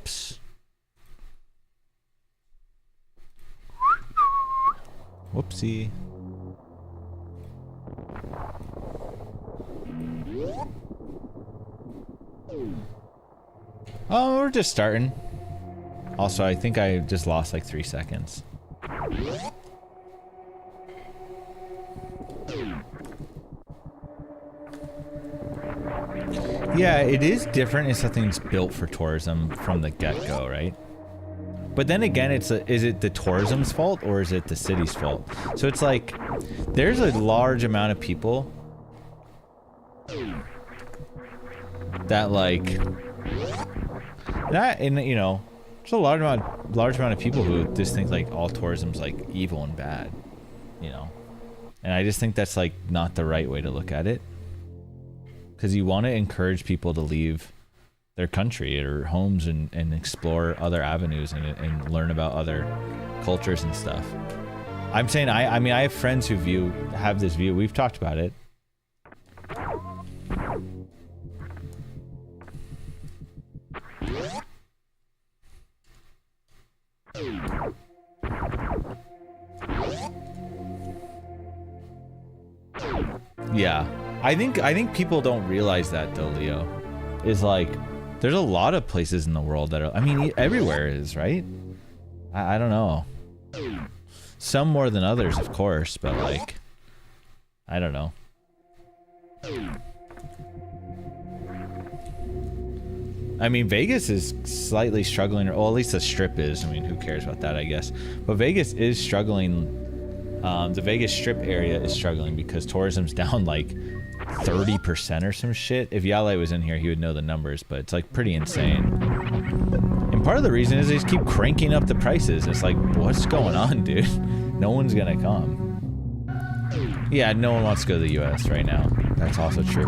Whoops. Whoopsie. Oh, we're just starting. Also, I think I just lost like 3 seconds. Yeah, it is different if something's built for tourism from the get-go, right? But then again, is it the tourism's fault or is it the city's fault? So it's like, there's a large amount of people that like, that, and you know, there's a large amount of people who just think like all tourism's like evil and bad, you know? And I just think that's like not the right way to look at it. Because you want to encourage people to leave their country or homes and explore other avenues and learn about other cultures and stuff. I'm saying, I mean, I have friends who have this view. We've talked about it. Yeah. I think people don't realize that though, Leo. Is like, there's a lot of places in the world that are, I mean, everywhere is, right? I don't know. Some more than others, of course, but like, I don't know. I mean, Vegas is slightly struggling, or well, at least the Strip is. I mean, who cares about that, I guess. But Vegas is struggling. The Vegas Strip area is struggling because tourism's down like 30% or some shit. If Yale was in here, he would know the numbers, but it's like pretty insane. And part of the reason is they just keep cranking up the prices. It's like, what's going on, dude? No one's gonna come. Yeah, no one wants to go to the US right now. That's also true.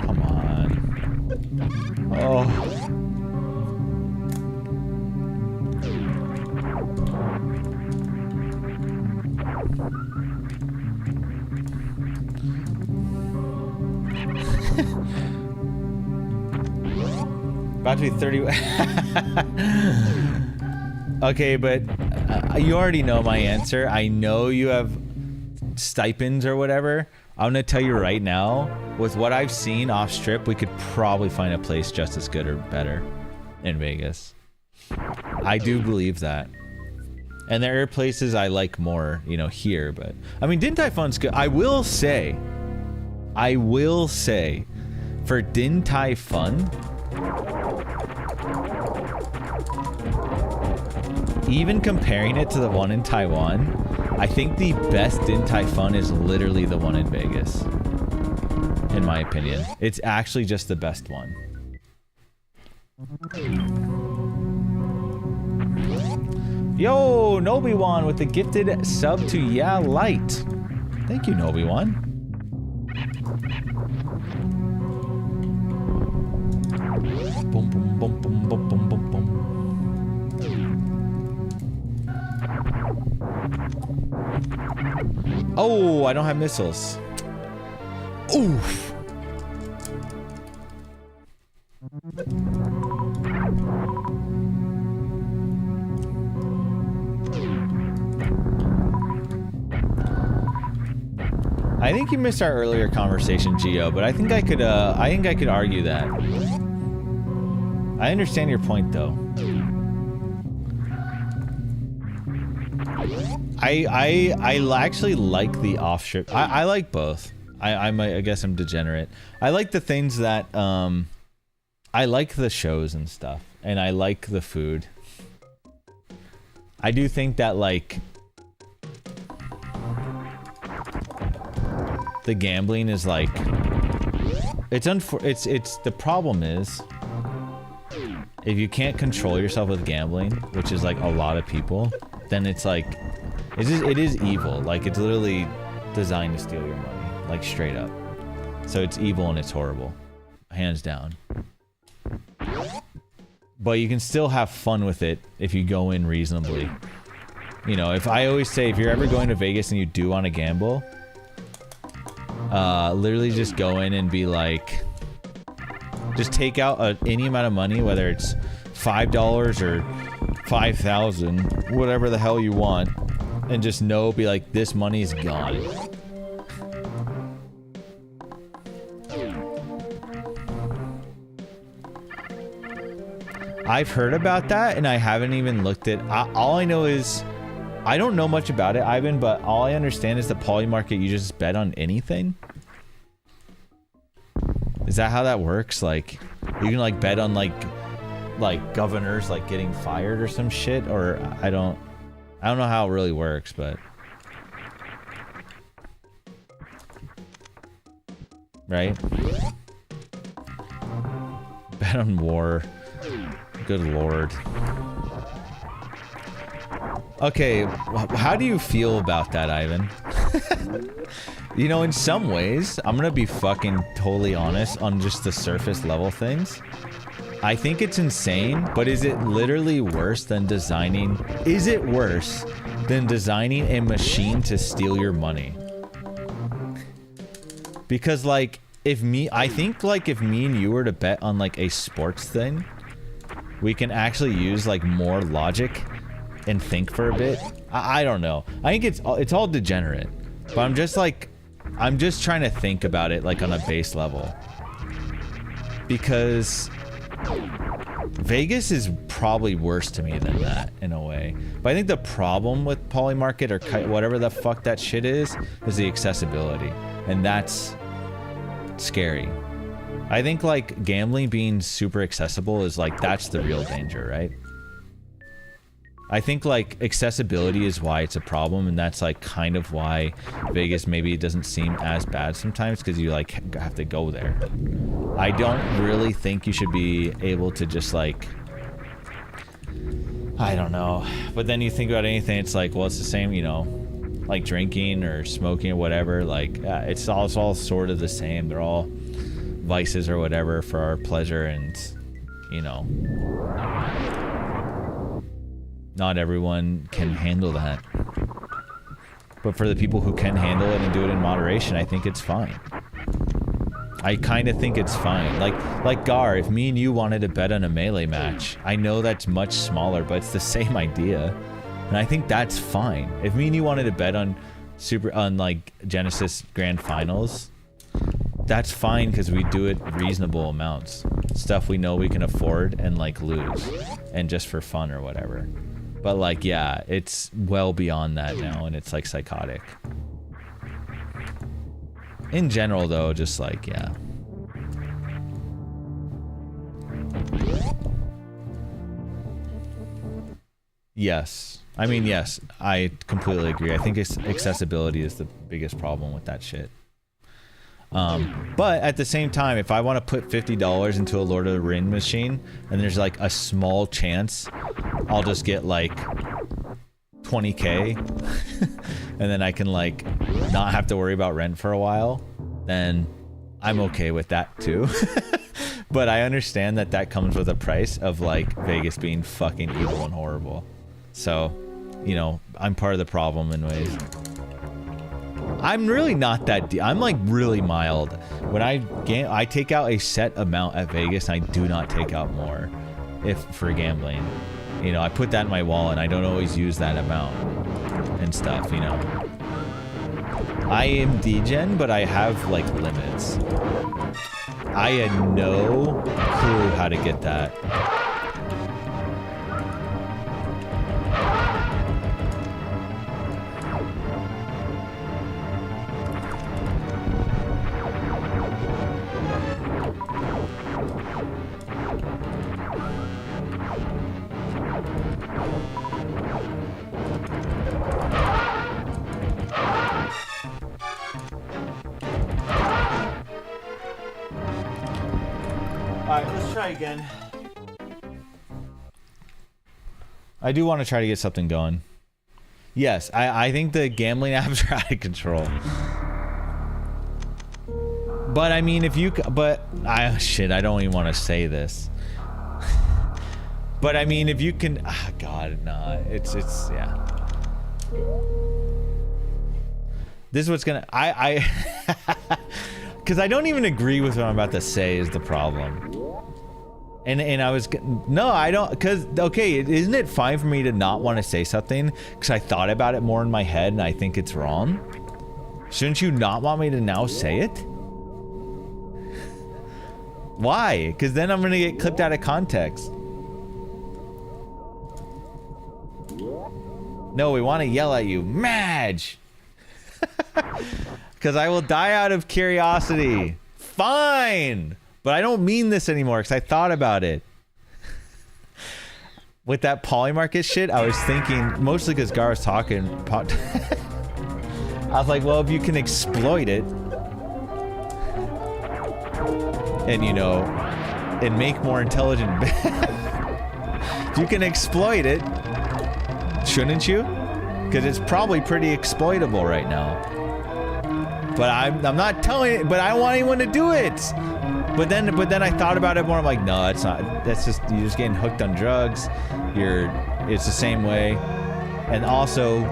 Come on. Oh. About to be 30. Okay, but you already know my answer. I know you have stipends or whatever. I'm gonna tell you right now, with what I've seen off strip, we could probably find a place just as good or better in Vegas. I do believe that. And there are places I like more, you know, here, but I mean, Din Tai Fun's good. I will say, for Din Tai Fun, even comparing it to the one in Taiwan, I think the best Din Tai Fun is literally the one in Vegas. In my opinion. It's actually just the best one. Yo, Nobi-wan with the gifted sub to Yeah Light. Thank you, Nobi-wan. Boom, boom, boom, boom, boom, boom, boom, boom. Oh, I don't have missiles. Oof. I think you missed our earlier conversation, Gio, but I think I could argue that. I understand your point though. I actually like the off-strip. I like both. I guess I'm degenerate. I like the things that I like the shows and stuff, and I like the food. I do think that like the gambling is like it's the problem is if you can't control yourself with gambling, which is like a lot of people, then it's like it is evil. Like it's literally designed to steal your money, like straight up. So it's evil and it's horrible, hands down. But you can still have fun with it if you go in reasonably. You know, if I always say if you're ever going to Vegas and you do want to gamble, Literally just go in and be like, just take out any amount of money, whether it's $5 or 5,000, whatever the hell you want, and just be like, this money's gone. I've heard about that, and I haven't even looked at. All I know is, I don't know much about it, Ivan, but all I understand is the poly market, you just bet on anything. Is that how that works? Like, you can like bet on like governors like getting fired or some shit, or I don't know how it really works, but right? Bet on war. Good lord. Okay, how do you feel about that, Ivan? You know, in some ways, I'm gonna be fucking totally honest on just the surface level things. I think it's insane, but is it literally worse than designing... Is it worse than designing a machine to steal your money? Because, like, I think, like, if me and you were to bet on, like, a sports thing, we can actually use, like, more logic and think for a bit. I don't know. I think it's all degenerate. But I'm just, like... I'm just trying to think about it, like, on a base level. Because... Vegas is probably worse to me than that, in a way. But I think the problem with poly market, or whatever the fuck that shit is the accessibility. And that's... scary. I think, like, gambling being super accessible is, like, that's the real danger, right? I think, like, accessibility is why it's a problem, and that's, like, kind of why Vegas maybe doesn't seem as bad sometimes, because you, like, have to go there. I don't really think you should be able to just, like... I don't know. But then you think about anything, it's like, well, it's the same, you know, like drinking or smoking or whatever, like, it's all sort of the same. They're all vices or whatever for our pleasure, and, you know... Not everyone can handle that. But for the people who can handle it and do it in moderation, I think it's fine. I kind of think it's fine. Like Gar, if me and you wanted to bet on a melee match, I know that's much smaller, but it's the same idea. And I think that's fine. If me and you wanted to bet on like Genesis Grand Finals, that's fine because we do it reasonable amounts. Stuff we know we can afford and like lose. And just for fun or whatever. But like, yeah, it's well beyond that now, and it's like psychotic. In general though, just like, yeah. Yes. I mean, yes, I completely agree. I think accessibility is the biggest problem with that shit. But at the same time, if I want to put $50 into a Lord of the Rings machine, and there's like a small chance I'll just get like 20k, and then I can like not have to worry about rent for a while, then I'm okay with that too. But I understand that that comes with a price of like Vegas being fucking evil and horrible. So, you know, I'm part of the problem in ways. I'm really not that deep. I'm like really mild. When I take out a set amount at Vegas, and I do not take out more for gambling. You know, I put that in my wallet, and I don't always use that amount and stuff, you know. I am degen, but I have like limits. I had no clue how to get that. Again. I do want to try to get something going. Yes, I think the gambling apps are out of control. But I mean, if you... shit, I don't even want to say this. But I mean, if you can... God, nah. It's, yeah. This is what's gonna... Because I don't even agree with what I'm about to say is the problem. And I was, no, I don't, because, okay, isn't it fine for me to not want to say something because I thought about it more in my head and I think it's wrong? Shouldn't you not want me to now say it? Why? Because then I'm going to get clipped out of context. No, we want to yell at you. Madge! Because I will die out of curiosity. Fine! But I don't mean this anymore because I thought about it. With that polymarket shit, I was thinking, mostly because Gar was talking. I was like, well, if you can exploit it, and you know, and make more intelligent, if you can exploit it, shouldn't you? Because it's probably pretty exploitable right now. But I'm not telling it, but I don't want anyone to do it. But then I thought about it more. I'm like, no, it's not. That's just, you're just getting hooked on drugs. It's the same way. And also,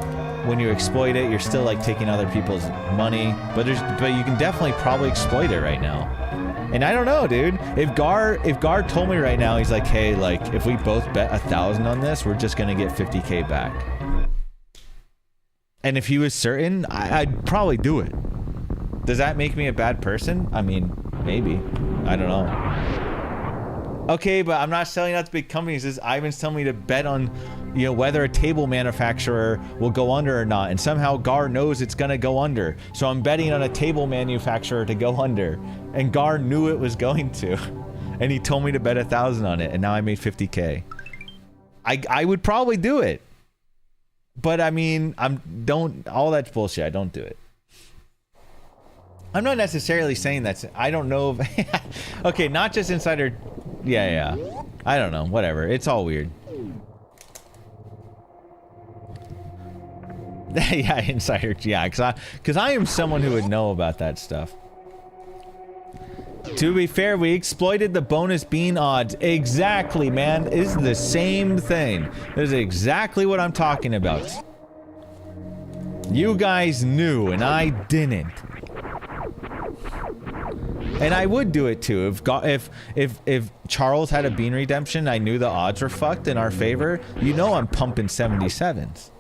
when you exploit it, you're still like taking other people's money. But you can definitely probably exploit it right now. And I don't know, dude. If Gar told me right now, he's like, hey, like, if we both bet 1,000 on this, we're just gonna get 50K back. And if he was certain, I'd probably do it. Does that make me a bad person? I mean, maybe. I don't know. Okay, but I'm not selling out to big companies. This Ivan's telling me to bet on, you know, whether a table manufacturer will go under or not. And somehow Gar knows it's gonna go under. So I'm betting on a table manufacturer to go under. And Gar knew it was going to. And he told me to bet 1,000 on it. And now I made 50K. I would probably do it. But I mean, all that's bullshit. I don't do it. I'm not necessarily saying that's, I don't know if, okay, not just insider, yeah. I don't know, whatever. It's all weird. Yeah, insider, yeah, because I am someone who would know about that stuff. To be fair, we exploited the bonus bean odds. Exactly, man. It's the same thing. This is exactly what I'm talking about. You guys knew, and I didn't. And I would do it too. If Charles had a bean redemption, I knew the odds were fucked in our favor. You know I'm pumping 77s.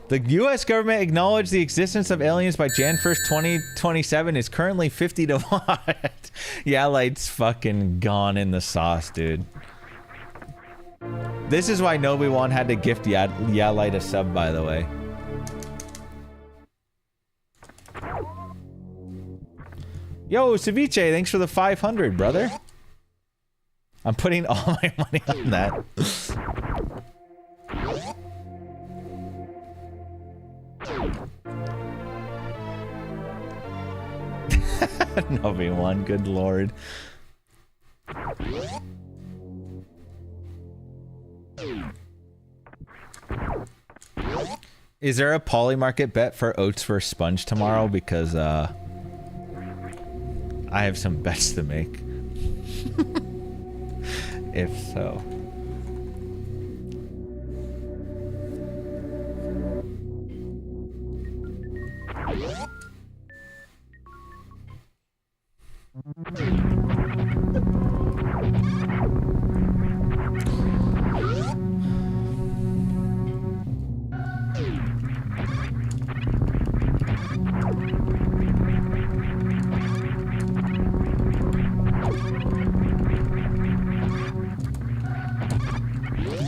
The U.S. government acknowledged the existence of aliens by Jan 1st, 2027 is currently 50 to 1. Yeah, light's fucking gone in the sauce, dude. This is why Nobi1 had to gift Yeah Light a sub, by the way. Yo, Ceviche, thanks for the 500, brother. I'm putting all my money on that. Nobi1, good lord. Is there a polymarket bet for oats versus sponge tomorrow? Because I have some bets to make. If so.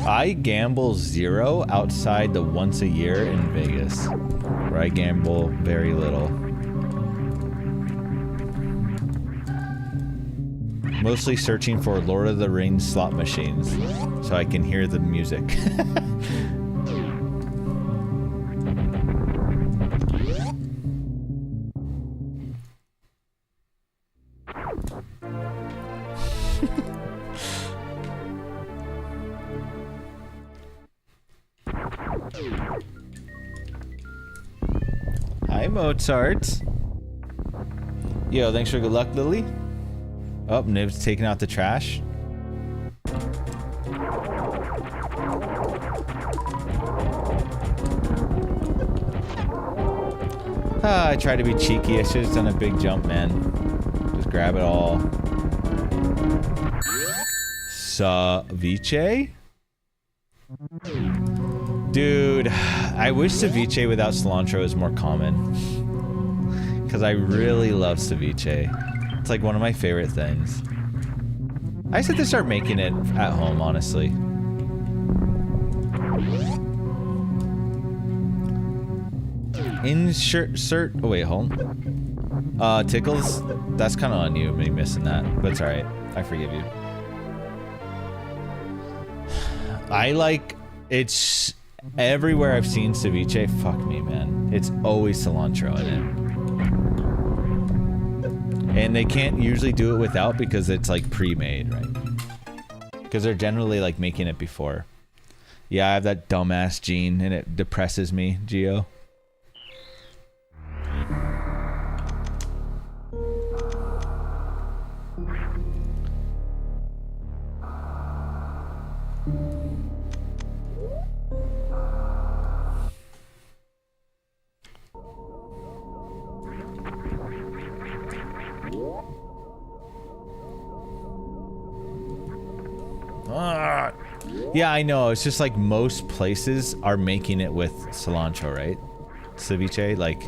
I gamble 0 outside the once a year in Vegas, where I gamble very little. Mostly searching for Lord of the Rings slot machines, so I can hear the music. Hi, Mozart. Yo, thanks for good luck, Lily. Oh, Nib's taking out the trash. Ah, I tried to be cheeky. I should have done a big jump, man. Just grab it all. Ceviche? Dude, I wish ceviche without cilantro is more common. Because I really love ceviche. It's like one of my favorite things. I just have to start making it at home, honestly. Insert. Oh, wait, hold on. Tickles? That's kind of on you, me missing that. But it's alright. I forgive you. I like. It's. Everywhere I've seen ceviche, fuck me, man. It's always cilantro in it. And they can't usually do it without because it's like pre-made, right? Because they're generally like making it before. Yeah, I have that dumbass gene and it depresses me, Geo. Yeah, I know. It's just like most places are making it with cilantro, right? Ceviche, like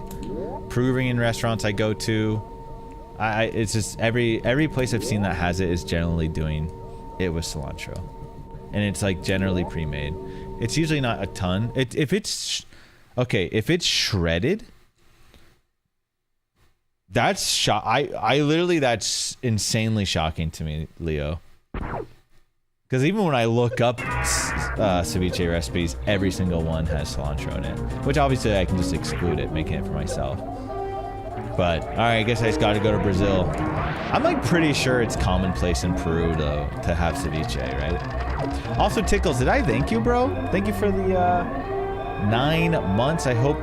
Peruvian restaurants I go to, it's just every place I've seen that has it is generally doing it with cilantro, and it's like generally pre-made. It's usually not a ton. If it's shredded, that's I literally that's insanely shocking to me, Leo. Because even when I look up ceviche recipes, every single one has cilantro in it. Which obviously I can just exclude it, making it for myself. But, alright, I guess I just gotta go to Brazil. I'm like pretty sure it's commonplace in Peru, though, to have ceviche, right? Also, Tickles, did I thank you, bro? Thank you for the 9 months. I hope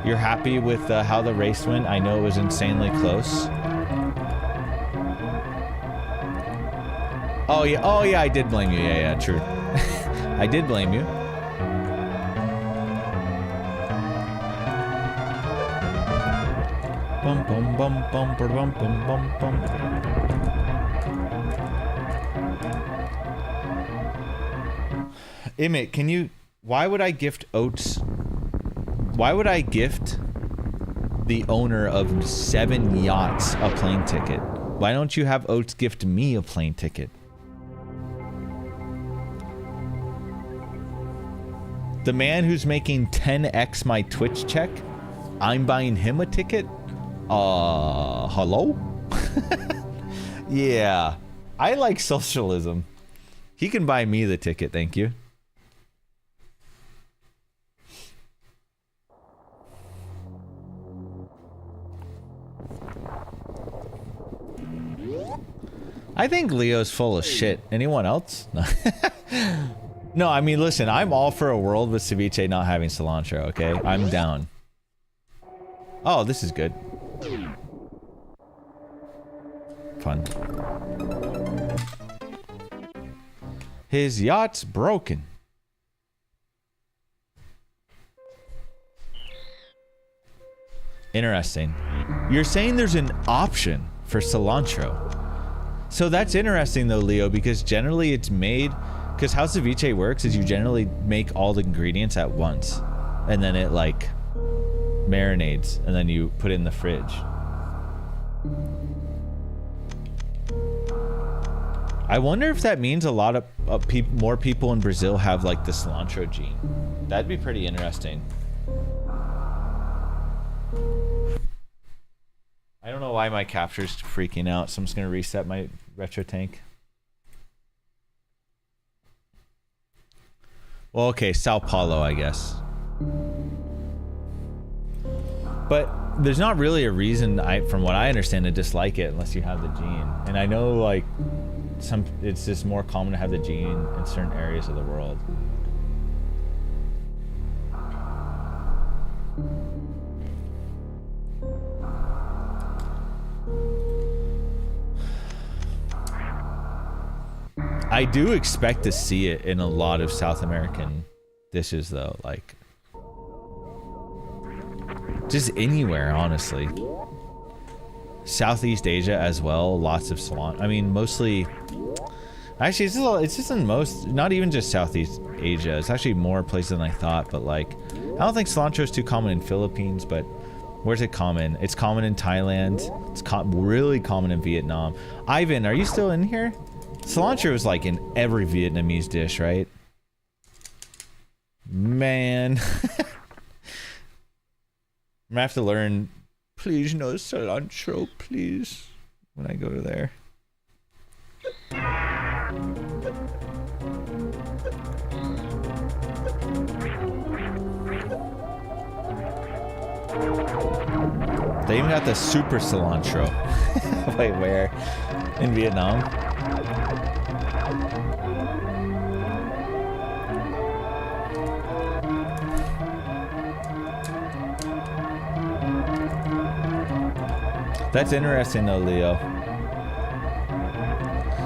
you're happy with how the race went. I know it was insanely close. Oh yeah, I did blame you. Yeah, true. I did blame you. Bum bum bum bum bum bum bum bum. Emmett, can you? Why would I gift Oats? Why would I gift the owner of 7 yachts a plane ticket? Why don't you have Oats gift me a plane ticket? The man who's making 10x my Twitch check, I'm buying him a ticket? Hello? Yeah, I like socialism. He can buy me the ticket, thank you. I think Leo's full of shit. Anyone else? No, I mean, listen, I'm all for a world with ceviche not having cilantro, okay? I'm down. Oh, this is good. Fun. His yacht's broken. Interesting. You're saying there's an option for cilantro. So that's interesting though, Leo, because generally it's made... Because how ceviche works is you generally make all the ingredients at once. And then it like marinades and then you put it in the fridge. I wonder if that means a lot of more people in Brazil have like the cilantro gene. That'd be pretty interesting. I don't know why my capture's freaking out, so I'm just gonna reset my retro tank. Well, okay, Sao Paulo, I guess. But there's not really a reason, from what I understand, to dislike it unless you have the gene. And I know, like, it's just more common to have the gene in certain areas of the world. I do expect to see it in a lot of South American dishes, though. Like, Just anywhere, honestly. Southeast Asia as well, lots of cilantro. I mean, mostly... Actually, it's just in most... Not even just Southeast Asia. It's actually more places than I thought, but like... I don't think cilantro is too common in Philippines, but... Where's it common? It's common in Thailand. It's really common in Vietnam. Ivan, are you still in here? Cilantro is like in every Vietnamese dish, right? Man. I'm gonna have to learn... Please no cilantro, please. When I go to there. They even got the super cilantro. Wait, where? In Vietnam? That's interesting though, Leo.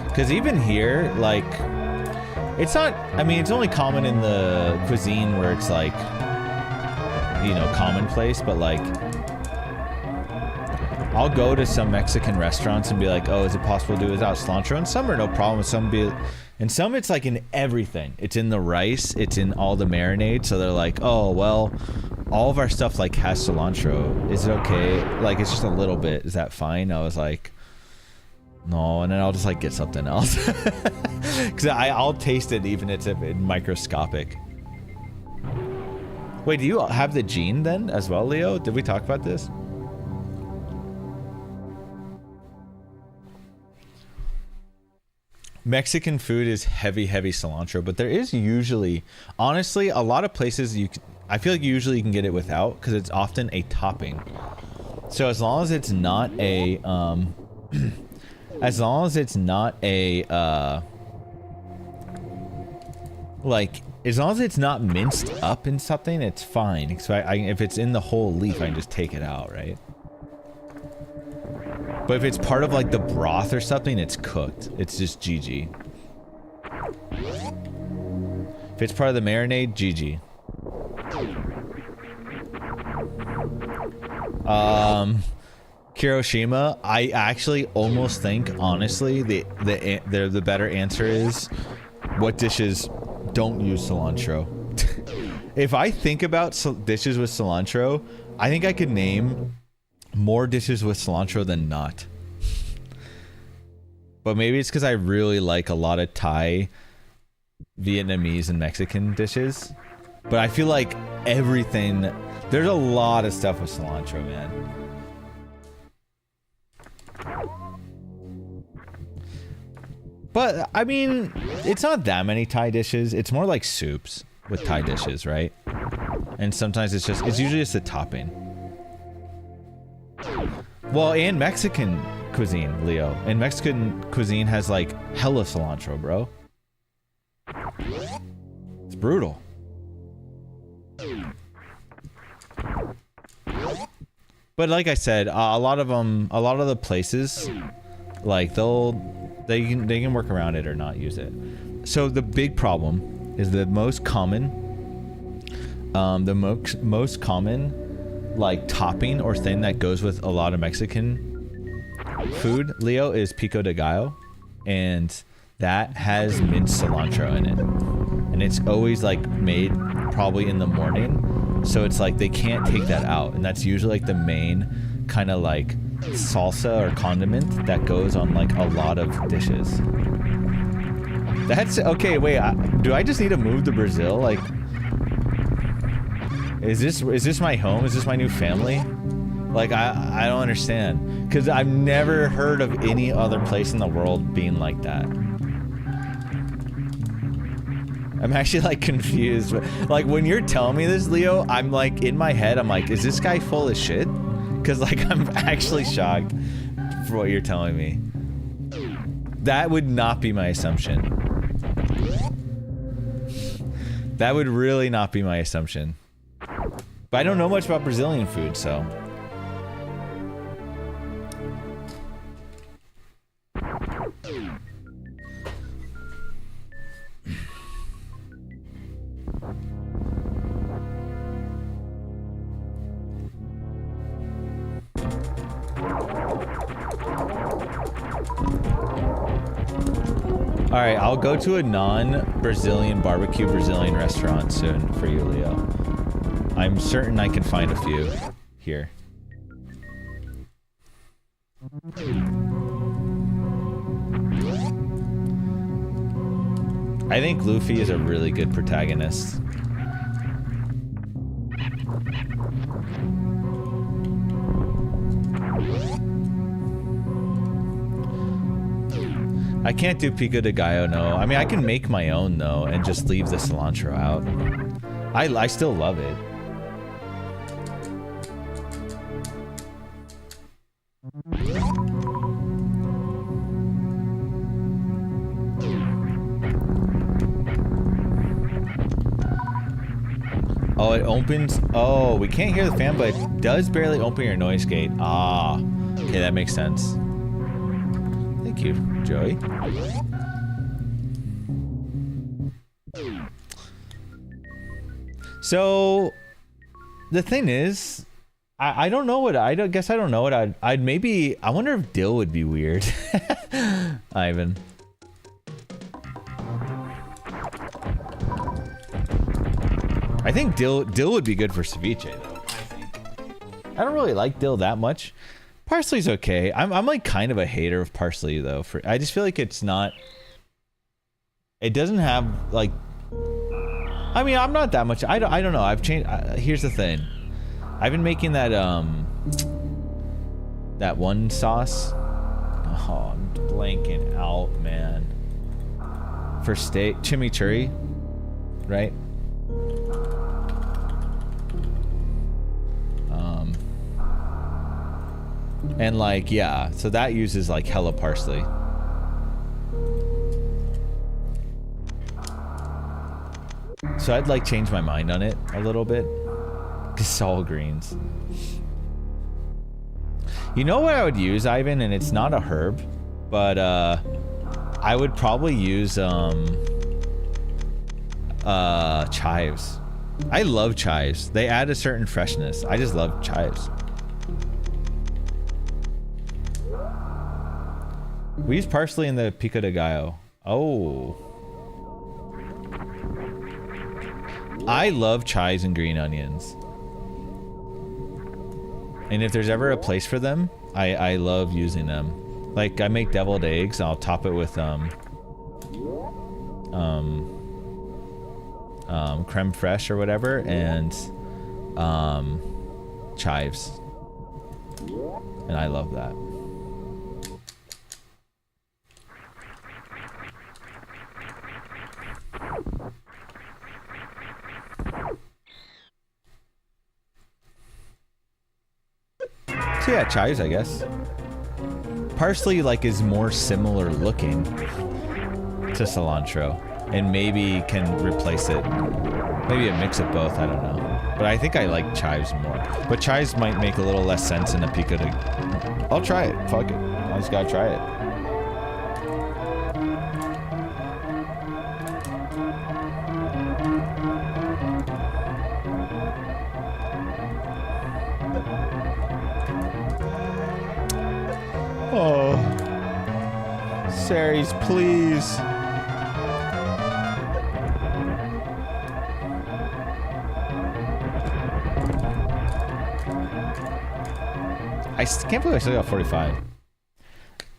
Because even here, like, it's not, I mean, it's only common in the cuisine where it's like, you know, commonplace, but like, I'll go to some Mexican restaurants and be like, oh, is it possible to do without cilantro? And some are no problem. And some it's like in everything. It's in the rice. It's in all the marinade. So they're like, oh, well, all of our stuff like has cilantro. Is it okay? Like, it's just a little bit. Is that fine? I was like, no. And then I'll just like get something else. Because I'll taste it even if it's microscopic. Wait, do you have the gene then as well, Leo? Did we talk about this? Mexican food is heavy cilantro, but there is usually, honestly, a lot of places I feel like usually you can get it without because it's often a topping. So as long as it's not a, as long as it's not minced up in something, it's fine. So if it's in the whole leaf, I can just take it out, right? But if it's part of like the broth or something, it's cooked. It's just GG. If it's part of the marinade, GG. Kiroshima, I actually almost think, honestly, the better answer is what dishes don't use cilantro. If I think about dishes with cilantro, I think I could name more dishes with cilantro than not. But maybe it's because I really like a lot of Thai, Vietnamese, and Mexican dishes. But I feel like everything... There's a lot of stuff with cilantro, man. But, I mean, it's not that many Thai dishes. It's more like soups with Thai dishes, right? And sometimes it's usually just a topping. Well, and Mexican cuisine, Leo. And Mexican cuisine has like hella cilantro, bro. It's brutal. But like I said, a lot of the places, like they can work around it or not use it. So the big problem is the most common like topping or thing that goes with a lot of Mexican food, Leo, is pico de gallo, and that has minced cilantro in it, and it's always like made probably in the morning, so it's like they can't take that out, and that's usually like the main kind of like salsa or condiment that goes on like a lot of dishes. That's okay. Wait, do I just need to move to Brazil? Like, is this my home? Is this my new family? Like, I don't understand, because I've never heard of any other place in the world being like that. I'm actually like confused. Like, when you're telling me this, Leo, I'm like, in my head, I'm like, is this guy full of shit? Because like, I'm actually shocked for what you're telling me. That would not be my assumption. That would really not be my assumption. But I don't know much about Brazilian food, so. Alright, I'll go to a non-Brazilian barbecue Brazilian restaurant soon for you, Leo. I'm certain I can find a few here. I think Luffy is a really good protagonist. I can't do pico de gallo, no. I mean, I can make my own, though, and just leave the cilantro out. I still love it. Oh, it opens. Oh, we can't hear the fan, but it does barely open your noise gate. Ah, okay, that makes sense. Thank you, Joey. So, the thing is, I don't know what I guess I don't know what I'd maybe. I wonder if dill would be weird, Ivan. I think dill would be good for ceviche though. I don't really like dill that much. Parsley's okay. I'm like kind of a hater of parsley though. I just feel like it's not. It doesn't have like. I mean, I'm not that much. I don't know. I've changed. Here's the thing. I've been making that that one sauce. Oh, I'm blanking out, man. For steak, chimichurri, right? And like, yeah, so that uses like hella parsley. So I'd like change my mind on it a little bit. It's all greens. You know what I would use, Ivan, and it's not a herb, but I would probably use chives. I love chives. They add a certain freshness. I just love chives. We use parsley in the pico de gallo. Oh. I love chives and green onions. And if there's ever a place for them, I love using them. Like, I make deviled eggs, I'll top it with, creme fraiche or whatever, and, chives. And I love that. So yeah, chives, I guess. Parsley, like, is more similar looking to cilantro, and maybe can replace it. Maybe a mix of both, I don't know. But I think I like chives more. But chives might make a little less sense in a pico de... I'll try it, fuck it. I just gotta try it. Oh, Ceres, please. I can't believe I still got 45.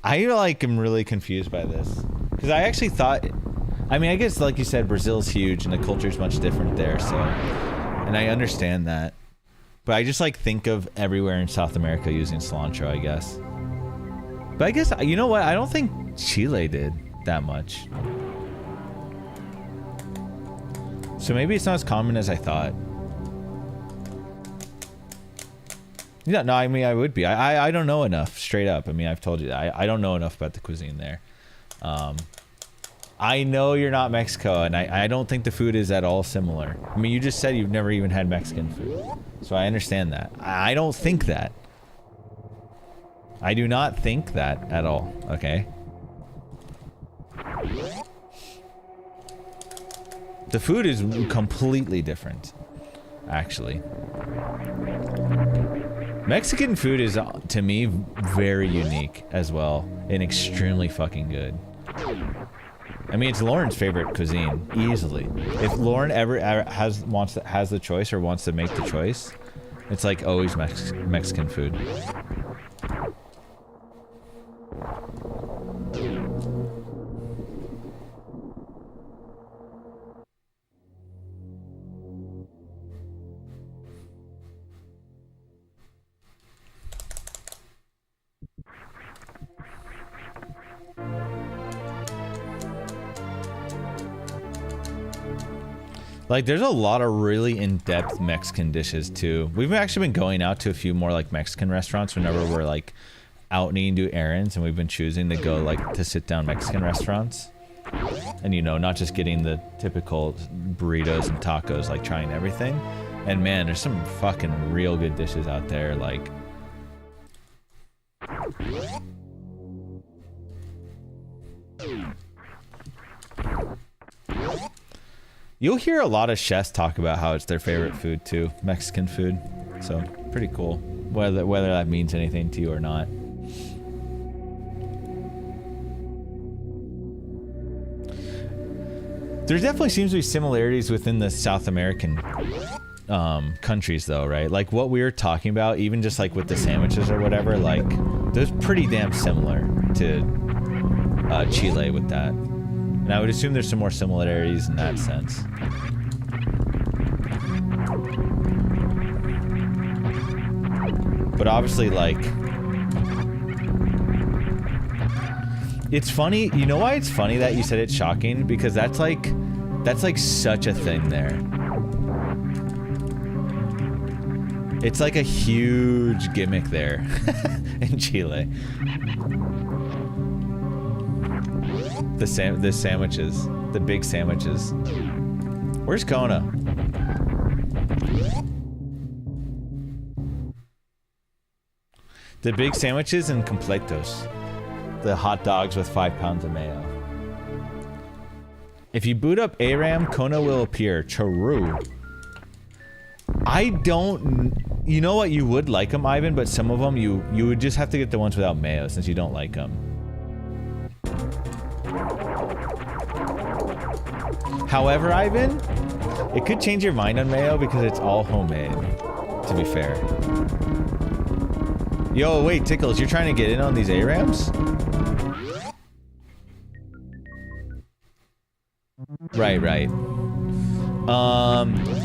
I like am really confused by this because I actually thought. I mean, I guess like you said, Brazil's huge and the culture's much different there. So, and I understand that, but I just like think of everywhere in South America using cilantro, I guess. But I guess, you know what? I don't think Chile did that much. So maybe it's not as common as I thought. Yeah, no, I mean, I would be. I don't know enough, straight up. I mean, I've told you that. I don't know enough about the cuisine there. I know you're not Mexico, and I don't think the food is at all similar. I mean, you just said you've never even had Mexican food. So I understand that. I don't think that. I do not think that at all, okay? The food is completely different, actually. Mexican food is, to me, very unique as well, and extremely fucking good. I mean, it's Lauren's favorite cuisine, easily. If Lauren ever has the choice or wants to make the choice, it's like always Mexican food. Like, there's a lot of really in-depth Mexican dishes, too. We've actually been going out to a few more, like, Mexican restaurants whenever we're, like, out needing to do errands, and we've been choosing to go, like, to sit-down Mexican restaurants. And, you know, not just getting the typical burritos and tacos, like, trying everything. And, man, there's some fucking real good dishes out there, like... You'll hear a lot of chefs talk about how it's their favorite food too, Mexican food. So pretty cool. Whether that means anything to you or not. There definitely seems to be similarities within the South American countries though, right? Like what we were talking about, even just like with the sandwiches or whatever, like those pretty damn similar to Chile with that. And I would assume there's some more similarities in that sense. But obviously, like... It's funny, you know why it's funny that you said it's shocking? Because that's like such a thing there. It's like a huge gimmick there in Chile. The sandwiches, the big sandwiches. Where's Kona? The big sandwiches and completos. The hot dogs with 5 pounds of mayo. If you boot up ARAM, Kona will appear. Charu. I don't... You know what? You would like them, Ivan, but some of them you would just have to get the ones without mayo since you don't like them. However, Ivan, it could change your mind on mayo because it's all homemade, to be fair. Yo, wait, Tickles, you're trying to get in on these ARAMs? Right.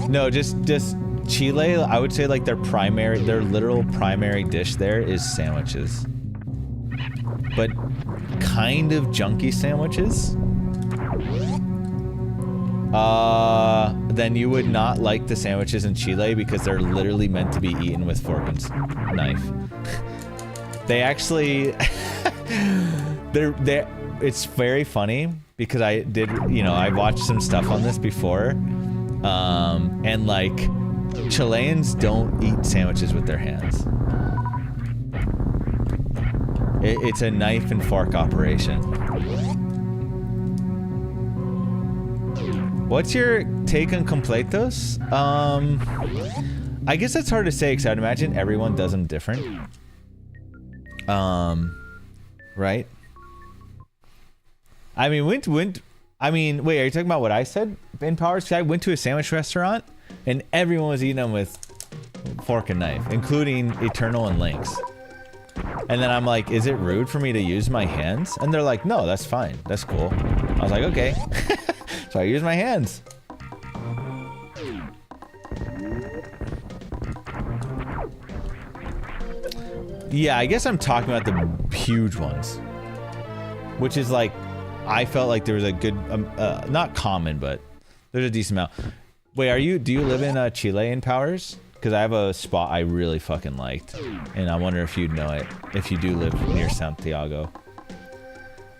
No, just Chile, I would say like their literal primary dish there is sandwiches. But kind of junky sandwiches. Then you would not like the sandwiches in Chile because they're literally meant to be eaten with fork and knife. They actually, it's very funny because I watched some stuff on this before, and like, Chileans don't eat sandwiches with their hands. It's a knife and fork operation. What's your take on completos? I guess that's hard to say because I'd imagine everyone does them different. Right? I mean, wait, are you talking about what I said in Powers? I went to a sandwich restaurant and everyone was eating them with fork and knife, including Eternal and Lynx. And then I'm like, is it rude for me to use my hands? And they're like, no, that's fine. That's cool. I was like, okay. So I use my hands. Yeah, I guess I'm talking about the huge ones. Which is like, I felt like there was a good, not common, but there's a decent amount. Wait, do you live in Chile in Powers? Because I have a spot I really fucking liked. And I wonder if you'd know it, if you do live near Santiago.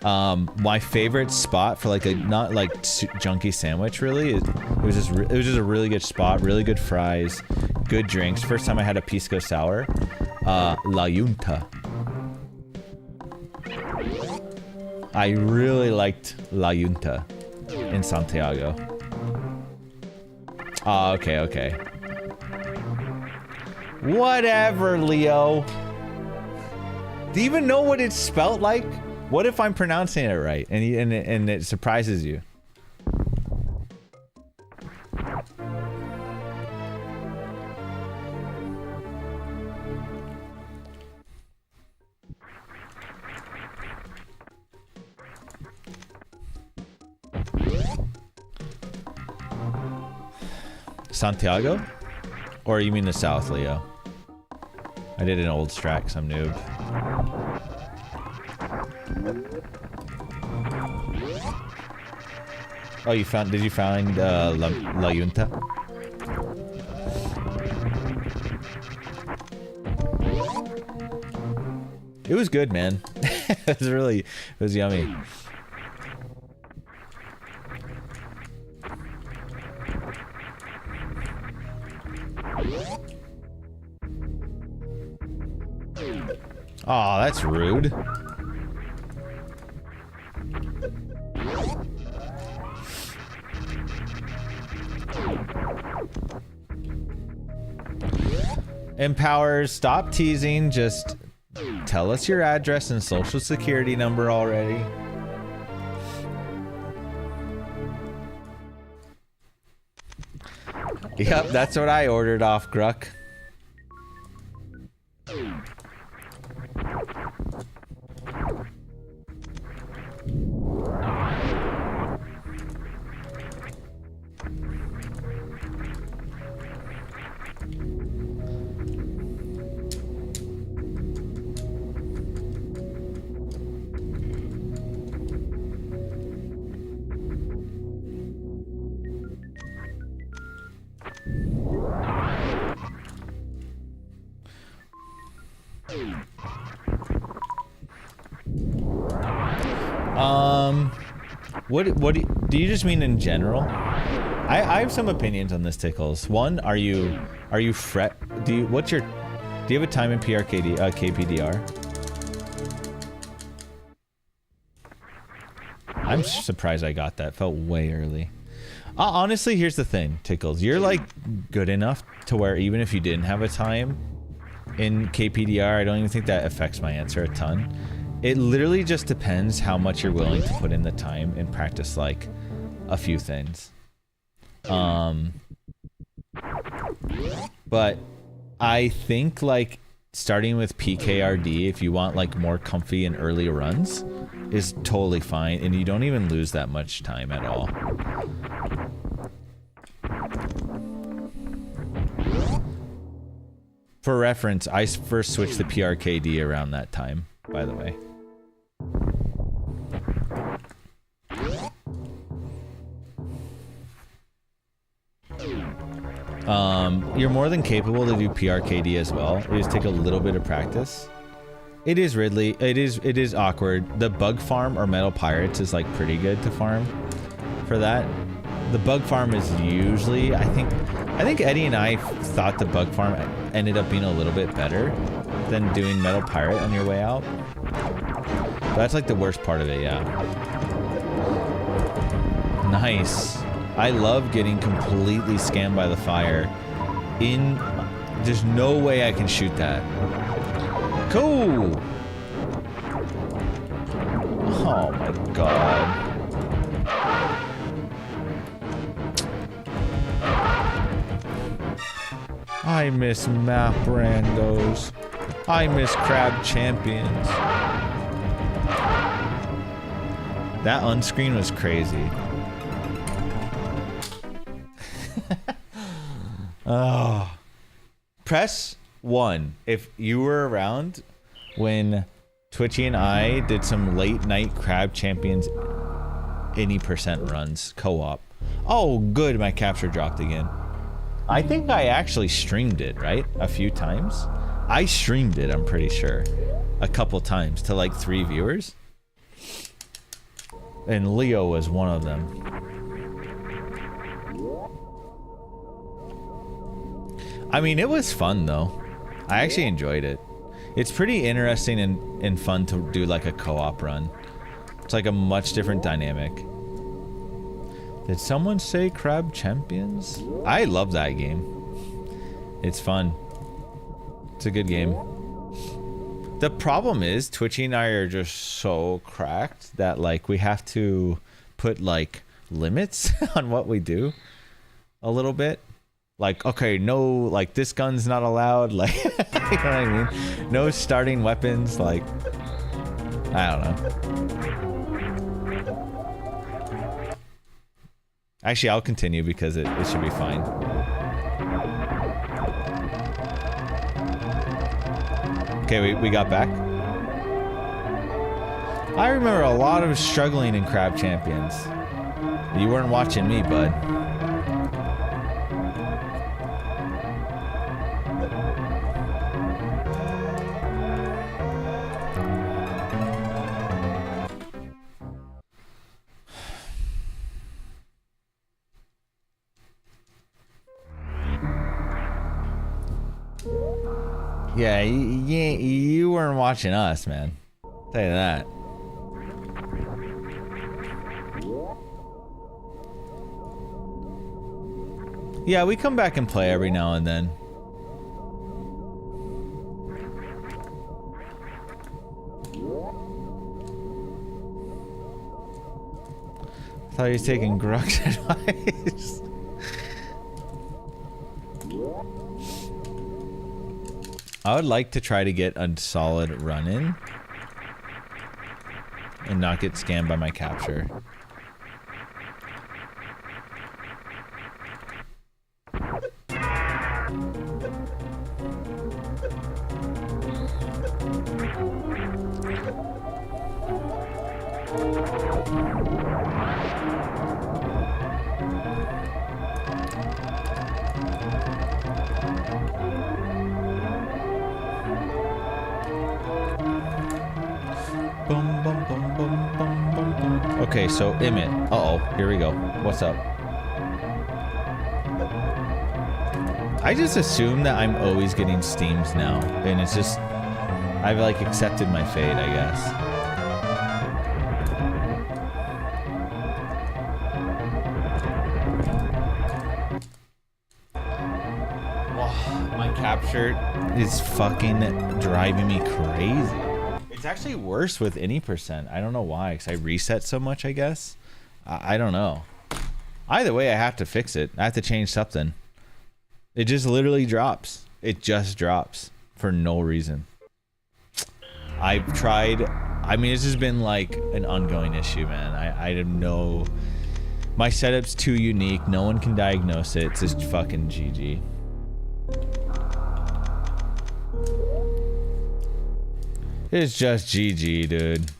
My favorite spot for like a not like junky sandwich really it was just a really good spot, really good fries, good drinks. First time I had a pisco sour, La Junta. I really liked La Junta in Santiago. Oh, okay. Whatever, Leo. Do you even know what it's spelt like? What if I'm pronouncing it right and it surprises you? Santiago? Or you mean the south, Leo? I did an old strat 'cause I'm noob. Oh, did you find La Junta? It was good, man. It was yummy. Oh, that's rude. Empower, stop teasing, just tell us your address and social security number already. Yep, that's what I ordered off Gruck. What do you just mean in general? I have some opinions on this, Tickles. One, are you do you have a time in KPDR? I'm surprised I got that. Felt way early. Honestly, here's the thing, Tickles. You're like good enough to where even if you didn't have a time in KPDR, I don't even think that affects my answer a ton. It literally just depends how much you're willing to put in the time and practice like a few things. But I think like starting with PKRD, if you want like more comfy and early runs, is totally fine, and you don't even lose that much time at all. For reference, I first switched to PRKD around that time, by the way. You're more than capable to do PRKD as well. You just take a little bit of practice. It is Ridley. It is awkward. The bug farm or metal pirates is like pretty good to farm for that. The bug farm is usually, I think Eddie and I thought the bug farm ended up being a little bit better than doing metal pirate on your way out. But that's like the worst part of it, yeah. Nice. I love getting completely scammed by the fire. There's no way I can shoot that. Cool. Oh my god. I miss map randos. I miss crab champions. That unscreen was crazy. Oh. Press 1 if you were around when Twitchy and I did some late night crab champions any percent runs co-op. Oh good, my capture dropped again. I think I actually streamed it, right? A few times. I streamed it, I'm pretty sure. A couple times to like 3 viewers. And Leo was one of them. I mean, it was fun though. I actually enjoyed it. It's pretty interesting and fun to do like a co-op run. It's like a much different dynamic. Did someone say Crab Champions? I love that game. It's fun. It's a good game. The problem is Twitchy and I are just so cracked that like we have to put like limits on what we do a little bit. Like, okay, no, like this gun's not allowed. Like, you know what I mean? No starting weapons. Like, I don't know. Actually, I'll continue because it should be fine. Okay, we got back. I remember a lot of struggling in Crab Champions. You weren't watching me, bud. Yeah, you weren't watching us, man. I'll tell you that. Yeah, we come back and play every now and then. I thought he was taking Grug's advice. I would like to try to get a solid run-in and not get scammed by my capture. Okay, so Emmett. Uh-oh, here we go. What's up? I just assume that I'm always getting steams now, and it's just I've like accepted my fate, I guess. My capture is fucking driving me crazy. It's actually worse with any percent. I don't know why, because I reset so much, I guess. I don't know. Either way, I have to fix it. I have to change something. It just literally drops. It just drops for no reason. I've tried. I mean, this has been like an ongoing issue, man. I have no. My setup's too unique. No one can diagnose it. It's just fucking GG. It's just GG, dude.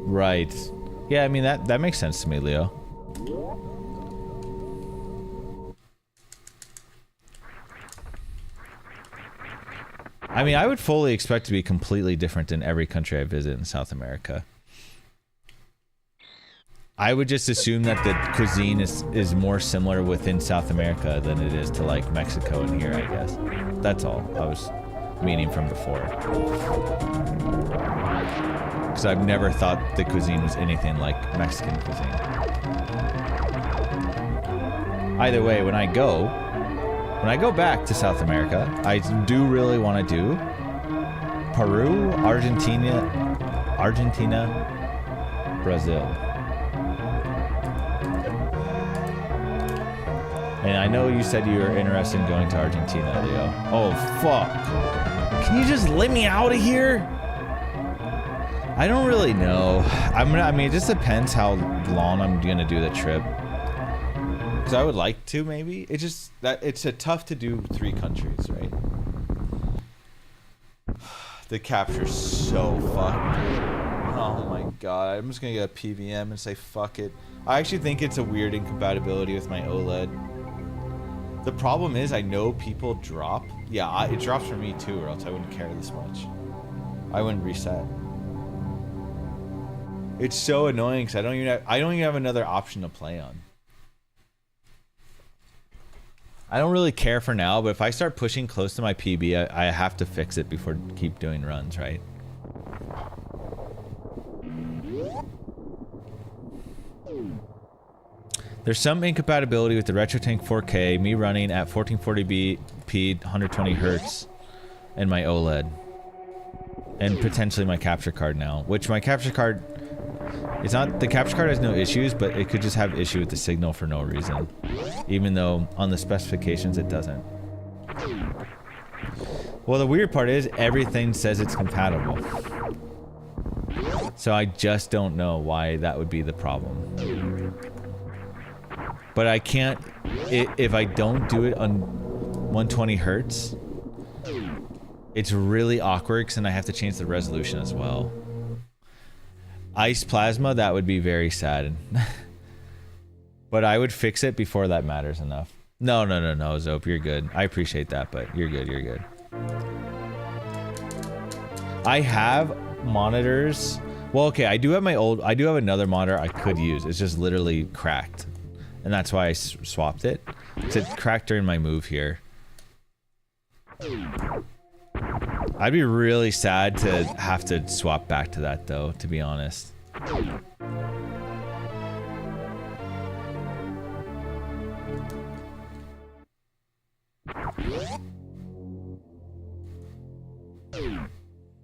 Right. Yeah, I mean, that makes sense to me, Leo. I mean, I would fully expect to be completely different in every country I visit in South America. I would just assume that the cuisine is more similar within South America than it is to like Mexico and here, I guess. That's all I was meaning from before. Because I've never thought the cuisine was anything like Mexican cuisine. Either way, when I go back to South America, I do really want to do Peru, Argentina, Brazil. And I know you said you were interested in going to Argentina, Leo. Oh, fuck. Can you just let me out of here? I don't really know. I mean, it just depends how long I'm gonna do the trip. Because I would like to, maybe. It's just that it's tough to do 3 countries, right? The capture's so fucked. Oh my god. I'm just gonna get a PVM and say fuck it. I actually think it's a weird incompatibility with my OLED. The problem is I know people drop. Yeah, it drops for me too, or else I wouldn't care this much. I wouldn't reset. It's so annoying because I don't even have another option to play on. I don't really care for now, but if I start pushing close to my PB, I have to fix it before keep doing runs, right? There's some incompatibility with the RetroTank 4K, me running at 1440p, 120 hertz, and my OLED. And potentially my capture card now, which my capture card, it's not, the capture card has no issues, but it could just have issue with the signal for no reason. Even though on the specifications it doesn't. Well, the weird part is everything says it's compatible. So I just don't know why that would be the problem. But I can't, if I don't do it on 120 hertz, it's really awkward because then I have to change the resolution as well. Ice plasma, that would be very sad. But I would fix it before that matters enough. No, Zope, you're good. I appreciate that, but you're good, you're good. I have monitors. Well, okay, I do have another monitor I could use. It's just literally cracked. And that's why I swapped it. It cracked during my move here. I'd be really sad to have to swap back to that though, to be honest.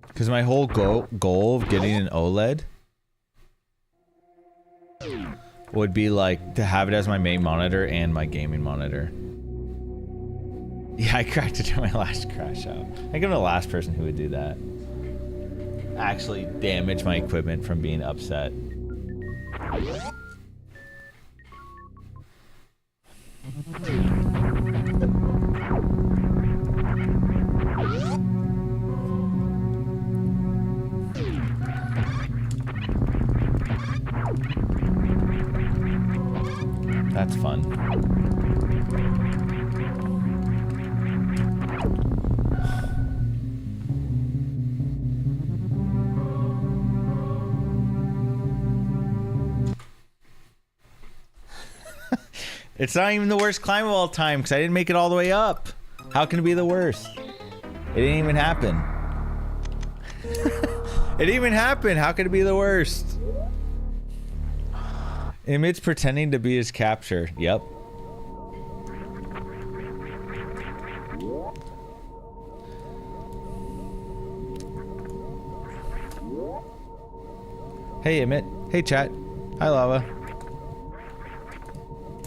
Because my whole goal of getting an OLED would be like to have it as my main monitor and my gaming monitor. Yeah, I cracked it during my last crash out. I think I'm the last person who would do that. Actually damage my equipment from being upset. That's fun. It's not even the worst climb of all time because I didn't make it all the way up. How can it be the worst? It didn't even happen. It didn't even happen. How can it be the worst? Emmett's pretending to be his capture. Yep. Hey Emmett. Hey chat. Hi Lava.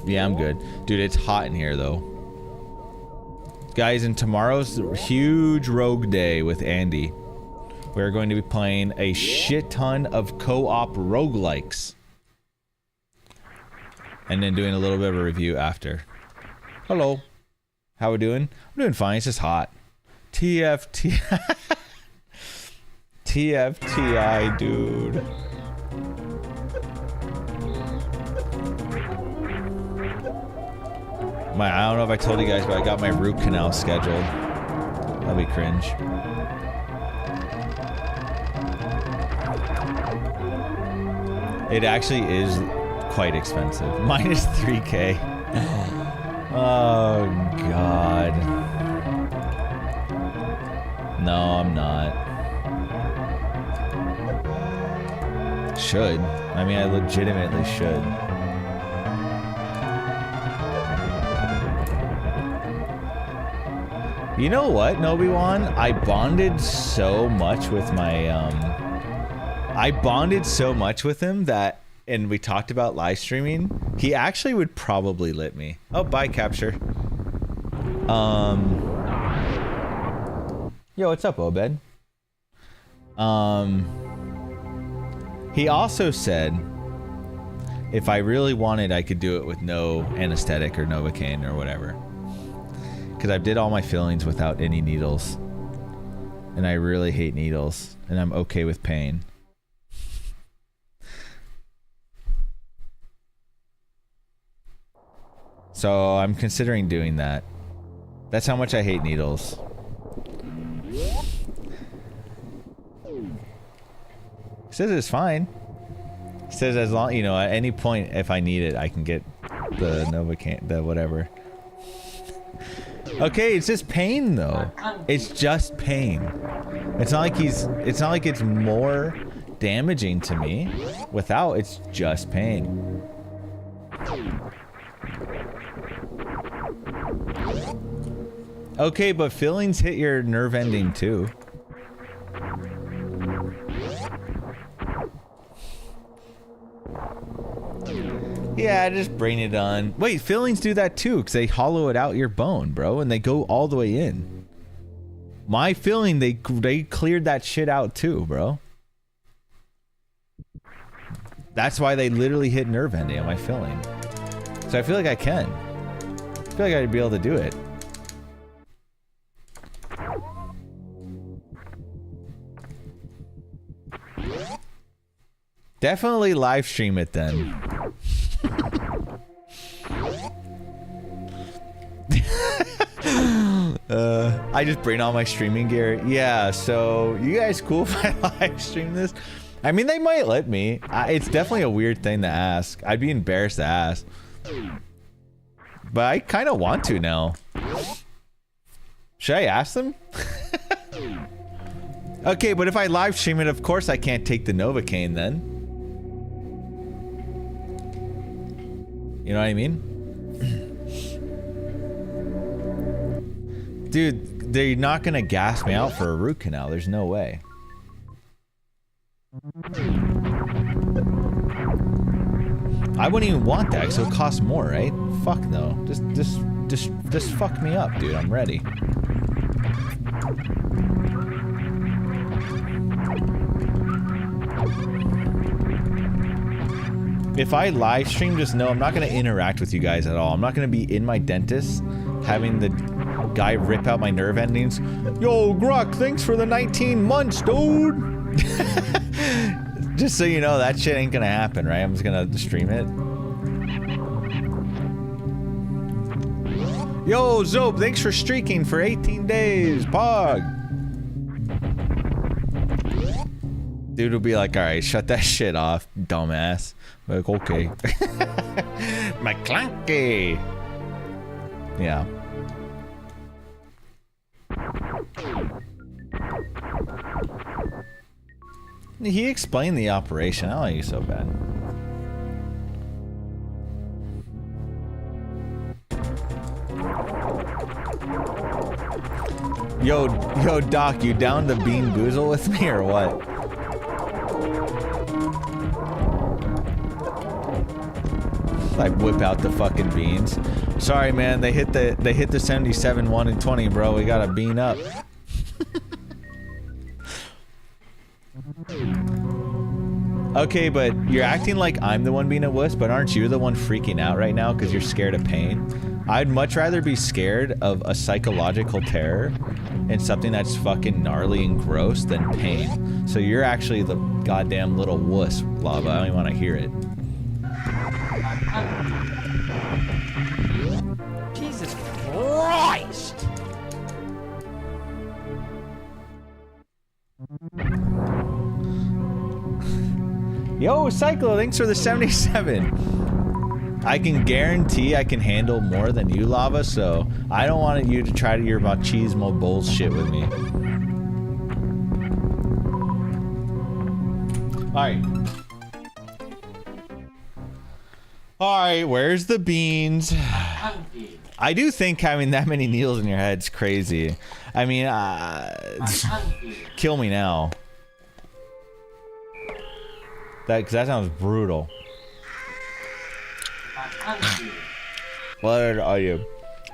Yeah, I'm good. Dude, it's hot in here though. Guys, in tomorrow's huge rogue day with Andy, we're going to be playing a shit ton of co-op roguelikes. And then doing a little bit of a review after. Hello. How we doing? I'm doing fine. It's just hot. TFT. TFTI, dude. I don't know if I told you guys, but I got my root canal scheduled. That'll be cringe. It actually is quite expensive. Minus 3K. Oh god. No, I'm not. Should. I mean, I legitimately should. You know what, Nobi-Wan? I bonded so much with my, I bonded so much with him that, and we talked about live streaming, he actually would probably let me. Oh, bye, Capture. Yo, what's up, Obed? He also said, if I really wanted, I could do it with no anesthetic or Novocaine or whatever. Because I did all my fillings without any needles. And I really hate needles. And I'm okay with pain. So I'm considering doing that. That's how much I hate needles. He says it's fine. He says as long, you know, at any point if I need it, I can get the Novocaine, the whatever. Okay, it's just pain though. It's just pain. It's not like it's more damaging to me without. It's just pain. Okay, but feelings hit your nerve ending too. Yeah, just bring it on. Wait, feelings do that too, because they hollow it out your bone, bro, and they go all the way in. My feeling, they cleared that shit out too, bro. That's why they literally hit nerve ending on my feeling. So I feel like I can. I feel like I'd be able to do it. Definitely live stream it then. I just bring all my streaming gear. Yeah, so you guys cool if I live stream this? I mean, they might let me. It's definitely a weird thing to ask. I'd be embarrassed to ask. But I kind of want to now. Should I ask them? Okay, but if I live stream it, of course I can't take the Novocaine then. You know what I mean? Dude, they're not gonna gas me out for a root canal. There's no way. I wouldn't even want that, so it costs more, right? Fuck no. Just fuck me up, dude. I'm ready. If I live stream, just know I'm not gonna interact with you guys at all. I'm not gonna be in my dentist having the guy rip out my nerve endings. Yo, Gruck, thanks for the 19 months, dude. Just so you know, that shit ain't gonna happen, right? I'm just gonna stream it. Yo, Zope, thanks for streaking for 18 days. Pog. Dude will be like, all right, shut that shit off, dumbass. Like, okay. McClanky. Yeah. He explained the operation. I don't think he's so bad. Yo, Doc, you down to Bean Boozle with me or what? I whip out the fucking beans. Sorry, man. They hit the 77, 1 and 20, bro. We got a bean up. Okay, but you're acting like I'm the one being a wuss, but aren't you the one freaking out right now because you're scared of pain? I'd much rather be scared of a psychological terror and something that's fucking gnarly and gross than pain. So you're actually the goddamn little wuss, Lava. I don't even want to hear it. Jesus Christ! Yo, Cyclo, thanks for the 77. I can guarantee I can handle more than you, Lava, so I don't want you to try to your machismo bullshit with me. Alright. Alright, where's the beans? I do think having that many needles in your head's crazy. I mean, kill me now. That sounds brutal. What are you?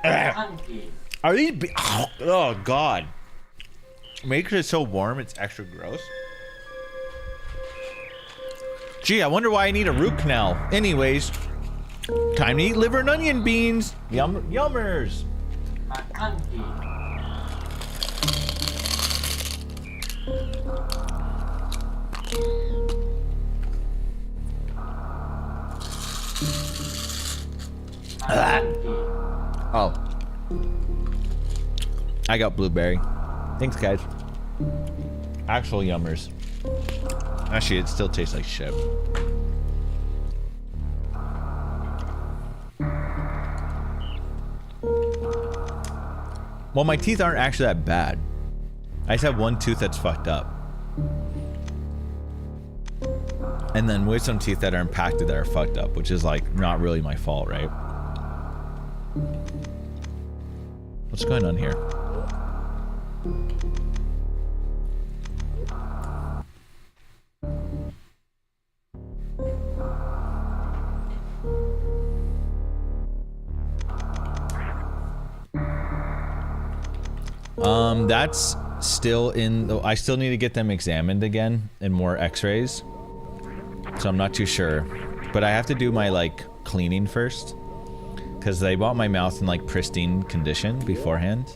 Are these? Oh God! Makes it so warm, it's extra gross. Gee, I wonder why I need a root canal. Anyways, time to eat liver and onion beans. Yummers. Oh. I got blueberry. Thanks, guys. Actual yummers. Actually, it still tastes like shit. Well, my teeth aren't actually that bad. I just have one tooth that's fucked up. And then wisdom teeth that are impacted that are fucked up, which is like not really my fault, right? What's going on here? That's still in, I still need to get them examined again and more x-rays. So I'm not too sure. But I have to do my like cleaning first. Because they bought my mouth in like pristine condition beforehand.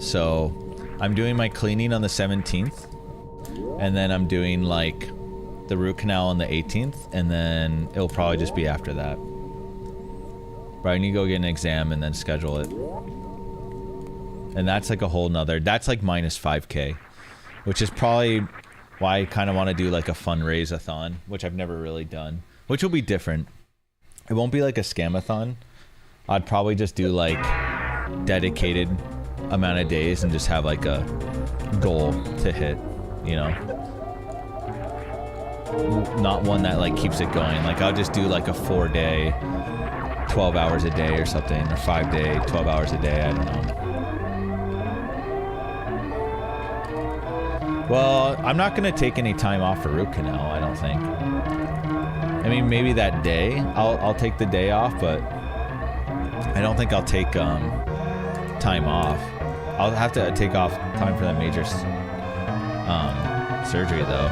So I'm doing my cleaning on the 17th. And then I'm doing like the root canal on the 18th. And then it'll probably just be after that. But I need to go get an exam and then schedule it. And that's like a whole nother, that's like minus 5K. Which is probably why I kind of want to do like a fundraise-a-thon, which I've never really done. Which will be different. It won't be like a scamathon. I'd probably just do like dedicated amount of days and just have like a goal to hit, you know? Not one that like keeps it going. Like I'll just do like a 4-day, 12 hours a day or something, or 5-day, 12 hours a day, I don't know. Well, I'm not gonna take any time off for root canal, I don't think. I mean, maybe that day, I'll take the day off, but I don't think I'll take time off. I'll have to take off time for that major surgery, though.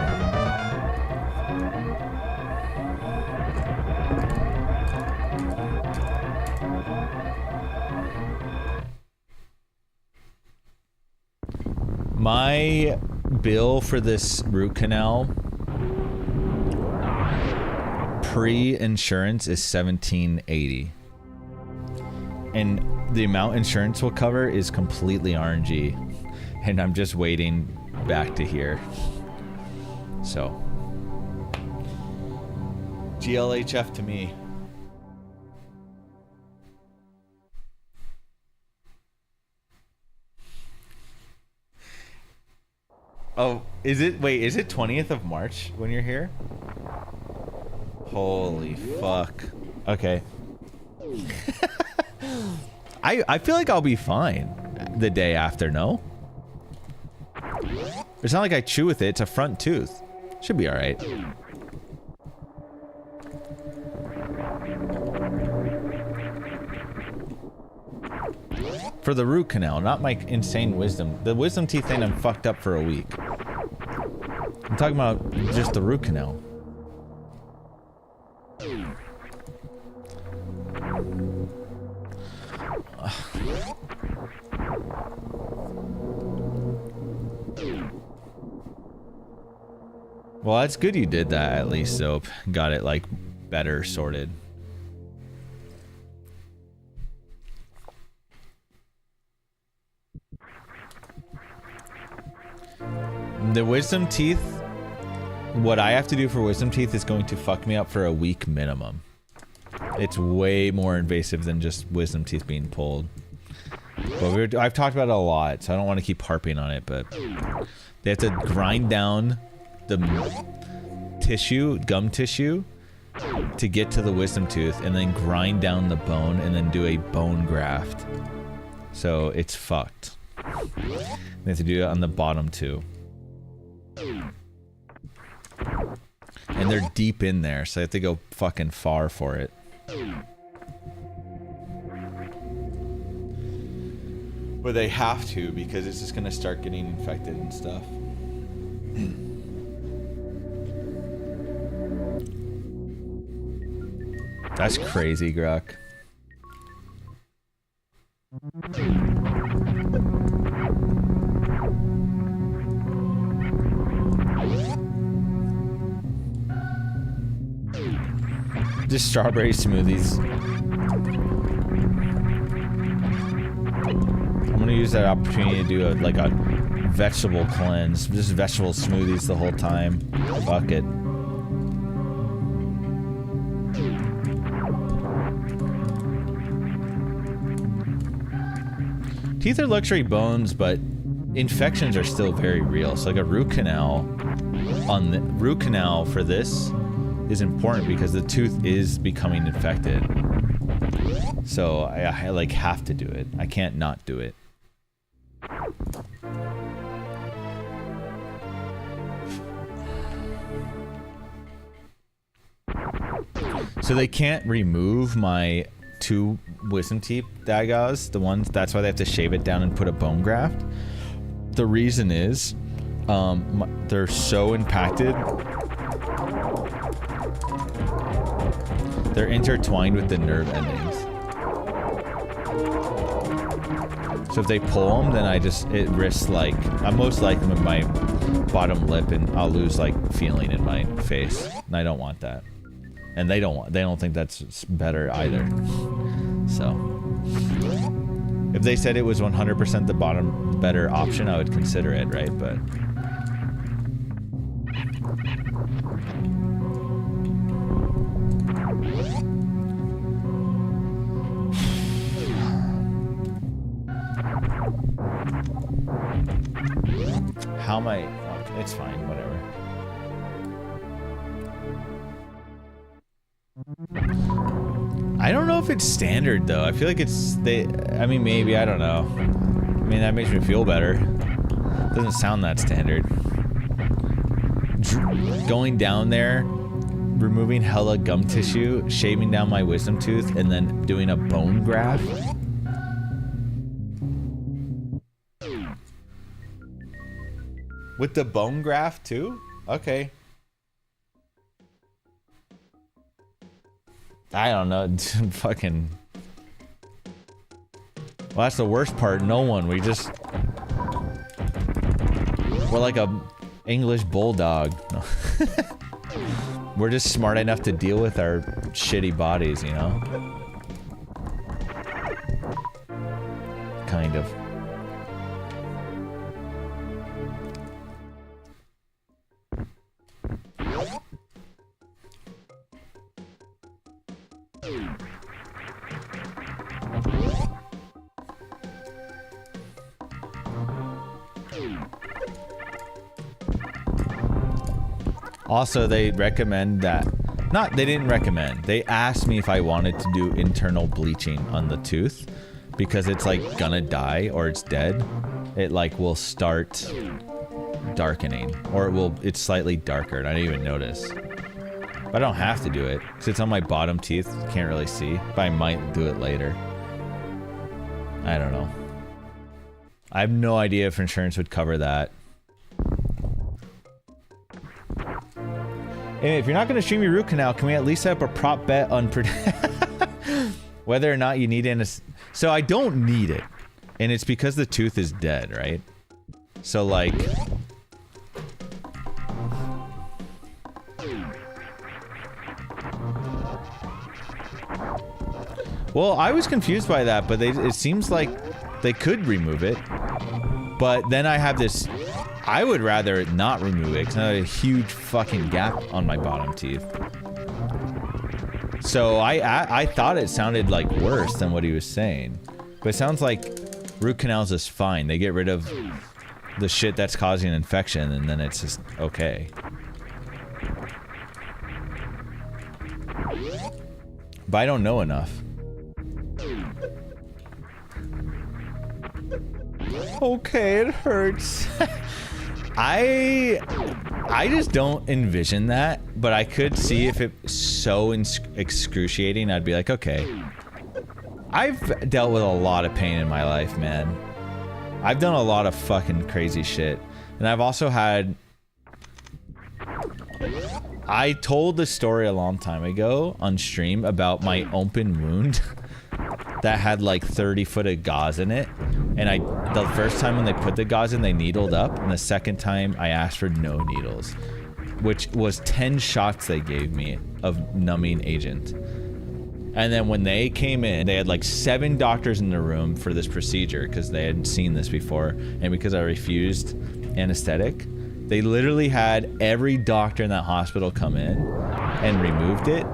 My bill for this root canal pre-insurance is $17.80, and the amount insurance will cover is completely RNG, and I'm just waiting back to here. So GLHF to me. Oh, is it? Wait, is it 20th of March when you're here? Holy fuck. Okay. I feel like I'll be fine the day after, no? It's not like I chew with it, it's a front tooth. Should be alright. For the root canal, not my insane wisdom. The wisdom teeth thing, I'm fucked up for a week. I'm talking about just the root canal. Well, that's good you did that at least, Soap. Got it, like, better sorted. The wisdom teeth, what I have to do for wisdom teeth is going to fuck me up for a week minimum. It's way more invasive than just wisdom teeth being pulled. But I've talked about it a lot, so I don't want to keep harping on it, but they have to grind down the tissue, gum tissue, to get to the wisdom tooth, and then grind down the bone, and then do a bone graft. So it's fucked. They have to do it on the bottom too. And they're deep in there, so they have to go fucking far for it. But they have to, because it's just gonna start getting infected and stuff. That's crazy, Gruck. Just strawberry smoothies. I'm gonna use that opportunity to do like a vegetable cleanse. Just vegetable smoothies the whole time. Fuck it. Teeth are luxury bones, but infections are still very real. So like a root canal for this is important because the tooth is becoming infected. So I like have to do it. I can't not do it. So they can't remove my 2 wisdom teeth daggers, the ones, that's why they have to shave it down and put a bone graft. The reason is they're so impacted. They're intertwined with the nerve endings. So if they pull them, then it risks like, I'm most likely with my bottom lip and I'll lose like feeling in my face. And I don't want that. And they don't think that's better either. So if they said it was 100% the better option, I would consider it, right? But how am I? Oh, it's fine, whatever. I don't know if it's standard though. I feel like I mean, maybe, I don't know. I mean, that makes me feel better. Doesn't sound that standard. Going down there, removing hella gum tissue, shaving down my wisdom tooth, and then doing a bone graft. With the bone graft too? Okay. I don't know, fucking. Well, that's the worst part. No one. We're like a English bulldog. No. We're just smart enough to deal with our shitty bodies, you know? Kind of. Also, they recommend that... they didn't recommend. They asked me if I wanted to do internal bleaching on the tooth. Because it's like gonna die or it's dead. It like will start darkening. Or it's slightly darker and I didn't even notice. But I don't have to do it. Because it's on my bottom teeth. Can't really see. But I might do it later. I don't know. I have no idea if insurance would cover that. Hey, if you're not going to stream your root canal, can we at least set up a prop bet on whether or not you need it? So I don't need it. And it's because the tooth is dead, right? So like... Well, I was confused by that, but it seems like they could remove it. But then I have this... I would rather not remove it because I have a huge fucking gap on my bottom teeth. So I thought it sounded like worse than what he was saying. But it sounds like root canals is fine. They get rid of the shit that's causing an infection and then it's just okay. But I don't know enough. Okay, it hurts. I just don't envision that, but I could see if it's so excruciating, I'd be like, okay. I've dealt with a lot of pain in my life, man. I've done a lot of fucking crazy shit. And I've also had... I told the story a long time ago on stream about my open wound that had like 30 foot of gauze in it. And the first time when they put the gauze in, they needled up. And the second time, I asked for no needles. Which was 10 shots they gave me of numbing agent. And then when they came in, they had like 7 doctors in the room for this procedure because they hadn't seen this before. And because I refused anesthetic, they literally had every doctor in that hospital come in and removed it.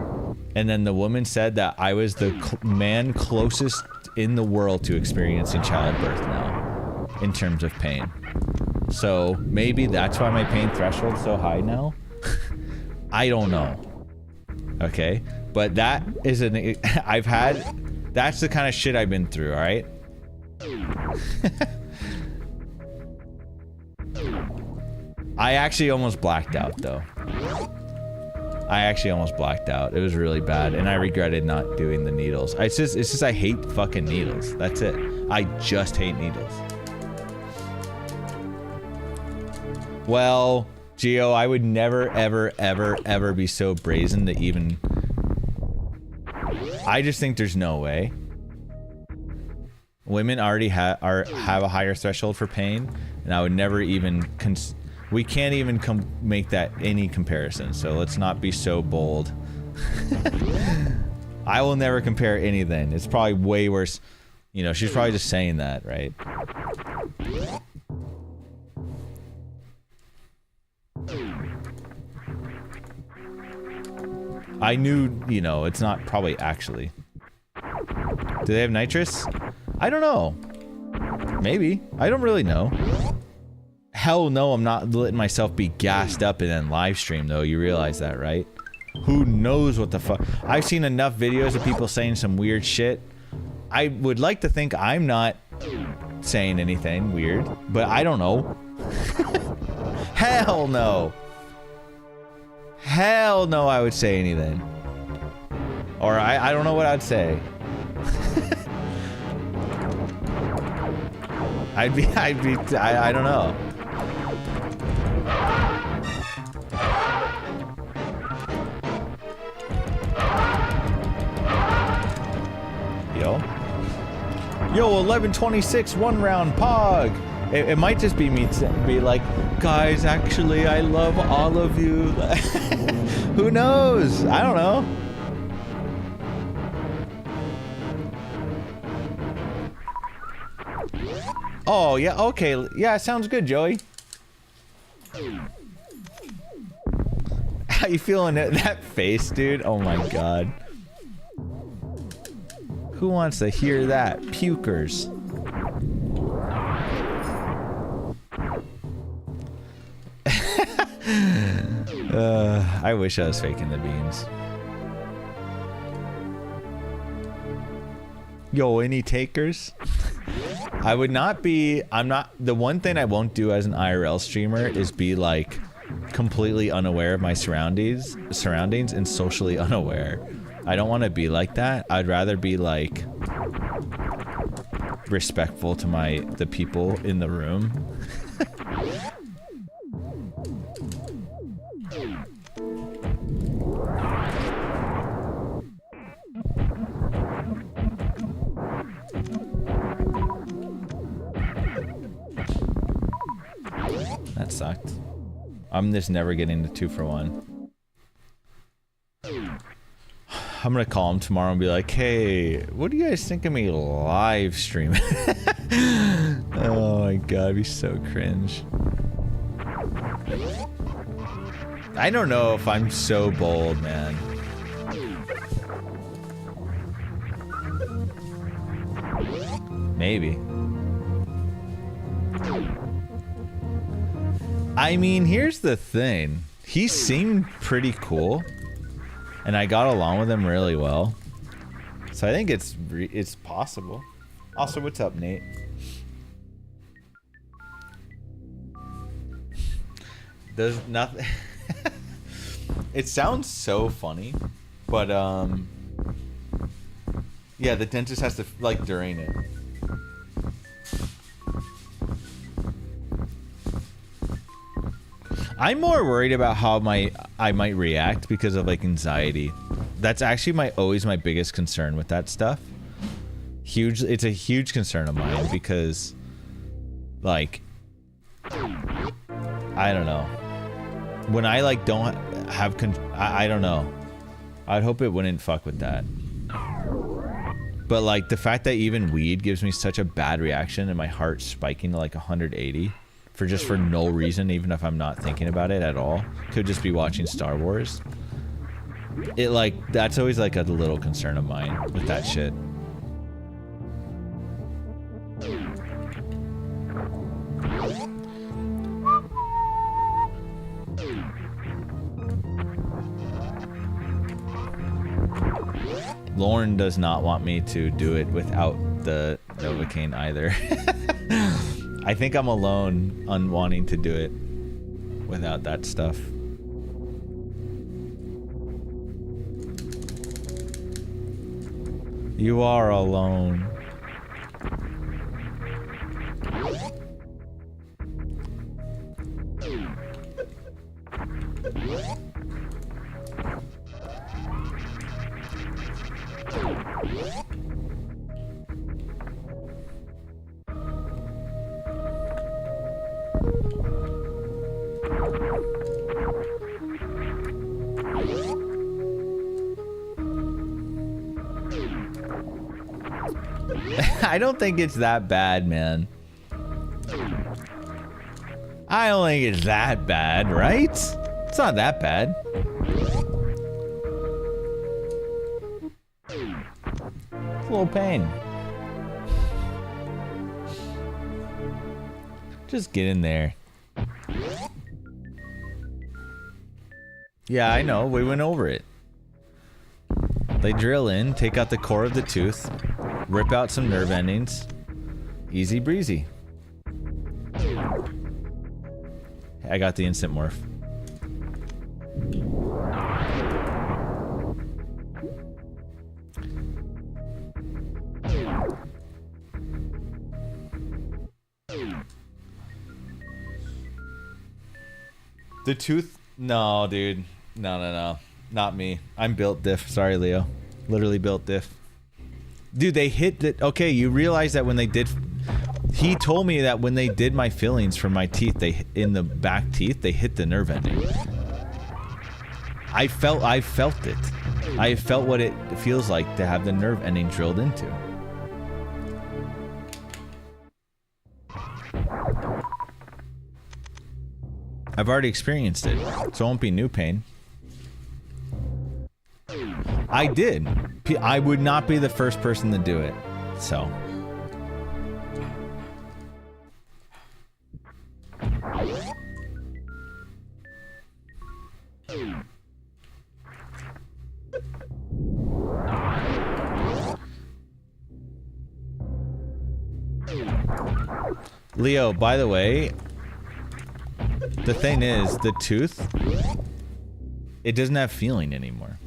And then the woman said that I was the man closest in the world to experiencing childbirth now. in terms of pain. So maybe that's why my pain threshold's so high now. I don't know. Okay, but that is an that's the kind of shit I've been through, all right? I actually almost blacked out though. I actually almost blacked out. It was really bad, and I regretted not doing the needles. It's just I hate fucking needles. That's it. I just hate needles. Well, Gio, I would never, ever, ever, ever be so brazen to even... I just think there's no way. Women already have a higher threshold for pain, and I would never even... We can't even make that any comparison, so let's not be so bold. I will never compare anything. It's probably way worse. You know, she's probably just saying that, right? I knew, you know, it's not probably actually. Do they have nitrous? I don't know. Maybe. I don't really know. Hell no, I'm not letting myself be gassed up and then live stream though. You realize that, right? Who knows what the fuck? I've seen enough videos of people saying some weird shit. I would like to think I'm not saying anything weird, but I don't know. Hell no. Hell no, I would say anything. Or I don't know what I'd say. I don't know. Yo, 1126, 1 round pog. It might just be me be like, guys, actually, I love all of you. Who knows? I don't know. Oh, yeah, okay. Yeah, sounds good, Joey. How you feeling? That face, dude? Oh my god. Who wants to hear that? Pukers. I wish I was faking the beans. Yo, any takers? I would not be... the one thing I won't do as an IRL streamer is be like completely unaware of my surroundings and socially unaware. I don't want to be like that. I'd rather be like respectful to the people in the room. That sucked. I'm just never getting the 2-for-1. I'm gonna call him tomorrow and be like, hey, what do you guys think of me live streaming? Oh my god, it'd be so cringe. I don't know if I'm so bold, man. Maybe. I mean, here's the thing. He seemed pretty cool. And I got along with him really well. So I think it's possible. Also, what's up, Nate? There's nothing... It sounds so funny. But, yeah, the dentist has to, like, during it. I'm more worried about how I might react because of like anxiety. That's actually always my biggest concern with that stuff. It's a huge concern of mine because like I don't know. When I like don't have I don't know. I'd hope it wouldn't fuck with that. But like the fact that even weed gives me such a bad reaction and my heart spiking to like 180 for no reason, even if I'm not thinking about it at all. Could just be watching Star Wars. It like, that's always like a little concern of mine with that shit. Lauren does not want me to do it without the Novocaine either. I think I'm alone on wanting to do it without that stuff. You are alone. I don't think it's that bad, man. I don't think it's that bad, right? It's not that bad. It's a little pain. Just get in there. Yeah, I know. We went over it. They drill in, take out the core of the tooth, rip out some nerve endings. Easy breezy. I got the instant morph. The tooth? No, dude. No. Not me. I'm built diff. Sorry, Leo. Literally built diff. Dude, they hit the... Okay, you realize that when they did... He told me that when they did my fillings for my teeth, they in the back teeth, they hit the nerve ending. I felt it. I felt what it feels like to have the nerve ending drilled into. I've already experienced it, so it won't be new pain. I did. I would not be the first person to do it, so. Leo, by the way, the thing is, the tooth, it doesn't have feeling anymore.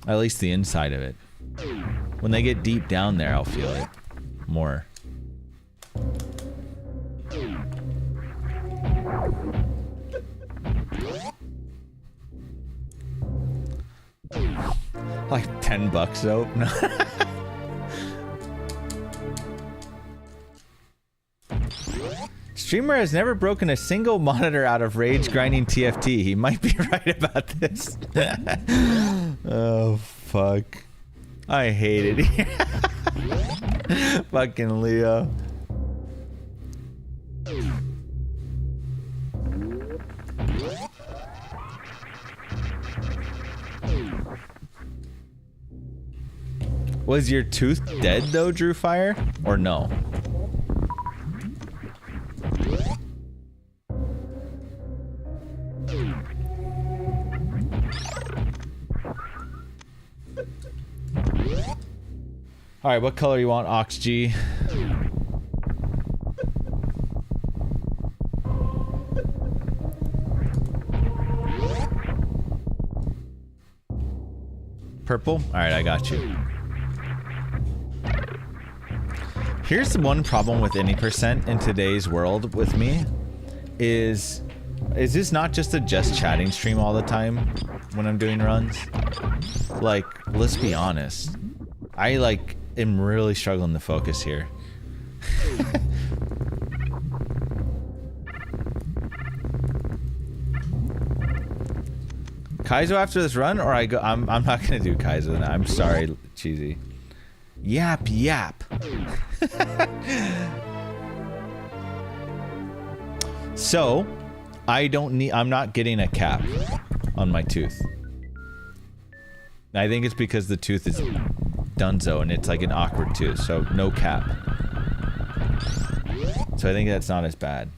At least the inside of it. When they get deep down there, I'll feel it more. Like $10 though. No. Streamer has never broken a single monitor out of rage grinding TFT. He might be right about this. Oh, fuck. I hate it here. Fucking Leo. Was your tooth dead though, Drew Fire? Or no? Alright, what color you want, Ox G? Purple? Alright, I got you. Here's the one problem with any percent in today's world with me is this not just a just chatting stream all the time when I'm doing runs? Like, let's be honest. I am really struggling to focus here. Kaizo after this run, or I'm not gonna do Kaizo now. I'm sorry, cheesy. Yap yap. So, I'm not getting a cap on my tooth. I think it's because the tooth is dunzo and it's like an awkward tooth, so no cap. So I think that's not as bad.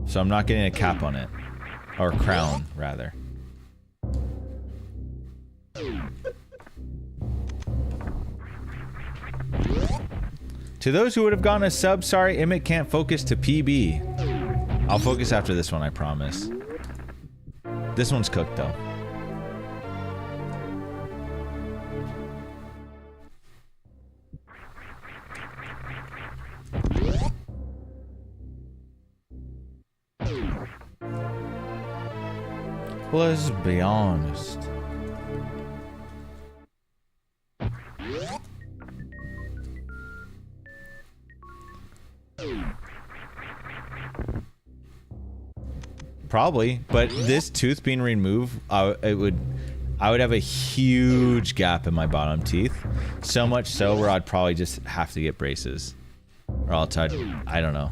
So I'm not getting a cap on it. Or crown, rather. To those who would have gotten a sub, sorry, Emmett can't focus to PB. I'll focus after this one, I promise. This one's cooked, though. Let's be honest. Probably, but this tooth being removed, I would have a huge gap in my bottom teeth. So much so where I'd probably just have to get braces. Or else I don't know.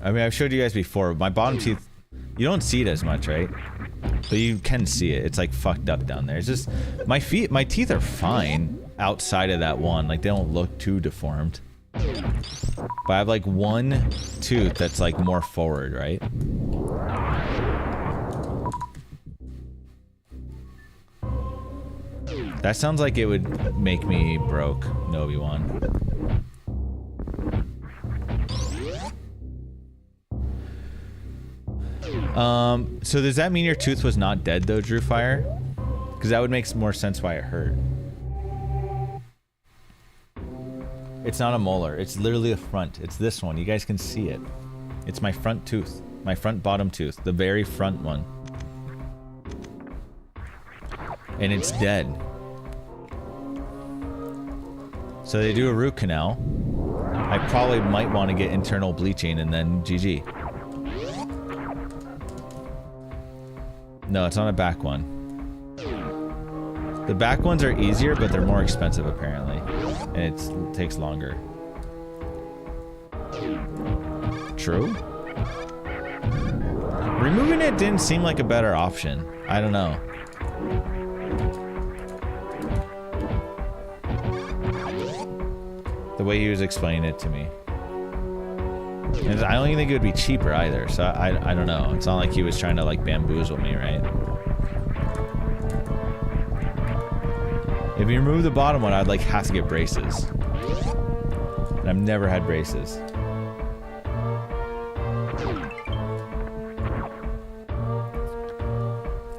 I mean, I've showed you guys before, my bottom teeth, you don't see it as much, right? But you can see it. It's like fucked up down there. It's just, my teeth are fine outside of that one. Like, they don't look too deformed. But I have like one tooth that's like more forward, right? That sounds like it would make me broke, Nobi-wan. So does that mean your tooth was not dead though, Drew Fire? Because that would make more sense why it hurt. It's not a molar. It's literally a front. It's this one. You guys can see it. It's my front tooth. My front bottom tooth. The very front one. And it's dead. So they do a root canal. I probably might want to get internal bleaching and then GG. No, it's not a back one. The back ones are easier, but they're more expensive apparently. And it takes longer. True. Removing it didn't seem like a better option. I don't know. The way he was explaining it to me. And I don't even think it would be cheaper either, so I don't know. It's not like he was trying to like bamboozle me, right? If you remove the bottom one, I'd like have to get braces. And I've never had braces.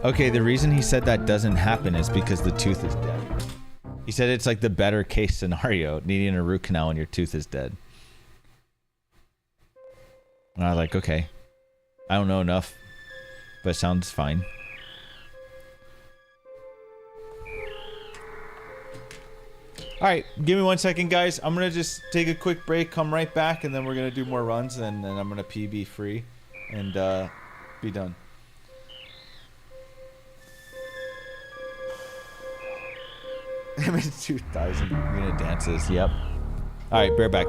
Okay, the reason he said that doesn't happen is because the tooth is dead. He said it's like the better case scenario, needing a root canal when your tooth is dead. And I was like, okay. I don't know enough, but it sounds fine. Alright, give me 1 second, guys. I'm gonna just take a quick break, come right back, and then we're gonna do more runs, and then I'm gonna PB free, and be done. I'm in 2000 unit dances, yep. Alright, bear back.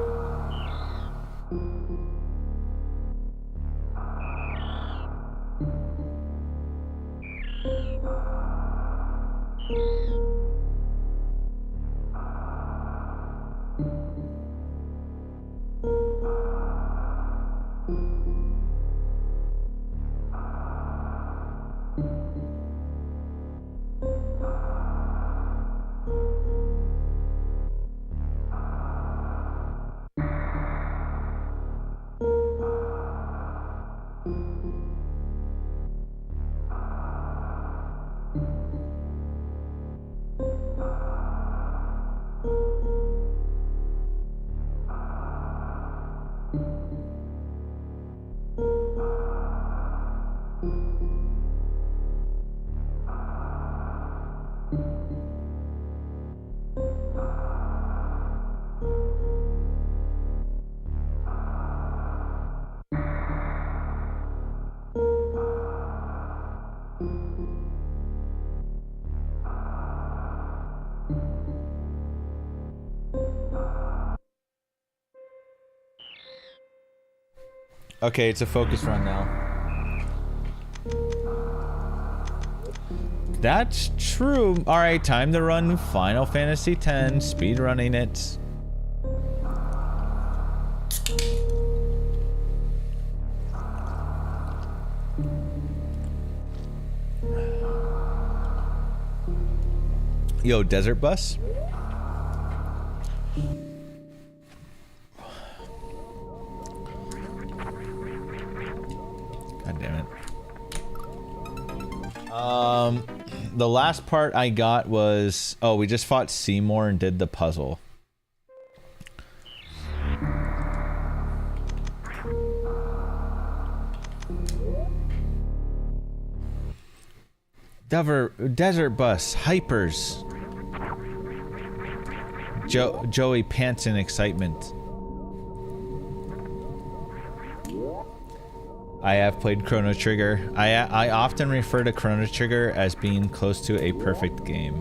Okay, it's a focus run now. That's true. Alright, time to run Final Fantasy X, speed running it. Yo, Desert Bus. God damn it. The last part I got was, oh, we just fought Seymour and did the puzzle. Desert Bus, Hypers. Joey pants in excitement. I have played Chrono Trigger. I often refer to Chrono Trigger as being close to a perfect game.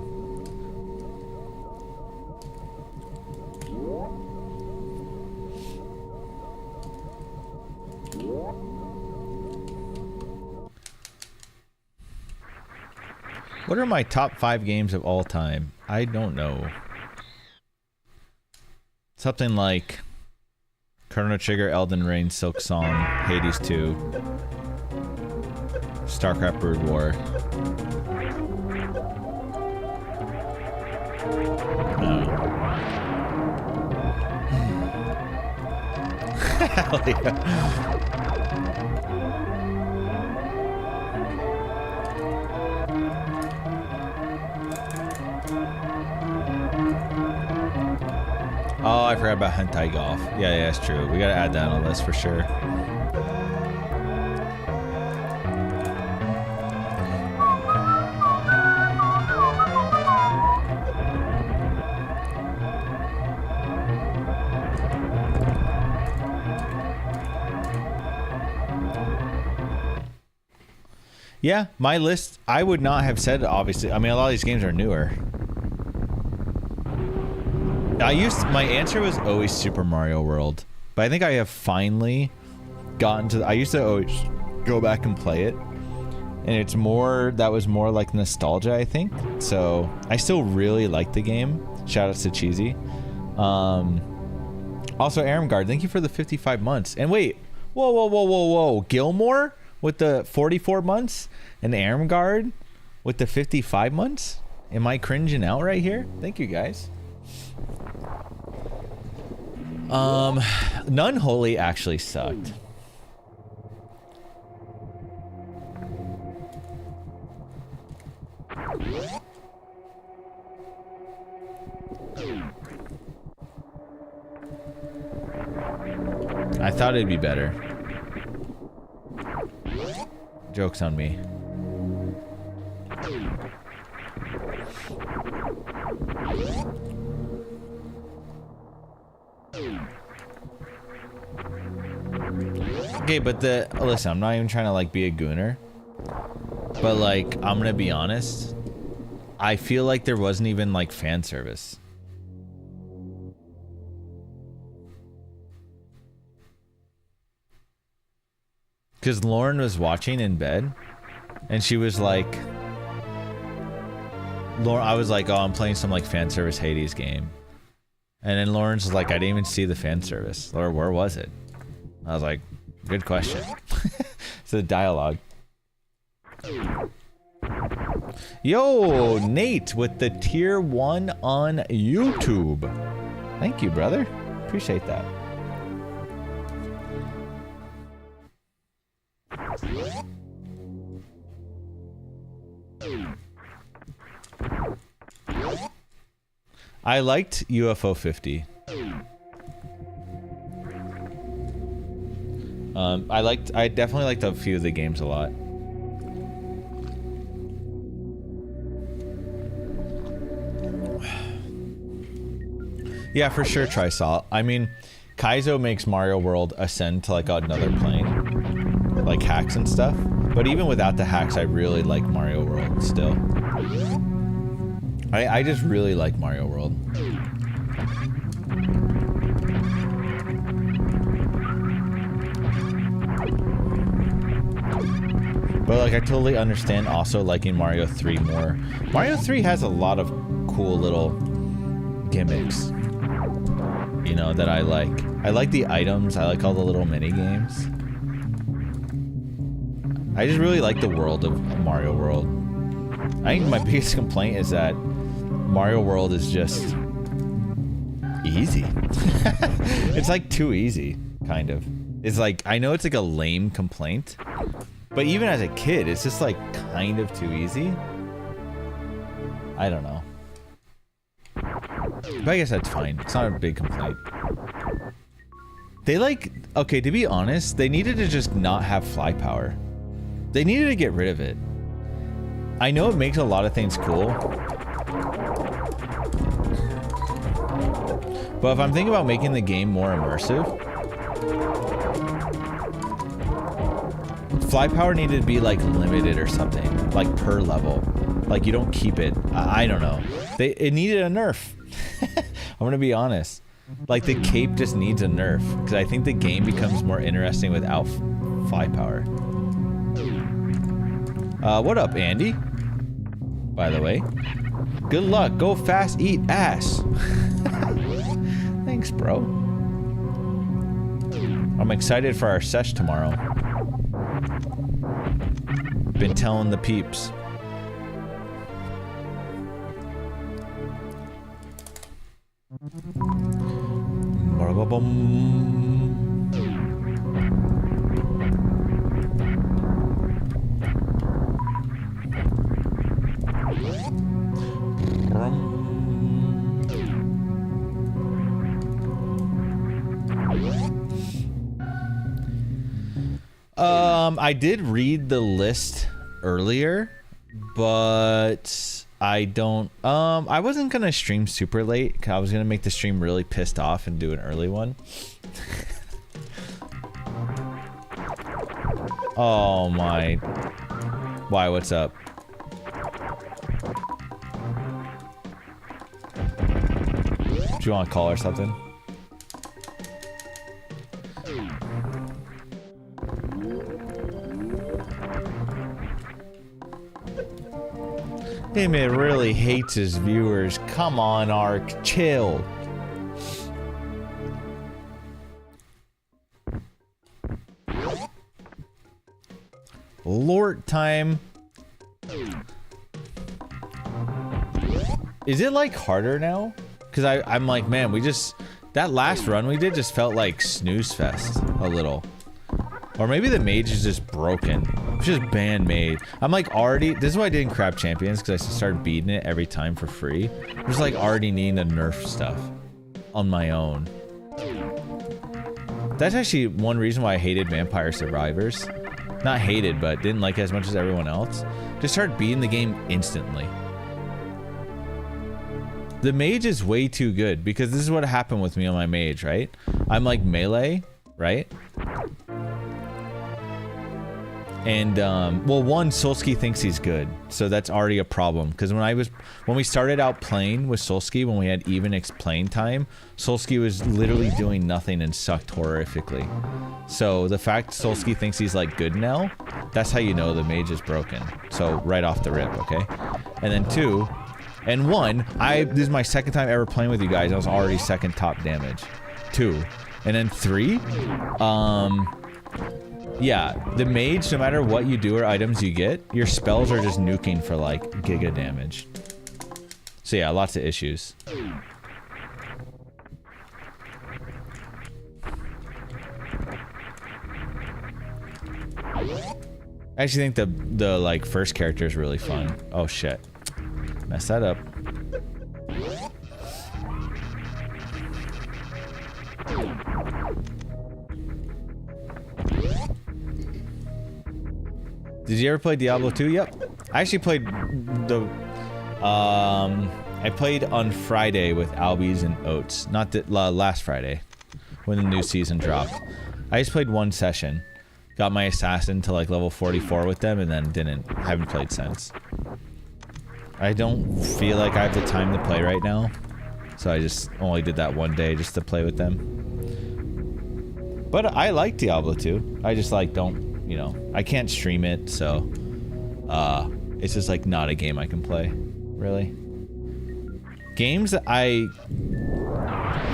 What are my top 5 games of all time? I don't know. Something like Chrono Trigger, Elden Ring, Silk Song, Hades 2, StarCraft Brood War. Hell yeah. Oh, I forgot about hentai golf. Yeah, that's true. We gotta add that on the list for sure. Yeah, my list, I would not have said, obviously. I mean, a lot of these games are newer. My answer was always Super Mario World, but I think I have finally gotten to, I used to always go back and play it, and it's more, that was more like nostalgia, I think. So I still really like the game. Shout outs to Cheesy. Also, Aramgard, thank you for the 55 months. And wait, whoa. Gilmore with the 44 months and Aramgard with the 55 months? Am I cringing out right here? Thank you guys. Nunholy actually sucked. I thought it'd be better. Joke's on me. Okay, but listen, I'm not even trying to like be a gooner, but like, I'm gonna be honest, I feel like there wasn't even like fan service. Because Lauren was watching in bed and she was like, I was like, oh, I'm playing some like fan service Hades game. And then Lauren's like, I didn't even see the fan service. Or where was it? I was like, good question. It's a dialogue. Yo, Nate with the tier 1 on YouTube. Thank you, brother. Appreciate that. I liked UFO 50. I definitely liked a few of the games a lot. Yeah, for sure, Trisol. I mean, Kaizo makes Mario World ascend to like another plane, like hacks and stuff. But even without the hacks, I really like Mario World still. I just really like Mario World. But like, I totally understand also liking Mario 3 more. Mario 3 has a lot of cool little gimmicks, you know, that I like. I like the items. I like all the little mini games. I just really like the world of Mario World. I think my biggest complaint is that Mario World is just easy. It's like too easy, kind of. It's like, I know it's like a lame complaint, but even as a kid, it's just like kind of too easy. I don't know. But I guess that's fine. It's not a big complaint. They like, okay, to be honest, they needed to just not have fly power. They needed to get rid of it. I know it makes a lot of things cool. But if I'm thinking about making the game more immersive, fly power needed to be like limited or something, like per level. Like you don't keep it. I don't know. It needed a nerf. I'm gonna be honest. Like the cape just needs a nerf because I think the game becomes more interesting without fly power. What up, Andy? By the way, good luck. Go fast, eat ass. Thanks, bro. I'm excited for our sesh tomorrow. Been telling the peeps. I did read the list earlier, but I don't, I wasn't gonna stream super late, 'cause I was gonna make the stream really pissed off and do an early one. Oh my. Why, what's up? Do you want to call or something? Him, it really hates his viewers. Come on, Ark, chill. Lord time. Is it like harder now? Because I'm like, man, we just, that last run we did just felt like snooze fest a little. Or maybe the mage is just broken. It's just ban mage. I'm like already, this is why I didn't crab champions, because I started beating it every time for free. I'm just like already needing to nerf stuff on my own. That's actually one reason why I hated Vampire Survivors. Not hated, but didn't like it as much as everyone else. Just started beating the game instantly. The mage is way too good, because this is what happened with me on my mage, right? I'm like melee, right? And, well, one, Solsky thinks he's good, so that's already a problem. Because when we started out playing with Solsky, when we had even playing time, Solsky was literally doing nothing and sucked horrifically. So the fact Solsky thinks he's like good now, that's how you know the mage is broken. So right off the rip, okay? And then two, and one, this is my second time ever playing with you guys. I was already second top damage. Two, and then three, yeah, the mage, no matter what you do or items you get, your spells are just nuking for like giga damage. So yeah, lots of issues. I actually think the like first character is really fun. Oh shit. Mess that up. Did you ever play Diablo 2? Yep. I actually played the I played on Friday with Albies and Oats. Not the last Friday when the new season dropped. I just played one session. Got my assassin to like level 44 with them and then haven't played since. I don't feel like I have the time to play right now. So I just only did that one day just to play with them. But I like Diablo 2. I just like don't, you know, I can't stream it, so it's just like not a game I can play, really. Games that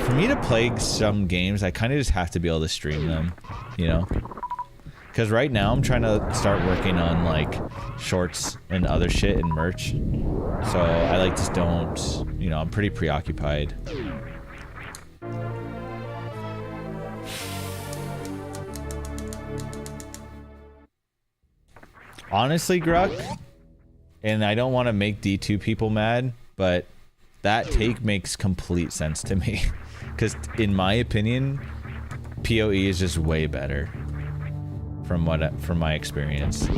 for me to play some games, I kind of just have to be able to stream them, you know? Because right now I'm trying to start working on like shorts and other shit and merch. So I like just don't you know, I'm pretty preoccupied. Honestly, Gruck, and I don't want to make D2 people mad, but that take makes complete sense to me. Because in my opinion, PoE is just way better from my experience.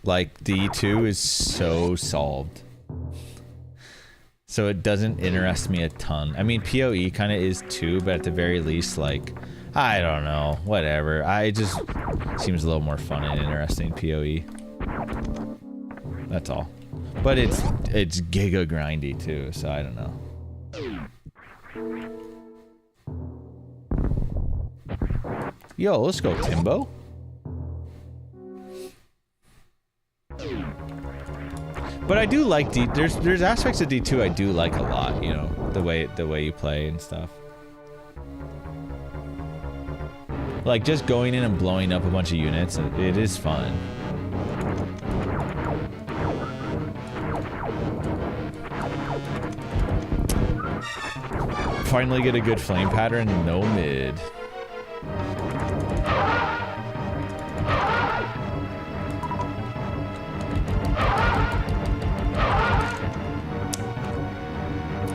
Like, D2 is so solved. So it doesn't interest me a ton. I mean, PoE kind of is too, but at the very least, like, I don't know, whatever. I just seems a little more fun and interesting, PoE. That's all. But it's giga grindy too, so I don't know. Yo, let's go, Timbo. But I do like D. There's aspects of D2 I do like a lot. You know, the way you play and stuff. Like just going in and blowing up a bunch of units, it is fun. Finally get a good flame pattern, no mid.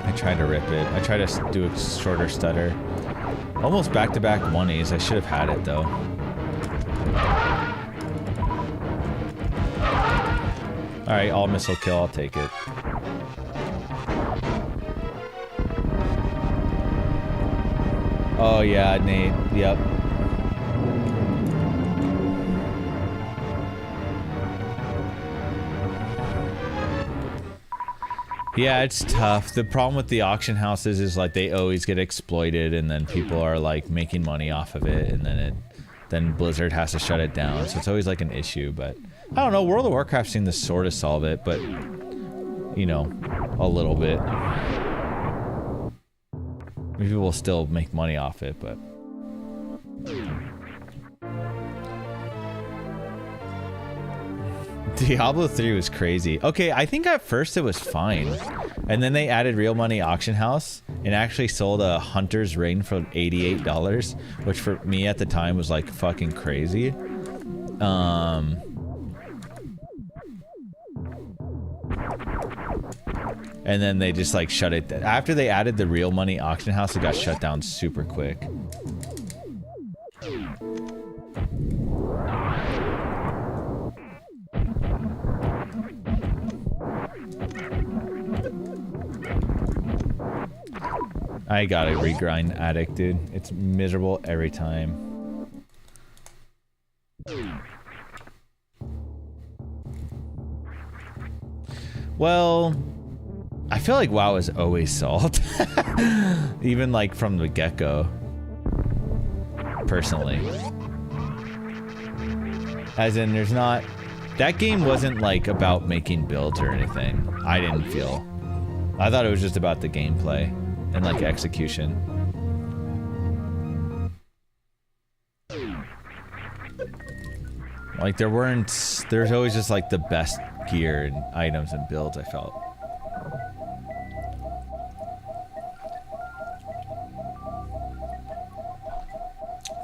I try to rip it. I try to do a shorter stutter. Almost back-to-back 1As. I should have had it though. Alright, all missile kill, I'll take it. Oh yeah, Nate. Yep. Yeah, it's tough. The problem with the auction houses is like they always get exploited and then people are like making money off of it and then Blizzard has to shut it down. So it's always like an issue, but I don't know, World of Warcraft seemed to sort of solve it, but you know, a little bit. People will still make money off it, but Diablo 3 was crazy. Okay, I think at first it was fine. And then they added Real Money Auction House and actually sold a Hunter's Ring for $88, which for me at the time was like fucking crazy. And then they just like shut it. After they added the Real Money Auction House, it got shut down super quick. I gotta regrind Addict, dude. It's miserable every time. Well, I feel like WoW is always solved. Even like from the get-go. Personally. As in, there's not... That game wasn't like about making builds or anything. I didn't feel. I thought it was just about the gameplay. And like execution. Like there's always just like the best gear and items and builds, I felt.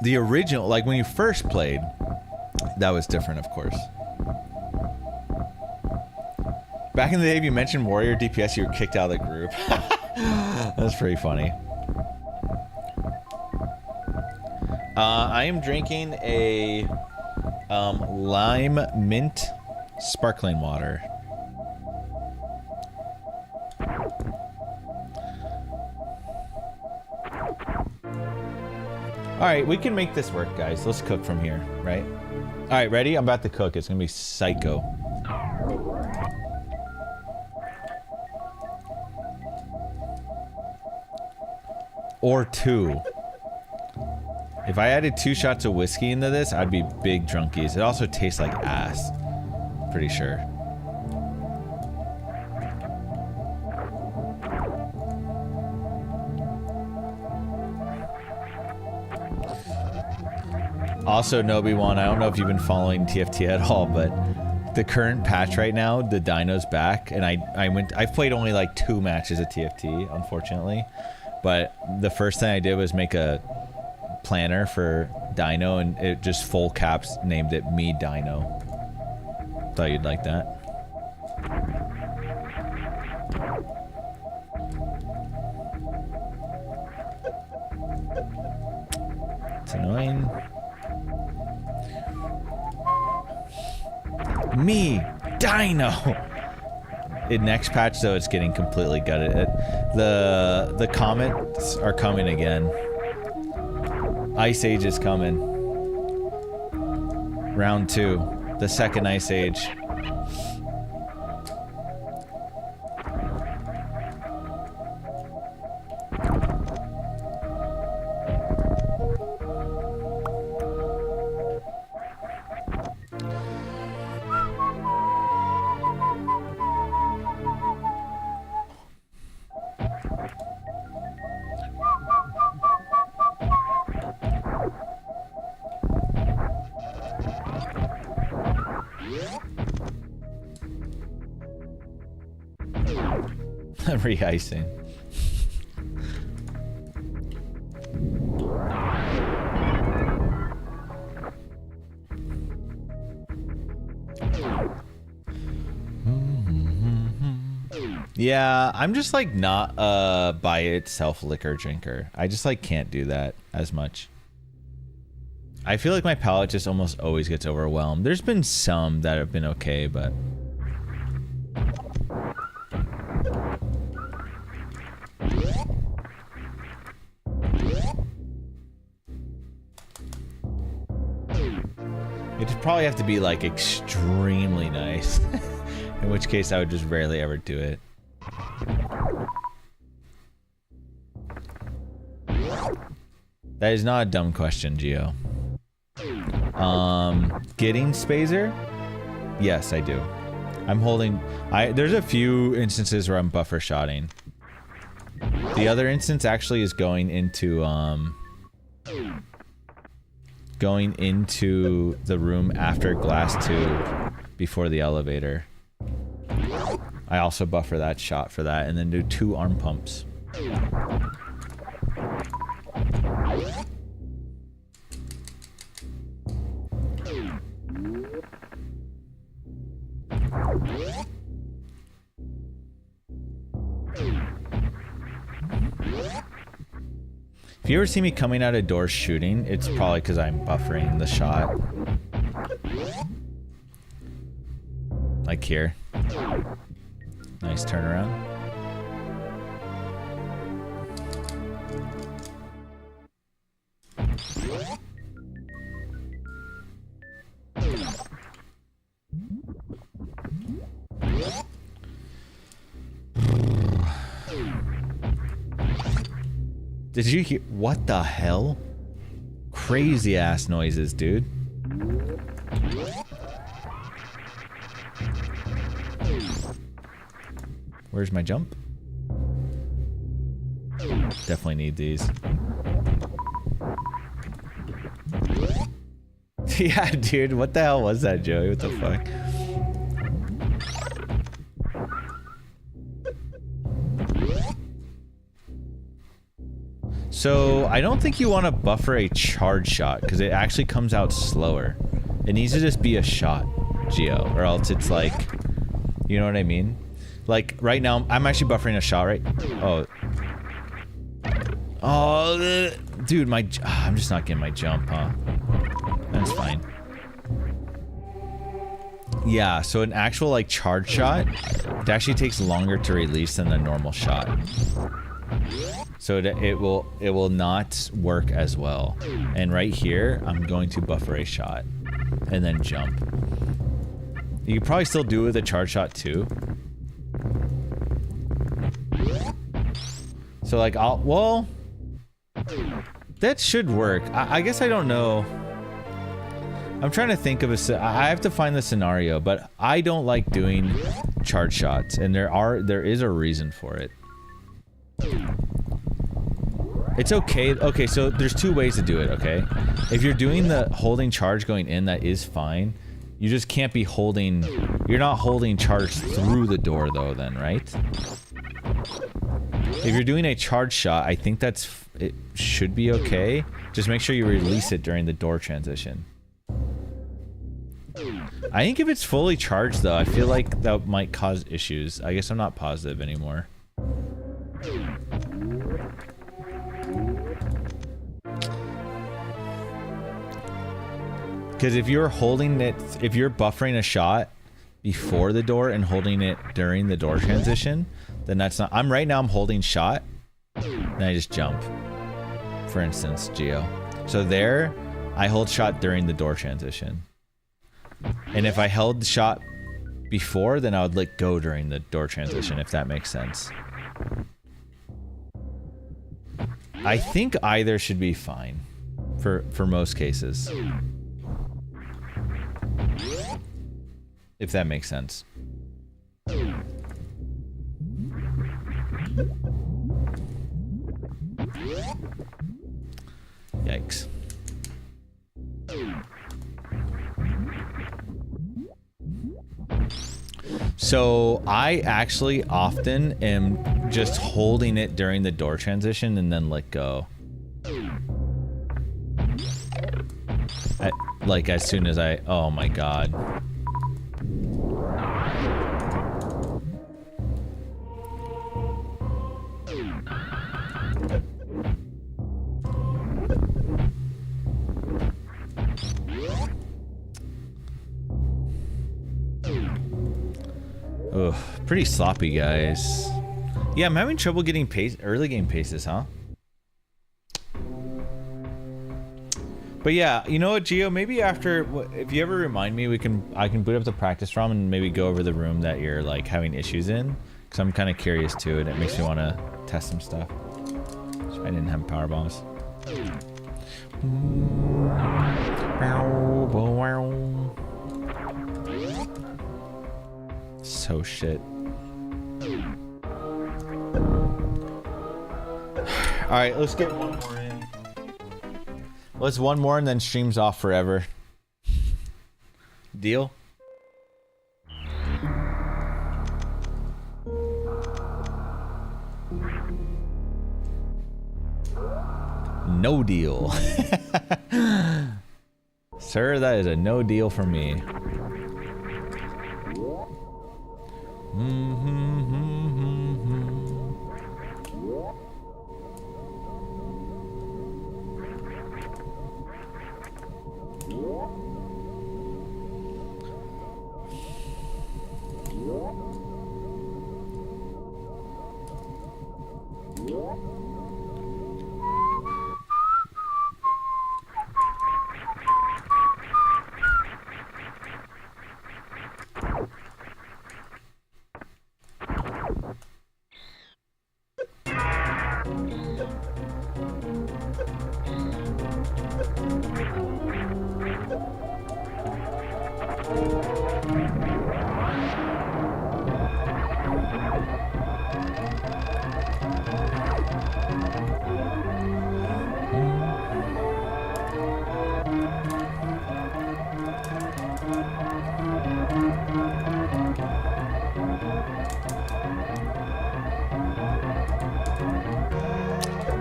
The original, like when you first played, that was different, of course. Back in the day, if you mentioned Warrior DPS, you were kicked out of the group. That's pretty funny. I am drinking a lime mint sparkling water. Alright, we can make this work, guys. Let's cook from here, right? Alright, ready? I'm about to cook. It's gonna be psycho. Or 2. If I added 2 shots of whiskey into this, I'd be big drunkies. It also tastes like ass. Pretty sure. Also, Nobi1, I don't know if you've been following TFT at all, but the current patch right now, the Dino's back, and I've played only like 2 matches of TFT, unfortunately. But the first thing I did was make a planner for Dino, and it just full caps named it Me Dino. Thought you'd like that. It's annoying. Me Dino. In next patch though, it's getting completely gutted. The comments are coming again. Ice Age is coming. Round 2, the second Ice Age. Re-icing. Yeah, I'm just like not a by itself liquor drinker. I just like can't do that as much. I feel like my palate just almost always gets overwhelmed. There's been some that have been okay, but it'd probably have to be like extremely nice. In which case I would just rarely ever do it. That is not a dumb question, Gio. Getting Spazer? Yes, I do. I'm holding... There's a few instances where I'm buffer shotting. The other instance actually is going into the room after glass tube before the elevator. I also buffer that shot for that and then do 2 arm pumps. If you ever see me coming out of doors shooting, it's probably because I'm buffering the shot. Like here. Nice turnaround. Did you hear? What the hell? Crazy ass noises, dude. Where's my jump? Definitely need these. Yeah, dude, what the hell was that, Joey? What the fuck? So, I don't think you want to buffer a charge shot, because it actually comes out slower. It needs to just be a shot, Gio, or else it's like... You know what I mean? Like, right now, I'm actually buffering a shot, right? Oh. Oh, dude, I'm just not getting my jump, huh? That's fine. Yeah, so an actual, like, charge shot, it actually takes longer to release than the normal shot. So it will not work as well. And right here, I'm going to buffer a shot. And then jump. You can probably still do it with a charge shot, too. So, like, well... That should work. I guess I don't know. I'm trying to think of I have to find the scenario, but I don't like doing charge shots, and there is a reason for it. It's okay. Okay, so there's 2 ways to do it, okay? If you're doing the holding charge going in, that is fine. You just can't be holding... You're not holding charge through the door, though, then, right? If you're doing a charge shot, I think that's... It should be okay. Just make sure you release it during the door transition. I think if it's fully charged, though, I feel like that might cause issues. I guess I'm not positive anymore. Because if you're holding it, if you're buffering a shot before the door and holding it during the door transition, then that's not... right now I'm holding shot, and I just jump. For instance, Geo. So there, I hold shot during the door transition. And if I held the shot before, then I would let go during the door transition, if that makes sense. I think either should be fine for most cases. If that makes sense. Yikes. So I actually often am just holding it during the door transition and then let go. Like as soon as I... Oh my god. Ugh, pretty sloppy, guys. Yeah, I'm having trouble getting pace, early game paces, huh? But yeah, you know what, Gio? Maybe after, if you ever remind me, I can boot up the practice ROM and maybe go over the room that you're like having issues in, because I'm kind of curious too, and it makes me want to test some stuff. So I didn't have power bombs. So shit. All right, let's get one more in. Let's one more and then stream's off forever. Deal? No deal. Sir, that is a no deal for me.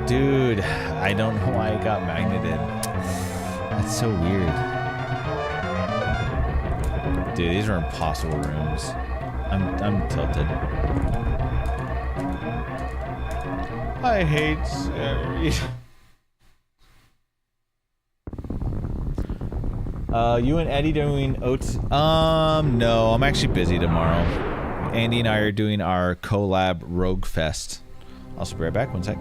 Dude, I don't know why I got magneted. That's so weird. Dude, these are impossible rooms. I'm tilted. I hate Siri. You and Eddie doing oats? No, I'm actually busy tomorrow. Andy and I are doing our collab Rogue Fest. I'll be right back, one sec.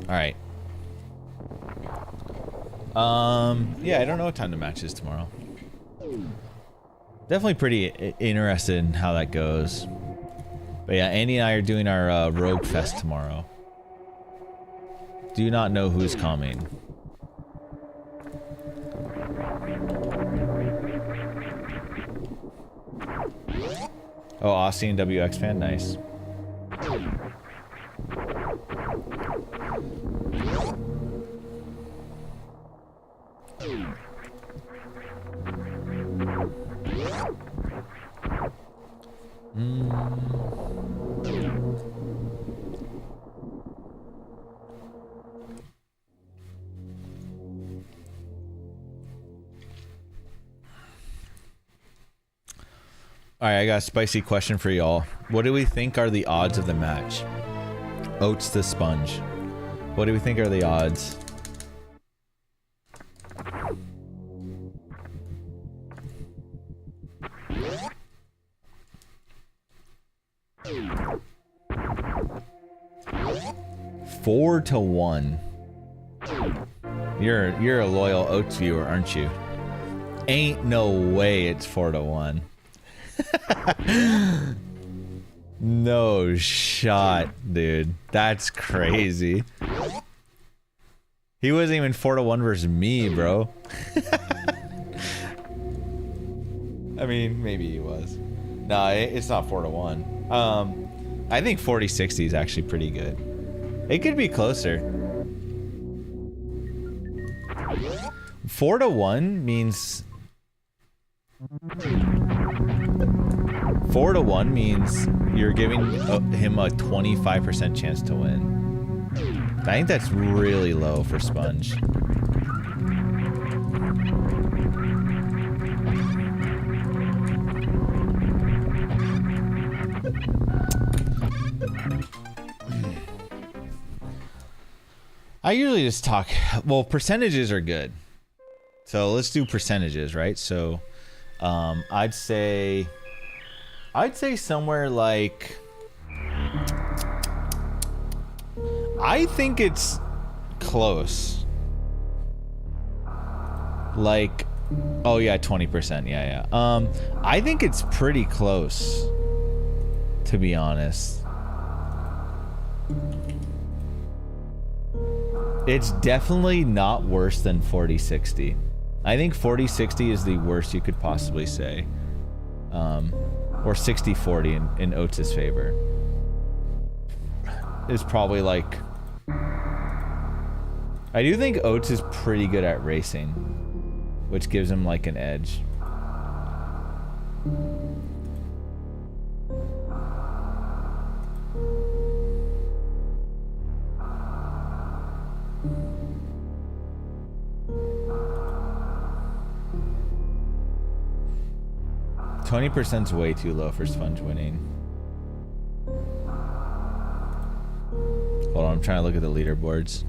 Alright. Yeah, I don't know what time the match is tomorrow. Definitely pretty interested in how that goes. But yeah, Andy and I are doing our Rogue Fest tomorrow. Do not know who's coming. Oh, Aussie and WX fan, nice. Alright, I got a spicy question for y'all. What do we think are the odds of the match? Oats the Sponge. What do we think are the odds? Four to 1. You're a loyal Oats viewer, aren't you? Ain't no way it's 4 to 1. No shot, dude. That's crazy. He wasn't even 4 to 1 versus me, bro. I mean, maybe he was. No, it's not 4 to 1. I think 40-60 is actually pretty good. It could be closer. 4 to 1 means 4 to 1 means you're giving him a 25% chance to win. I think that's really low for Sponge. I usually just talk, well, percentages are good. So let's do percentages, right? So I'd say somewhere like, I think it's close. Like, oh yeah, 20%. Yeah. I think it's pretty close, to be honest. It's definitely not worse than 40-60. I think 40-60 is the worst you could possibly say. Or 60-40 in Oates' favor. Is probably like... I do think Oates is pretty good at racing, which gives him like an edge. %'s way too low for Sponge winning. Hold on, I'm trying to look at the leaderboards.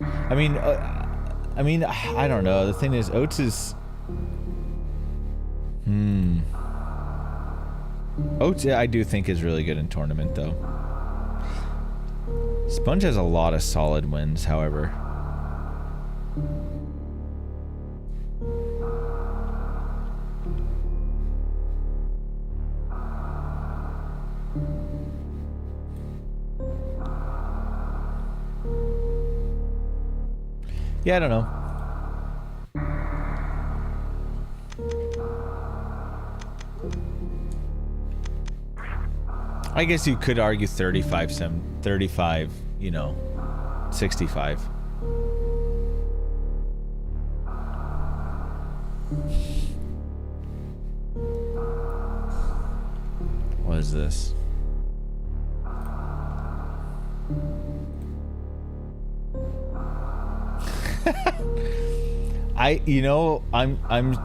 I mean, I don't know. The thing is, Oates is... Oates, I do think is really good in tournament, though. Sponge has a lot of solid wins, however. Yeah, I don't know. I guess you could argue 35, you know, 65. What is this?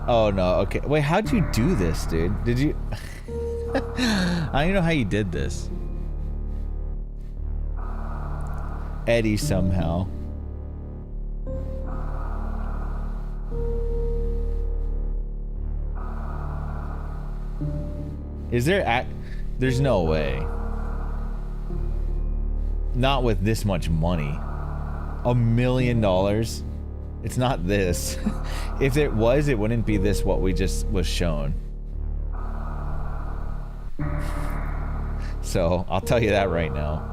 Oh no, okay. Wait, how'd you do this, dude? Did you... I don't even know how you did this. Eddie somehow. Is there there's no way. Not with this much money. $1 million? It's not this. If it was, it wouldn't be this what we just was shown. So, I'll tell you that right now.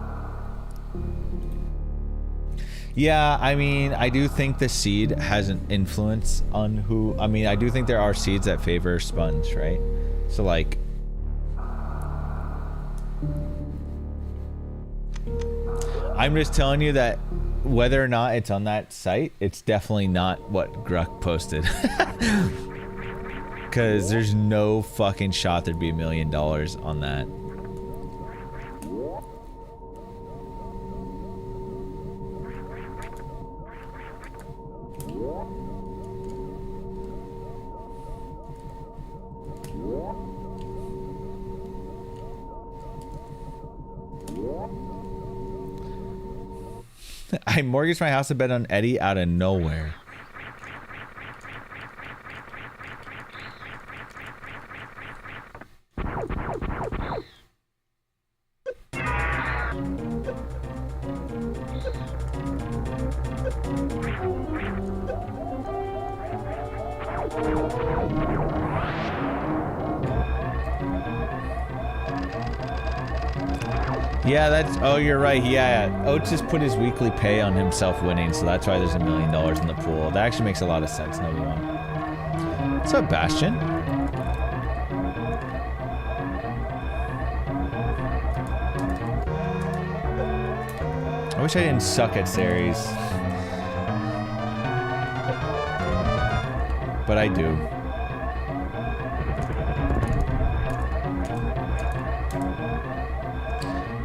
Yeah, I mean, I do think the seed has an influence on who. I mean, I do think there are seeds that favor sponge, right? So like, I'm just telling you that whether or not it's on that site, it's definitely not what Gruck posted. Because there's no fucking shot there'd be $1 million on that. I mortgaged my house to bet on Eddie out of nowhere. Yeah, that's... Oh, you're right. Yeah, Oates just put his weekly pay on himself winning, so that's why there's $1 million in the pool. That actually makes a lot of sense, no one. What's up, Bastion? I wish I didn't suck at series. But I do.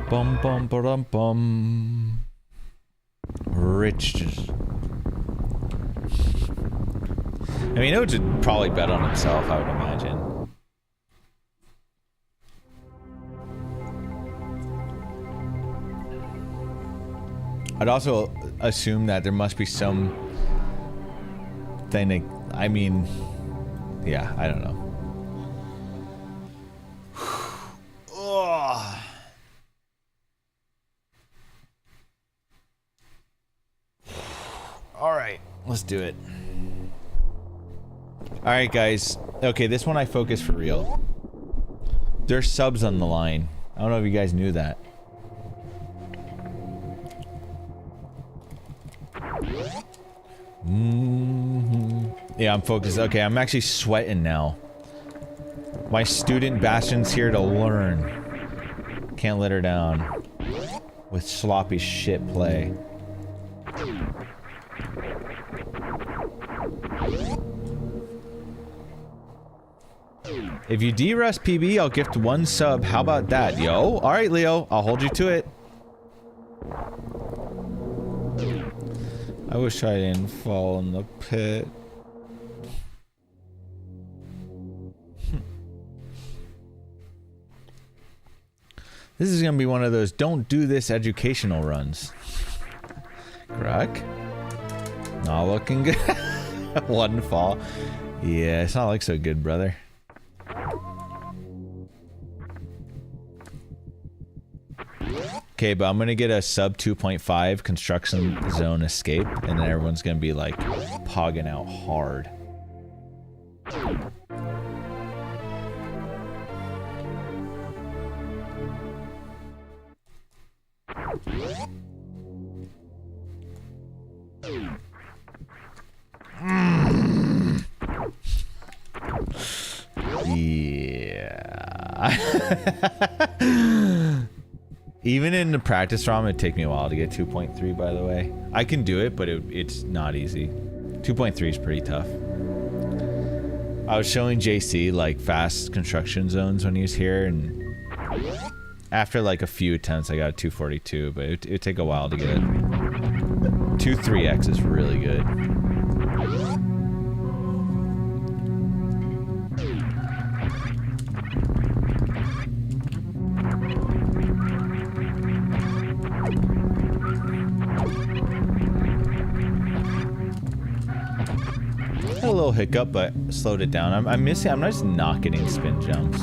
Bum bum ba bum. Rich just... I mean, Oates would probably bet on himself, I would imagine. I'd also assume that there must be some thing that, I mean, yeah, I don't know. Alright, let's do it. Alright, guys. Okay, this one I focus for real. There's subs on the line. I don't know if you guys knew that. Yeah, I'm focused. Okay, I'm actually sweating now. My student Bastion's here to learn. Can't let her down. With sloppy shit play. If you D-Rust PB, I'll gift 1 sub. How about that, yo? Alright, Leo. I'll hold you to it. I wish I didn't fall in the pit. This is gonna be one of those don't do this educational runs. Gruck? Not looking good. 1 fall. Yeah, it's not like so good, brother. Okay, but I'm gonna get a sub 2.5 construction zone escape, and then everyone's gonna be like pogging out hard. Yeah. Even in the practice ROM, it'd take me a while to get 2.3, by the way. I can do it, but it's not easy. 2.3 is pretty tough. I was showing JC, like, fast construction zones when he was here, and after, like, a few attempts, I got a 242, but it'd take a while to get it. 2.3x is really good. A little hiccup, but slowed it down. I'm missing. I'm just not getting spin jumps.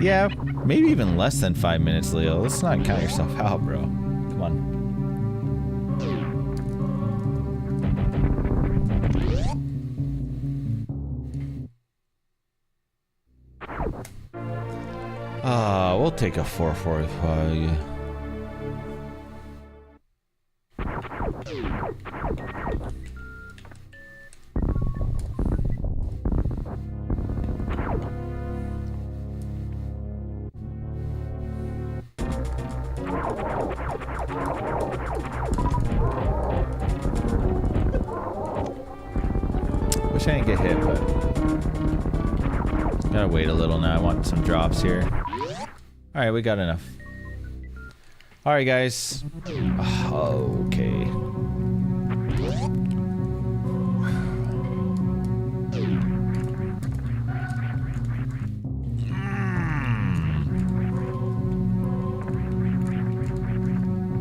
Yeah, maybe even less than 5 minutes, Leo. Let's not count yourself out, bro. Come on. We'll take a 445. Wish I didn't get hit, but gotta wait a little now. I want some drops here. All right, we got enough. All right, guys. Okay.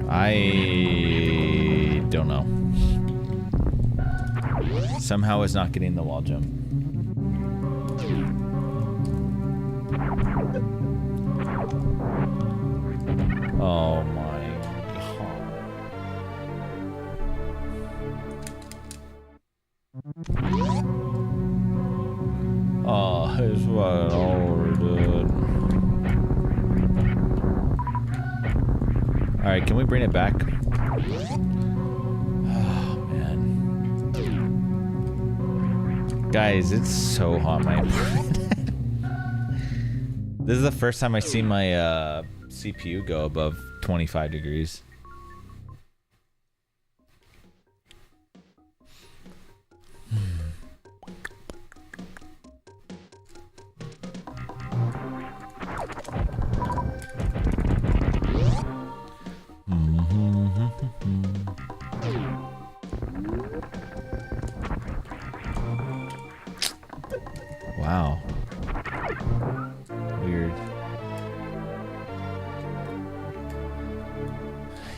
I don't know. Somehow it's not getting the wall jump. Oh my god. Oh, here's what I ordered. Alright, can we bring it back? Oh man. Guys, it's so hot in my apartment. This is the first time I've seen my CPU go above 25 degrees. Wow. Weird.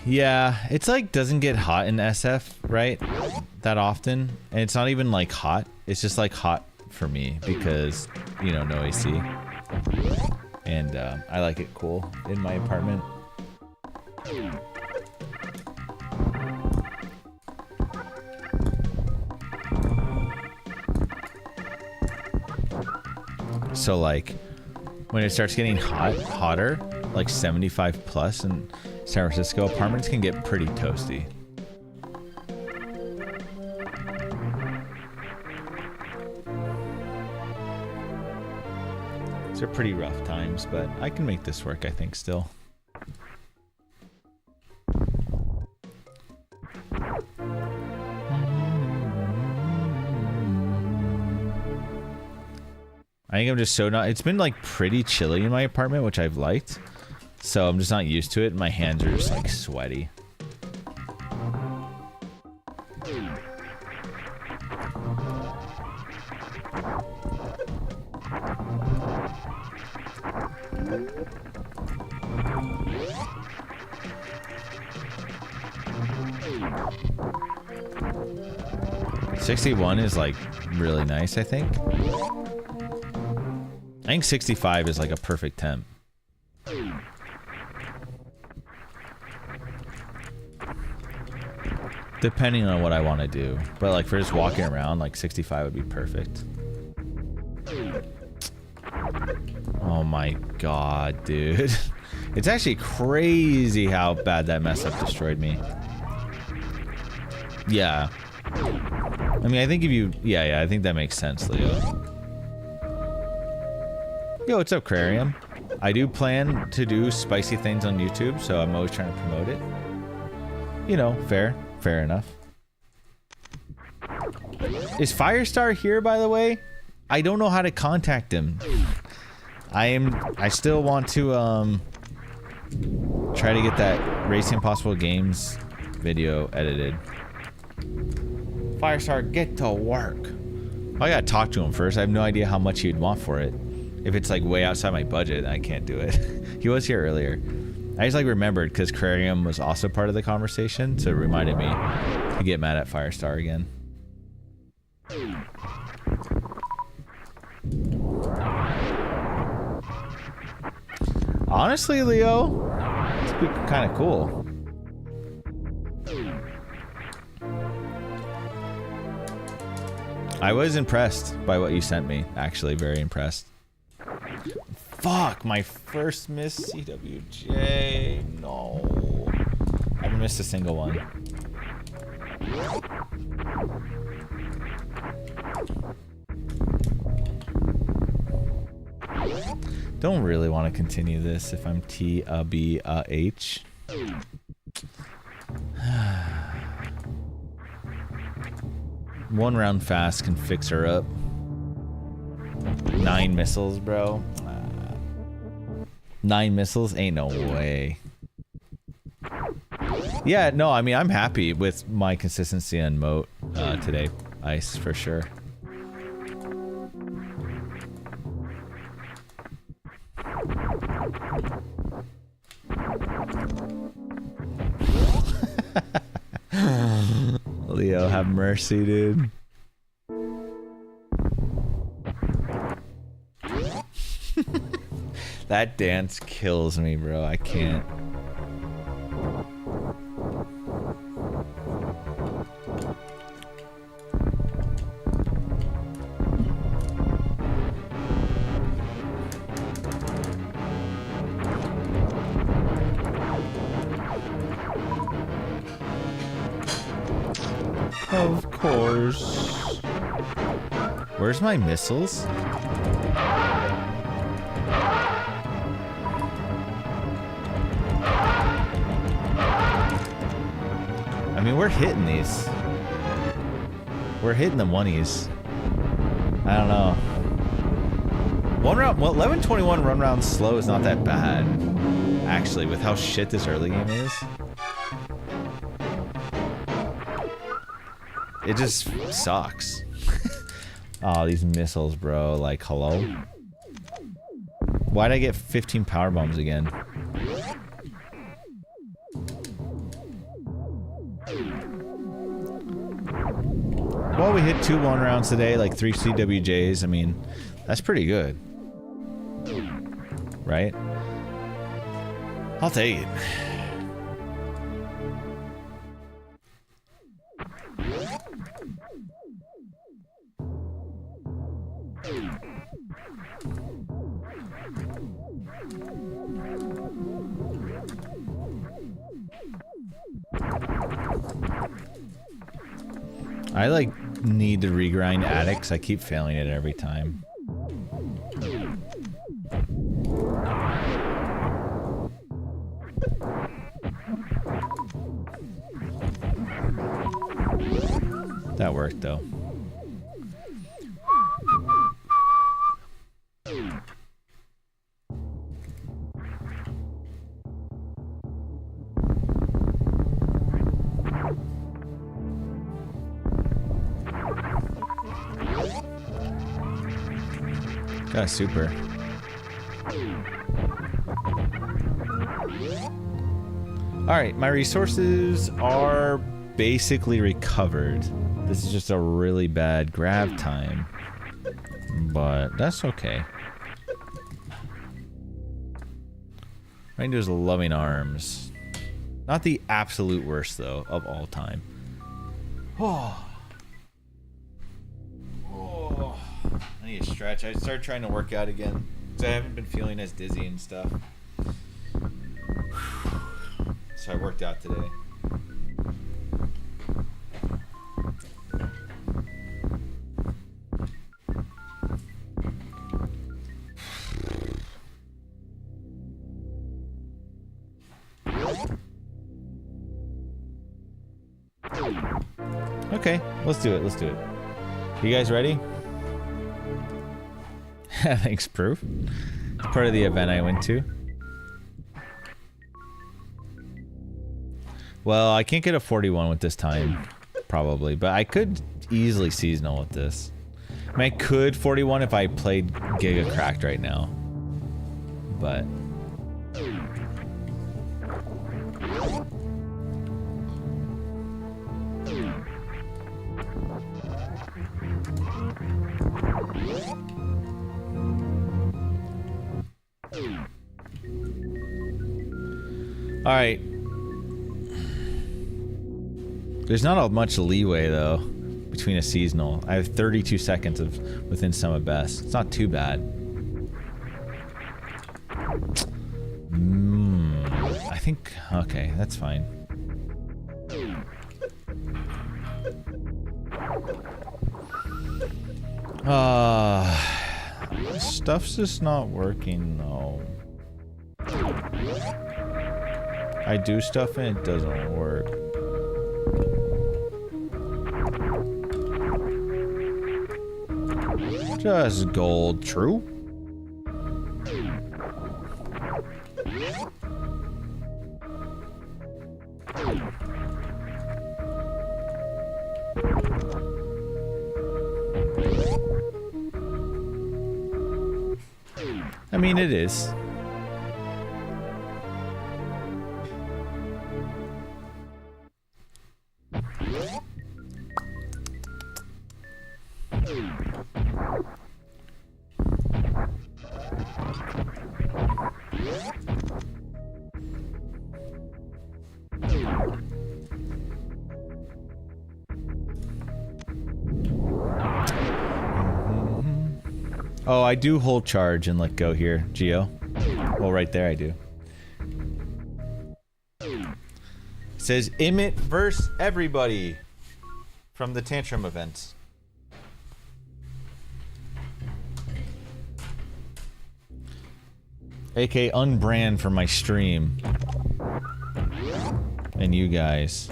Yeah, it's like doesn't get hot in SF, right? That often. And it's not even like hot. It's just like hot for me because, you know, no AC. And I like it cool in my apartment. So like when it starts getting hotter, like 75 plus in San Francisco, apartments can get pretty toasty. These are pretty rough times, but I can make this work, I think, still. I think I'm just so not. It's been like pretty chilly in my apartment, which I've liked. So I'm just not used to it. My hands are just like sweaty. $61 is like really nice, I think. I think 65 is like a perfect temp. Depending on what I want to do. But like for just walking around, like 65 would be perfect. Oh my god, dude. It's actually crazy how bad that mess up destroyed me. Yeah. I mean, I think if you... Yeah, I think that makes sense, Leo. Yo, what's up, Crarium? I do plan to do spicy things on YouTube, so I'm always trying to promote it. You know, fair enough. Is Firestar here, by the way? I don't know how to contact him. I still want to try to get that Racing Impossible Games video edited. Firestar, get to work. I gotta talk to him first. I have no idea how much he'd want for it. If it's like way outside my budget, I can't do it. He was here earlier. I just like remembered because Crarium was also part of the conversation, so it reminded me to get mad at Firestar again. Honestly, Leo, it's kind of cool. I was impressed by what you sent me. Actually, very impressed. Fuck, my first miss CWJ. No. I haven't missed a single one. Don't really want to continue this if I'm H. One round fast can fix her up. 9 missiles, bro. 9 missiles? Ain't no way. Yeah, no, I mean, I'm happy with my consistency on moat today. Ice, for sure. Leo, have mercy, dude. That dance kills me, bro. I can't. Of course. Where's my missiles? I mean, we're hitting these. We're hitting the one-ies. I don't know. One round, well, 11:21 run round slow is not that bad. Actually, with how shit this early game is. It just sucks. Oh, these missiles, bro. Like, hello? Why'd I get 15 power bombs again? Well, we hit 2 1 rounds today, like 3 CWJs. I mean, that's pretty good. Right? I'll take it. I like need to regrind addicts. I keep failing it every time. That worked though. Got a super. Alright, my resources are basically recovered. This is just a really bad grab time. But that's okay. What I can do is loving arms. Not the absolute worst though, of all time. Oh. I need to stretch. I started trying to work out again because I haven't been feeling as dizzy and stuff. So I worked out today. Okay, let's do it. Let's do it. You guys ready? Thanks, proof. It's part of the event I went to. Well, I can't get a 41 with this time, probably, but I could easily seasonal with this. I mean, I could 41 if I played Giga Cracked right now, but. All right. There's not much leeway though between a seasonal. I have 32 seconds of within sum of best. It's not too bad. I think, okay, that's fine. Stuff's just not working though. I do stuff and it doesn't work. Just gold, true? I mean, it is. Oh, I do hold charge and let go here, Geo. Well, right there I do. It says Emmett versus everybody from the Tantrum events. AK unbrand for my stream. And you guys.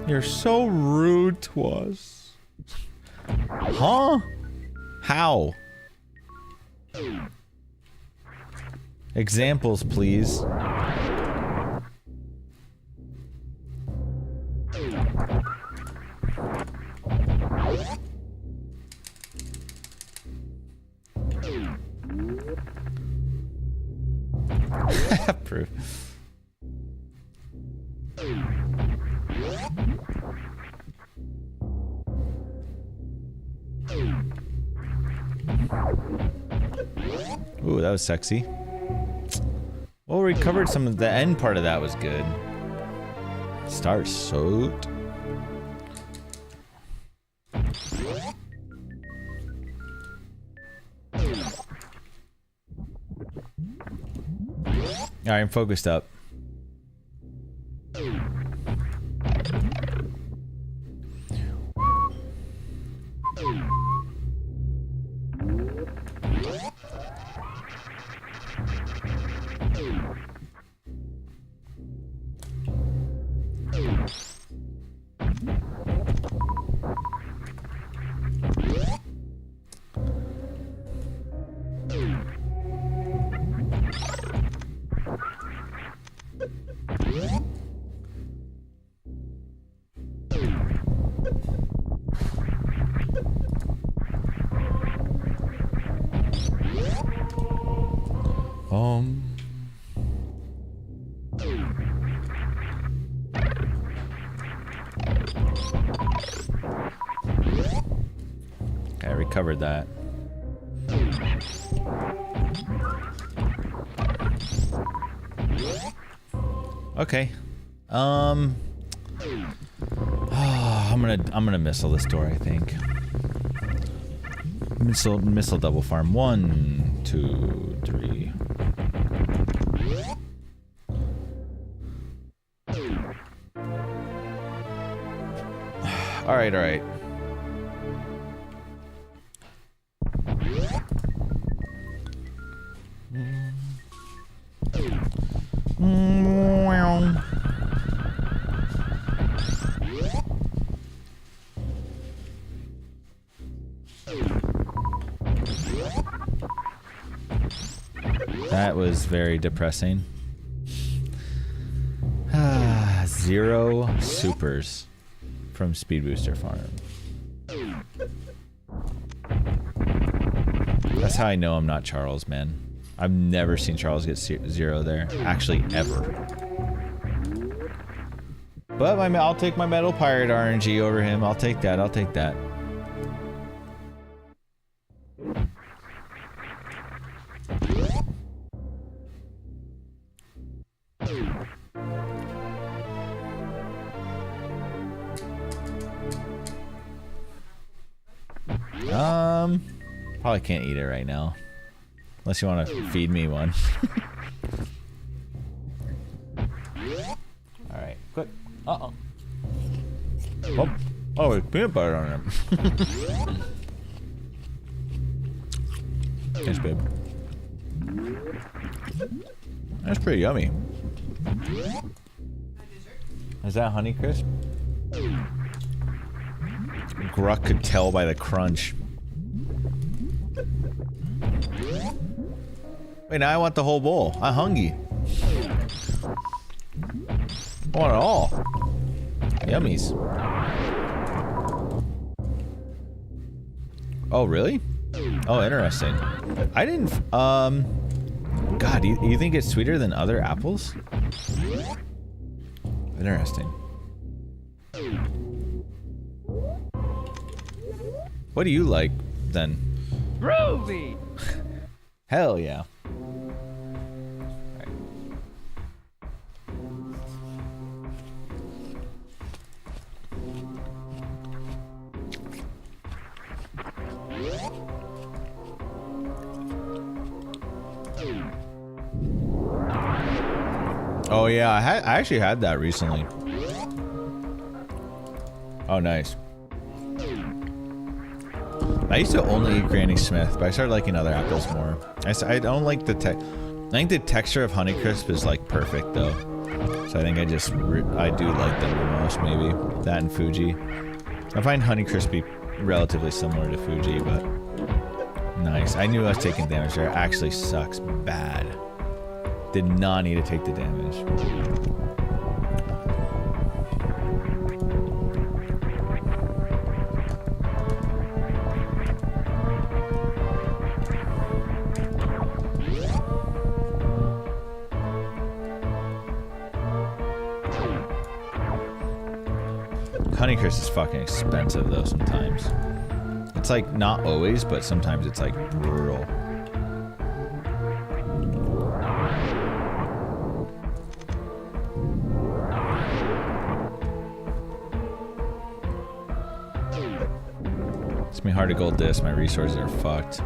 You're so rude to us. Huh? How? Examples, please. Proof. Ooh, that was sexy. Well, we covered some of the end part of that was good. Star soaked. Alright, I'm focused up. Okay, I recovered that. Okay. I'm gonna missile this door, I think. Missile double farm. 1, 2, 3. Alright, alright. That was very depressing. 0 supers from Speed Booster Farm. That's how I know I'm not Charles, man. I've never seen Charles get 0 there. Actually, ever. But I'll take my Metal Pirate RNG over him. I'll take that. I'll take that. Probably can't eat it right now. Unless you want to feed me one. Alright, quick. Uh-oh. Oh, there's peanut butter on it. Thanks, babe. That's pretty yummy. Is that Honeycrisp? Gruck could tell by the crunch. Wait, now I want the whole bowl. I'm hungry. I want it all. Yummies. Oh, really? Oh, interesting. I didn't, God, you think it's sweeter than other apples? Interesting. What do you like, then? Groovy! Hell yeah. Oh yeah, I actually had that recently. Oh nice. I used to only eat Granny Smith, but I started liking other apples more. I don't like the I think the texture of Honeycrisp is like perfect though. So I think I do like them the most maybe. That and Fuji. I find Honeycrisp to be relatively similar to Fuji, but nice. I knew I was taking damage there. It actually sucks bad. Did not need to take the damage. Honeycrisp is fucking expensive though sometimes. It's like not always, but sometimes it's like brutal. It's gonna be hard to gold this, my resources are fucked.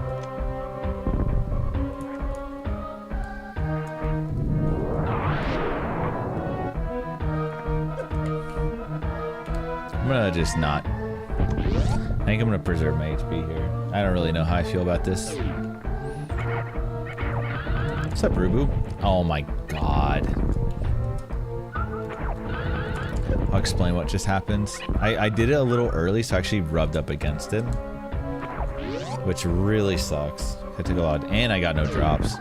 I'm gonna just not. I think I'm gonna preserve my HP here. I don't really know how I feel about this. What's up, Rubu? Oh my god. I'll explain what just happened. I did it a little early, so I actually rubbed up against it. Which really sucks. I took a lot, and I got no drops.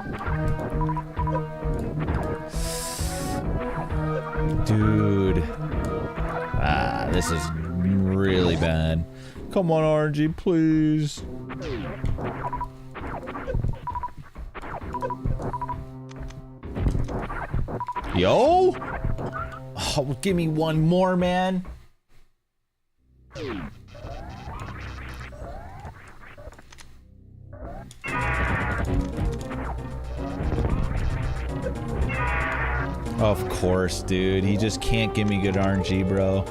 Dude. Ah, this is really bad. Come on, RNG, please. Yo? Oh, give me one more, man. Of course, dude. He just can't give me good RNG, bro.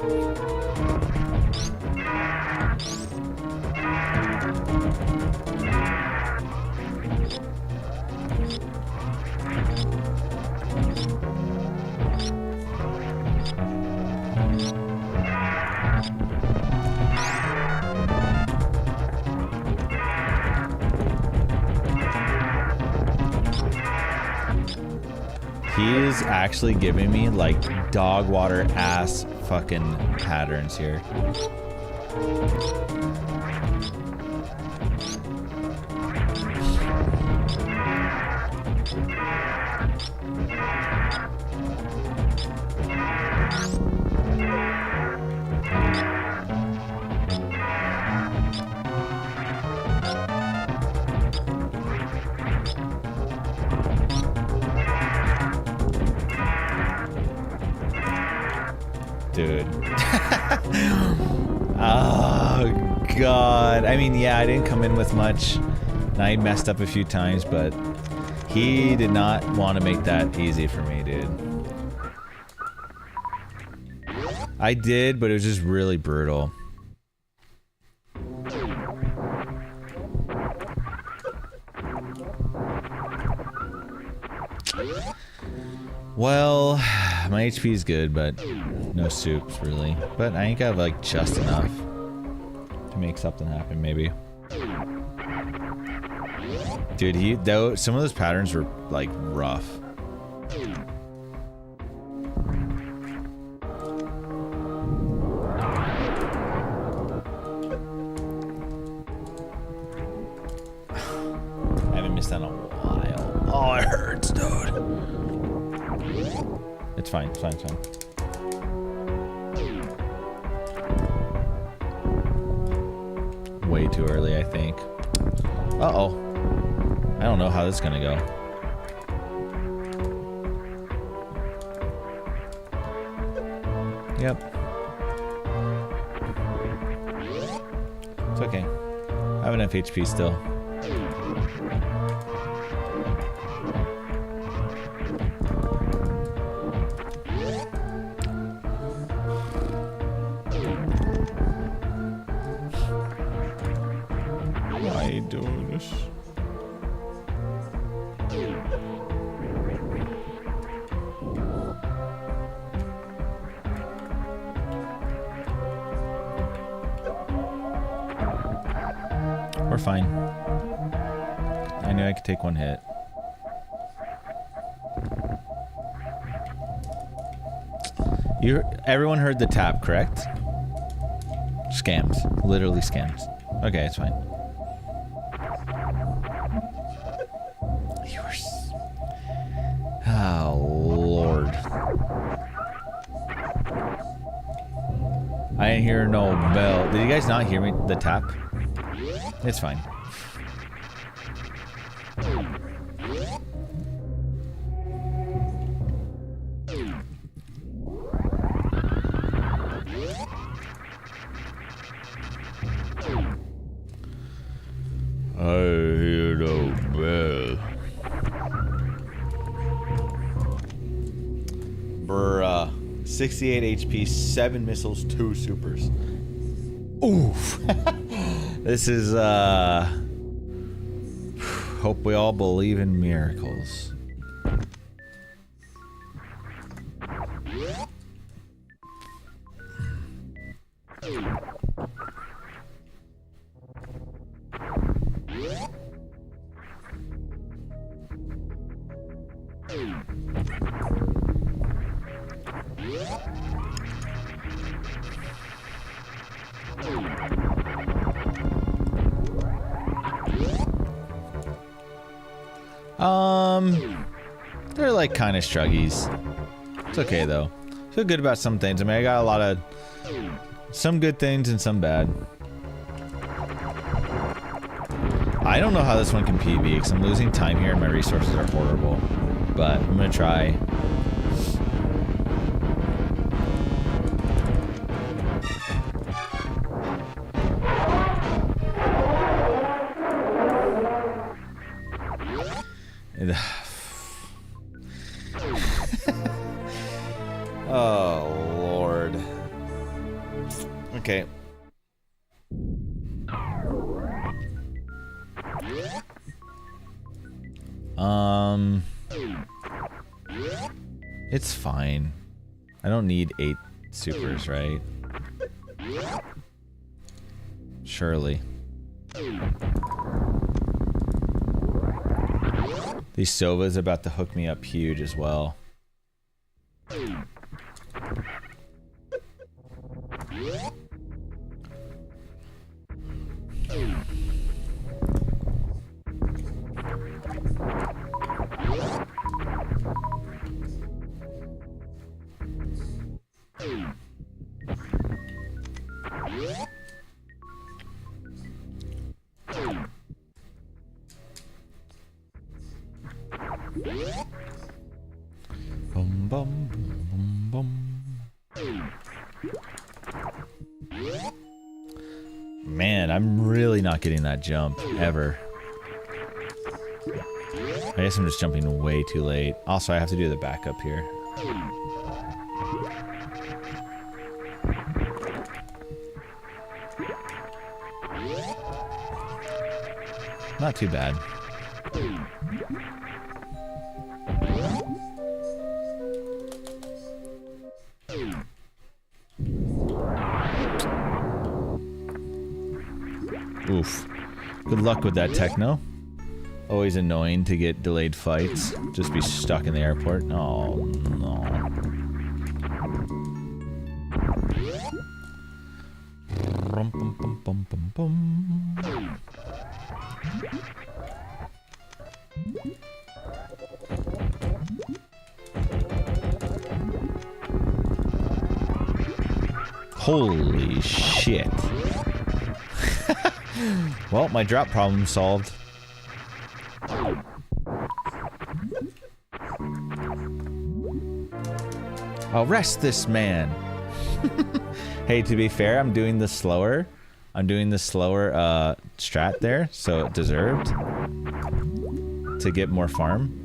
He is actually giving me like dog water ass fucking patterns here. Dude. Oh, God. I mean, yeah, I didn't come in with much. And I messed up a few times, but he did not want to make that easy for me, dude. I did, but it was just really brutal. Well, my HP is good, but no soups, really. But I think I have, like, just enough to make something happen, maybe. Dude, some of those patterns were, like, rough. I haven't missed that in a while. Oh, it hurts, dude. It's fine, it's fine, it's fine. Way too early, I think. Uh-oh. I don't know how this is gonna go. Yep. It's okay. I have enough HP still. Why are you doing this? We're fine. I knew I could take one hit. Everyone heard the tap, correct? Scams. Literally scams. Okay, it's fine. Oh, Lord. I didn't hear no bell. Did you guys not hear me? The tap? It's fine. I hear no bell. Bruh. 68 HP, 7 missiles, 2 supers. Oof. This is, hope we all believe in miracles. They're like kind of struggies. It's okay though. Feel good about some things. I mean, I got a lot of some good things and some bad. I don't know how this one can PB because I'm losing time here and my resources are horrible. But I'm gonna try. Oh, Lord. Okay. It's fine. I don't need 8 supers, right? Surely. These Sova's about to hook me up huge as well. Bum, bum, bum, bum. Man, I'm really not getting that jump, ever. I guess I'm just jumping way too late. Also, I have to do the backup here. Not too bad. Oof. Good luck with that, Techno. Always annoying to get delayed fights. Just be stuck in the airport. Oh, no. Holy shit. Well, my drop problem solved. Arrest this man. Hey, to be fair, I'm doing the slower strat there, so it deserved to get more farm.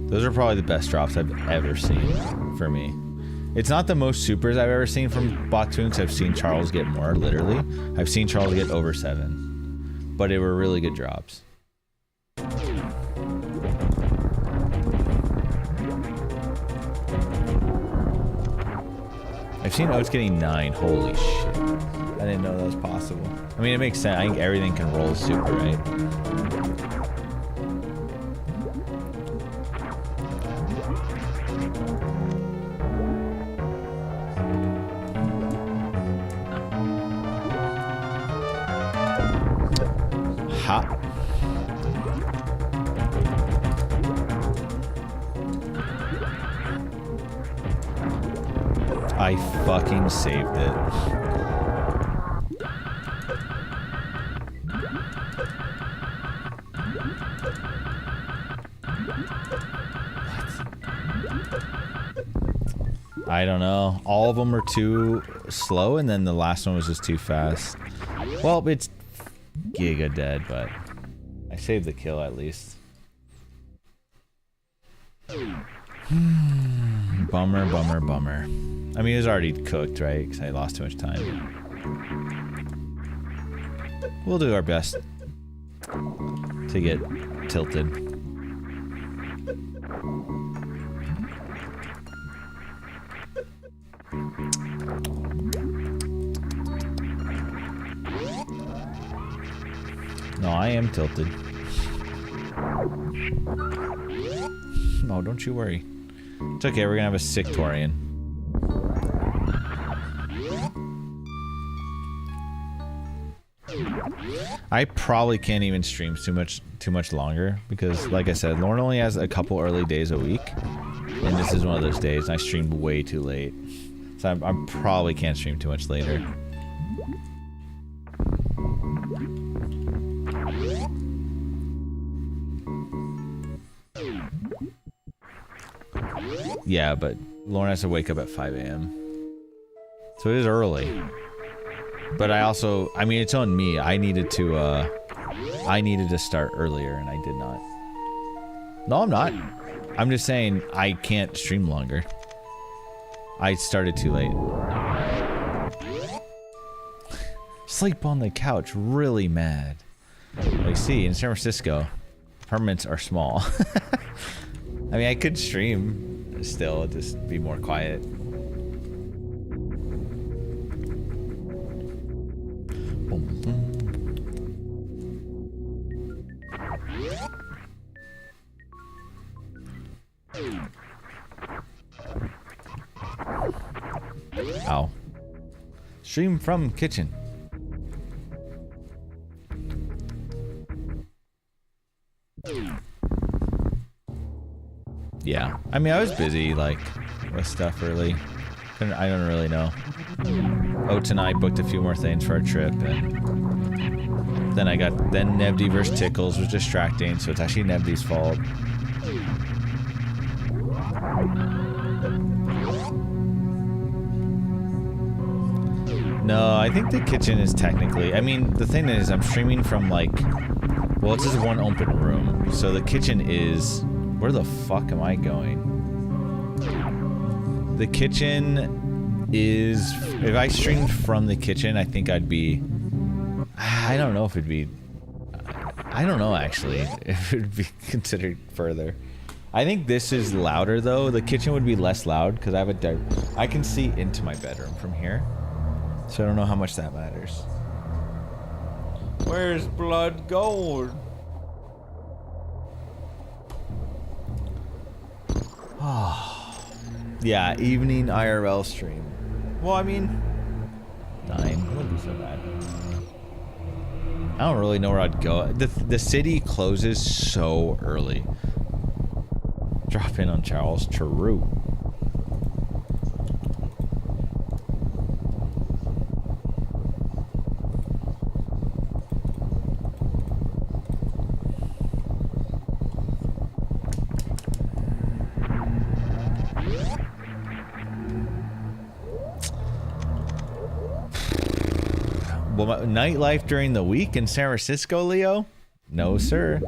Those are probably the best drops I've ever seen for me. It's not the most supers I've ever seen from Batoon, because I've seen Charles get more, literally. I've seen Charles get over 7. But they were really good drops. I've seen Oats getting 9. Holy shit. I didn't know that was possible. I mean, it makes sense. I think everything can roll super, right? Ha. I fucking saved it. I don't know. All of them are too slow, and then the last one was just too fast. Well, it's giga dead, but I saved the kill at least. Bummer, bummer, bummer. I mean, it was already cooked, right? Because I lost too much time. We'll do our best to get tilted. No, I am tilted. No, don't you worry. It's okay, we're gonna have a sick Torian. I probably can't even stream too much longer because, like I said, Lauren only has a couple early days a week, and this is one of those days. And I streamed way too late, so I probably can't stream too much later. Yeah, but Lauren has to wake up at 5 a.m. So it is early. But I also, I mean, it's on me. I needed to start earlier, and I did not. No, I'm not. I'm just saying I can't stream longer. I started too late. Sleep on the couch, really mad. Like, see, in San Francisco, apartments are small. I mean, I could stream still, just be more quiet. Ow. Stream from kitchen. Yeah, I mean, I was busy, like, with stuff early. I don't really know. Oates and I booked a few more things for our trip, and then Nevdi versus Tickles was distracting, so it's actually Nevdi's fault. No, I think the kitchen is technically... I mean, the thing is, I'm streaming from, like... Well, it's just one open room. So the kitchen is... Where the fuck am I going? The kitchen is... If I streamed from the kitchen, I think I'd be... I don't know if it'd be... I don't know, actually, if it would be considered further. I think this is louder, though. The kitchen would be less loud, because I have a... I can see into my bedroom from here. So I don't know how much that matters. Where's blood gold? Yeah, evening IRL stream. Well, I mean, 9 wouldn't be so bad. I don't really know where I'd go. The city closes so early. Drop in on Charles. True. Well, nightlife during the week in San Francisco, Leo? No, sir.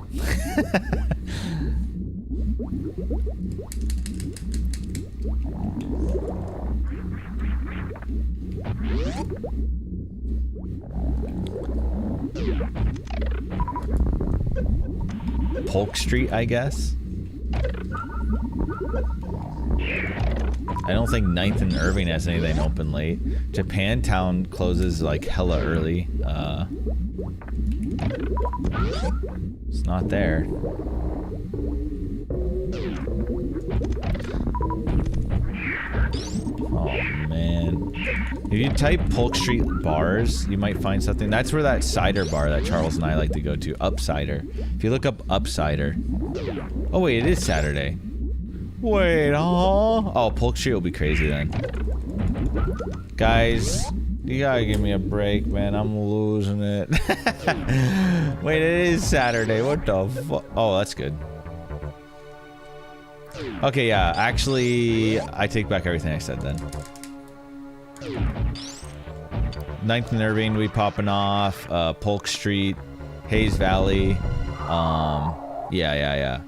Polk Street, I guess. I don't think 9th and Irving has anything open late. Japantown closes like hella early. It's not there. Oh man. If you type Polk Street bars, you might find something. That's where that cider bar that Charles and I like to go to, Upsider. If you look up Upsider. Oh wait, it is Saturday. Wait, oh, Polk Street will be crazy then. Guys, you gotta give me a break, man. I'm losing it. Wait, it is Saturday. What the fuck? Oh, that's good. Okay, yeah. Actually, I take back everything I said then. 9th and Irving will be popping off. Polk Street, Hayes Valley. Yeah.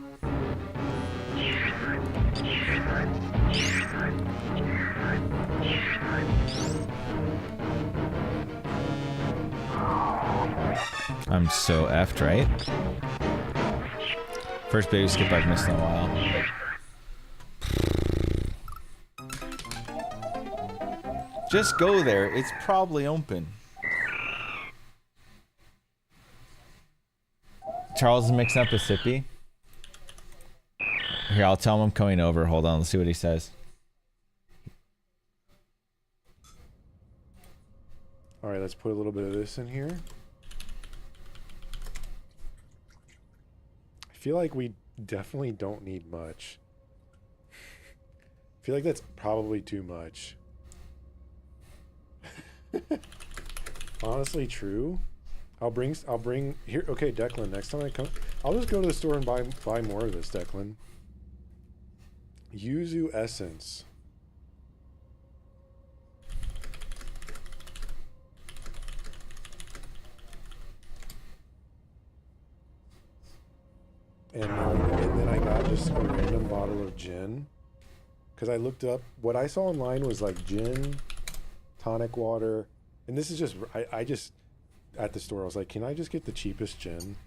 I'm so effed, right? First baby skip I've missed in a while. Just go there. It's probably open. Charles is mixing up a sippy. Here, I'll tell him I'm coming over. Hold on, let's see what he says. All right, let's put a little bit of this in here. I feel like we definitely don't need much. I feel like that's probably too much. Honestly, true. I'll bring here. Okay, Declan. Next time I come, I'll just go to the store and buy more of this, Declan. Yuzu essence. And then I got just a random bottle of gin. Because I looked up, what I saw online was like gin, tonic water. And this is just, I just, at the store, I was like, can I just get the cheapest gin?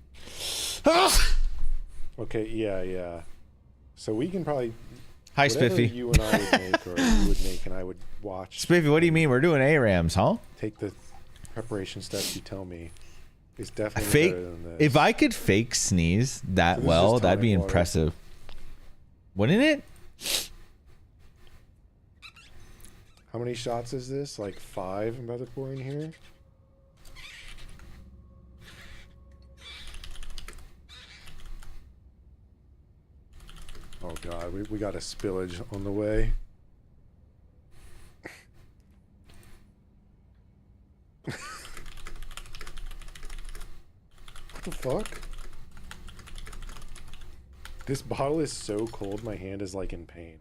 Okay, yeah. So we can probably... Hi, Spiffy. You and I would make, or you would make, and I would watch. Spiffy, what do you mean? We're doing ARAMs, huh? Take the preparation steps you tell me. It's definitely fake, better than this. If I could fake sneeze that well, that'd be impressive. Wouldn't it? How many shots is this? Like 5 I'm about to pour in here? Oh god, we got a spillage on the way. the fuck? This bottle is so cold, my hand is like in pain.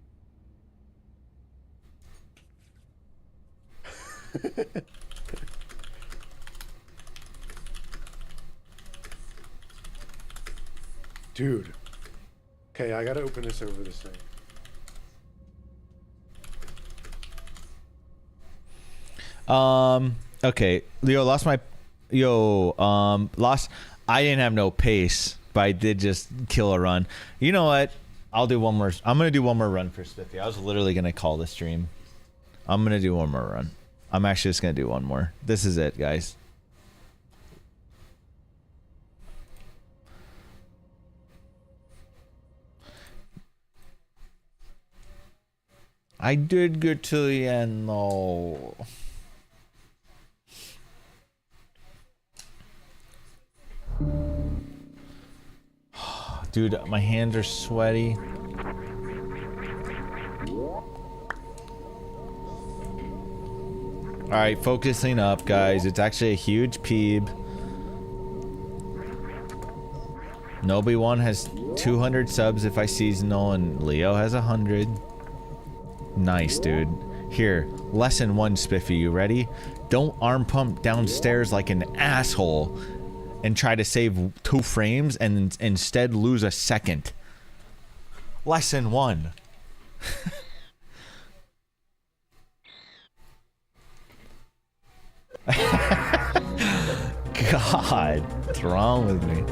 Dude. Okay, I gotta open this over this thing. Okay, Leo, lost. I didn't have no pace, but I did just kill a run. You know what? I'll do one more. I'm gonna do one more run for Spiffy. I was literally gonna call this stream. I'm gonna do one more run. I'm actually just gonna do one more. This is it, guys. I did get to the end though. Dude, my hands are sweaty. Alright, focusing up, guys. It's actually a huge peeb. Nobi1 has 200 subs if I seasonal, and Leo has 100. Nice, dude. Here, lesson 1, Spiffy. You ready? Don't arm pump downstairs like an asshole and try to save 2 frames and instead lose a second. Lesson 1. God, what's wrong with me?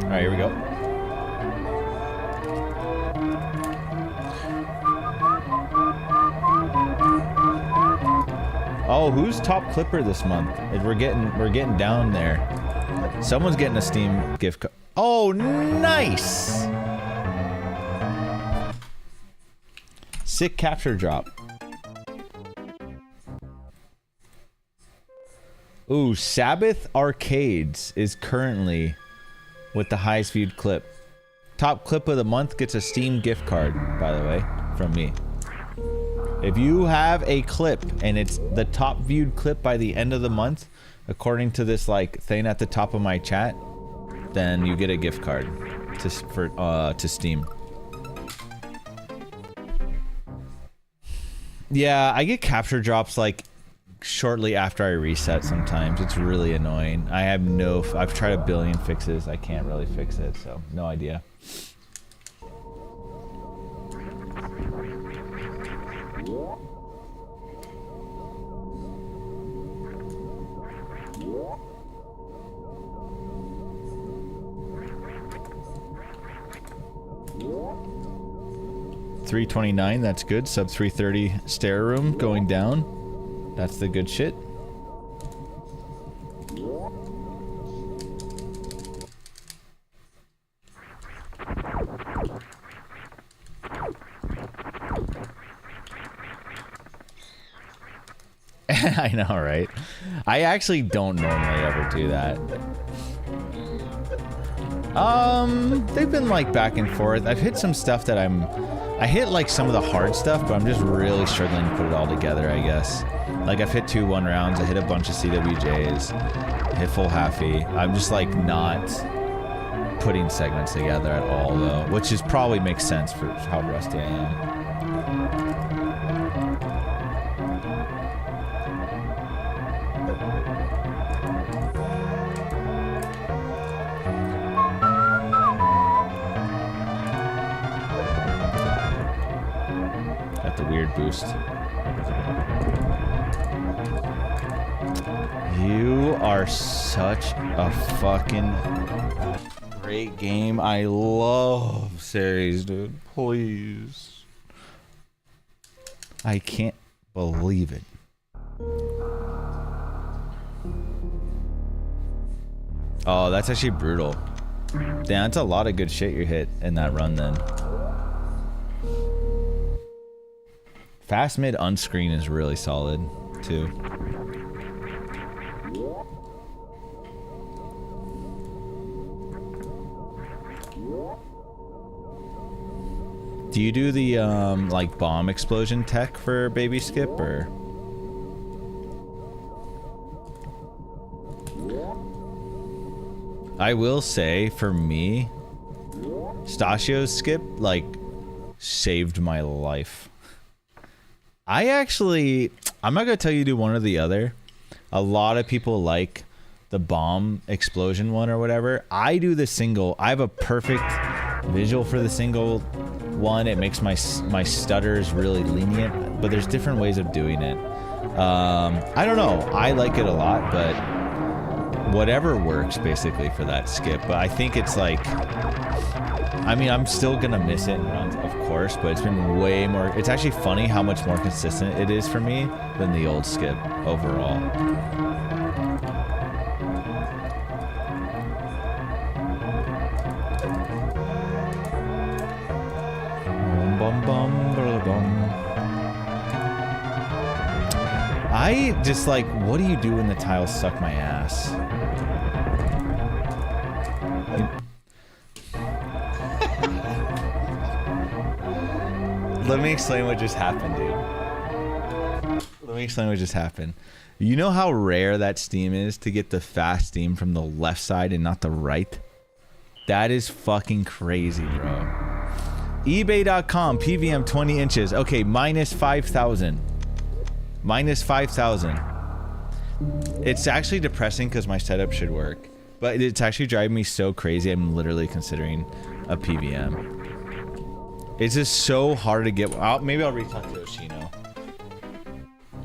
All right, here we go. Oh, who's top clipper this month? We're getting down there. Someone's getting a Steam gift card. Oh, nice! Sick capture drop. Ooh, Sabbath Arcades is currently with the highest viewed clip. Top clip of the month gets a Steam gift card, by the way, from me. If you have a clip and it's the top viewed clip by the end of the month, according to this like thing at the top of my chat, then you get a gift card to Steam. Yeah, I get capture drops like shortly after I reset sometimes. It's really annoying. I've tried a billion fixes. I can't really fix it, so no idea. $329, that's good. Sub 330 stair room going down. That's the good shit. I know, right? I actually don't normally ever do that. They've been like back and forth. I've hit some stuff that I hit like some of the hard stuff, but I'm just really struggling to put it all together, I guess. Like I've hit 2 1-rounds, I hit a bunch of CWJs, I hit full halfy. I'm just like not putting segments together at all though, which is probably makes sense for how rusty I am. Boost. You are such a fucking great game. I love series, dude. Please. I can't believe it. Oh, that's actually brutal. Damn, that's a lot of good shit you hit in that run then. Fast mid unscreen is really solid, too. Do you do the like bomb explosion tech for baby skip or? I will say for me, Stachio's skip like saved my life. I'm not gonna tell you to do one or the other. A lot of people like the bomb explosion one or whatever. I do the single. I have a perfect visual for the single one. It makes my stutters really lenient, but there's different ways of doing it. I don't know. I like it a lot, but whatever works basically for that skip. But I think it's like, I mean, I'm still gonna miss it in runs, of course, but it's been way more. It's actually funny how much more consistent it is for me than the old skip overall. I just like, what do you do when the tiles suck my ass? Let me explain what just happened, dude. Let me explain what just happened. You know how rare that steam is to get the fast steam from the left side and not the right? That is fucking crazy, bro. eBay.com, PVM 20 inches. Okay, minus 5,000. Minus 5,000. It's actually depressing because my setup should work. But it's actually driving me so crazy, I'm literally considering a PVM. It's just so hard to get out. Maybe I'll reach out to Oshino.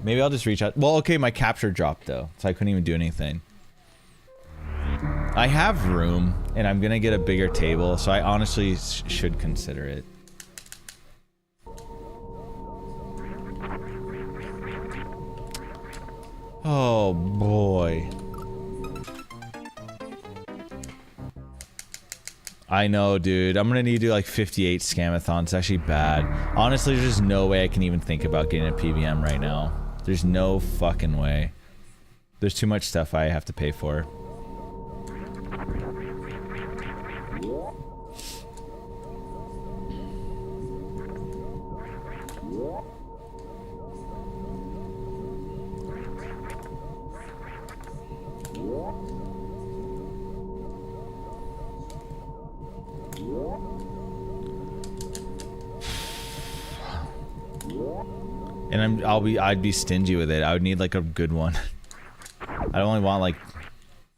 Maybe I'll just reach out. Well, okay, my capture dropped though, so I couldn't even do anything. I have room, and I'm gonna get a bigger table, so I honestly should consider it. Oh boy. I know, dude. I'm gonna need to do like 58 scamathons. It's actually bad. Honestly, there's just no way I can even think about getting a PVM right now. There's no fucking way. There's too much stuff I have to pay for. And I'd be stingy with it. I would need like a good one. I only want like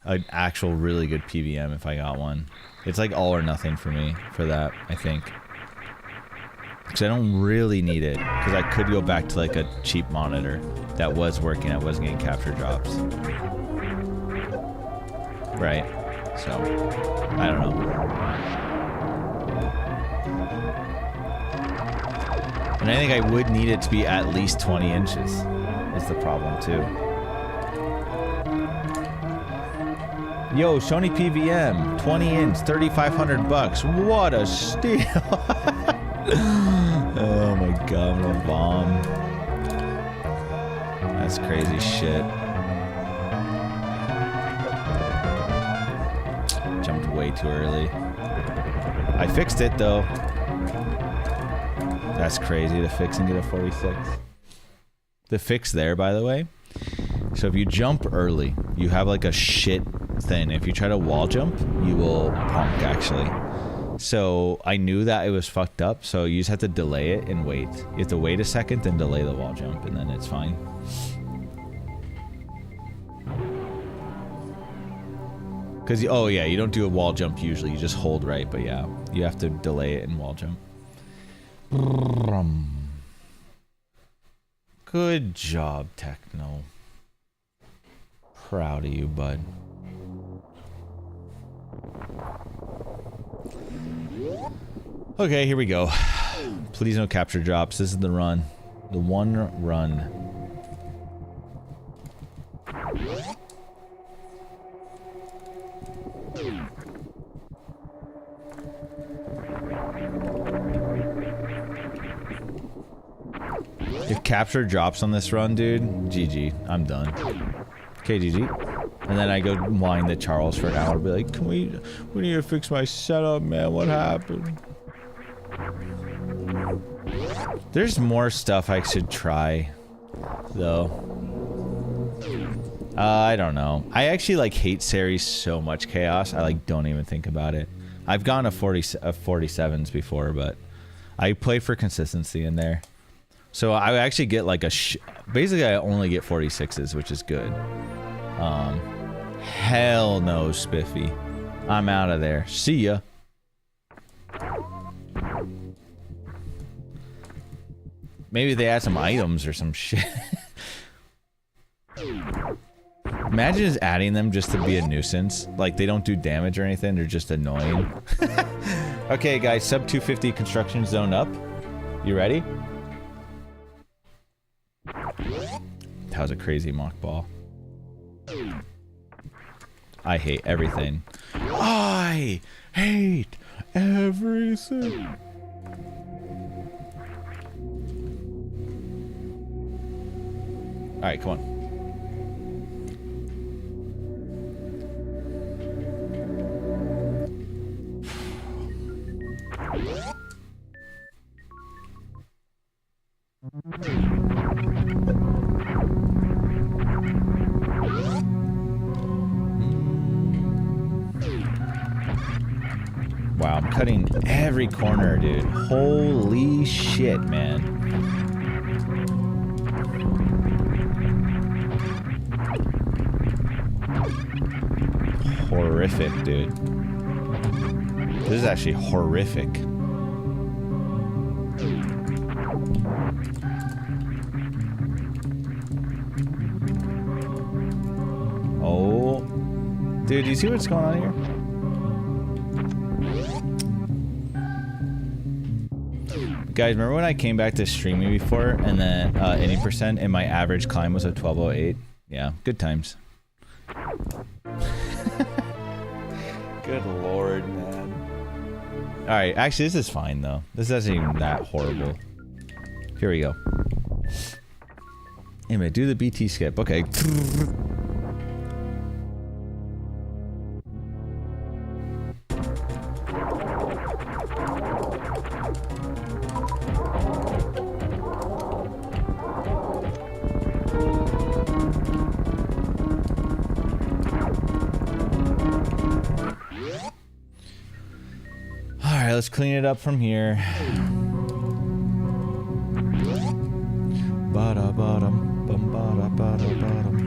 an actual really good PVM if I got one. It's like all or nothing for me for that, I think. Because I don't really need it. Because I could go back to like a cheap monitor that was working. I wasn't getting capture drops. Right. So, I don't know. And I think I would need it to be at least 20 inches, is the problem too. Yo, Sony PVM, 20 inch, 3,500 bucks. What a steal. Oh my god, I'm gonna bomb. That's crazy shit. Jumped way too early. I fixed it though. That's crazy to fix and get a 46. The fix there, by the way. So if you jump early, you have like a shit thing. If you try to wall jump, you will punk actually. So I knew that it was fucked up. So you just have to delay it and wait. You have to wait a second, then delay the wall jump, and then it's fine. Because, oh yeah, you don't do a wall jump usually. You just hold right, but yeah, you have to delay it and wall jump. Good job, Techno. Proud of you, bud. Okay, here we go. Please no capture drops. This is the run. The one run. If capture drops on this run, dude, GG. I'm done. Okay, GG. And then I go whine to Charles for an hour, be like, we need to fix my setup, man. What happened? There's more stuff I should try, though. I don't know. I actually like hate series so much chaos. I like don't even think about it. I've gone to 47s before, but I play for consistency in there. So I actually get like basically I only get 46s, which is good. Hell no, Spiffy. I'm out of there. See ya. Maybe they add some items or some shit. Imagine just adding them just to be a nuisance. Like, they don't do damage or anything, they're just annoying. Okay, guys, sub 250 construction zone up. You ready? That was a crazy mock ball. I hate everything. I hate everything. Alright, come on. Wow, I'm cutting every corner, dude. Holy shit, man. Horrific, dude. This is actually horrific. Oh. Dude, do you see what's going on here? Guys, remember when I came back to streaming before and then any percent and my average climb was a 1208? Yeah, good times. Good lord, man. Alright, actually this is fine though. This isn't even that horrible. Here we go. Anyway, do the BT skip. Okay. Let's clean it up from here. Bada bottom, bum bada bada bottom.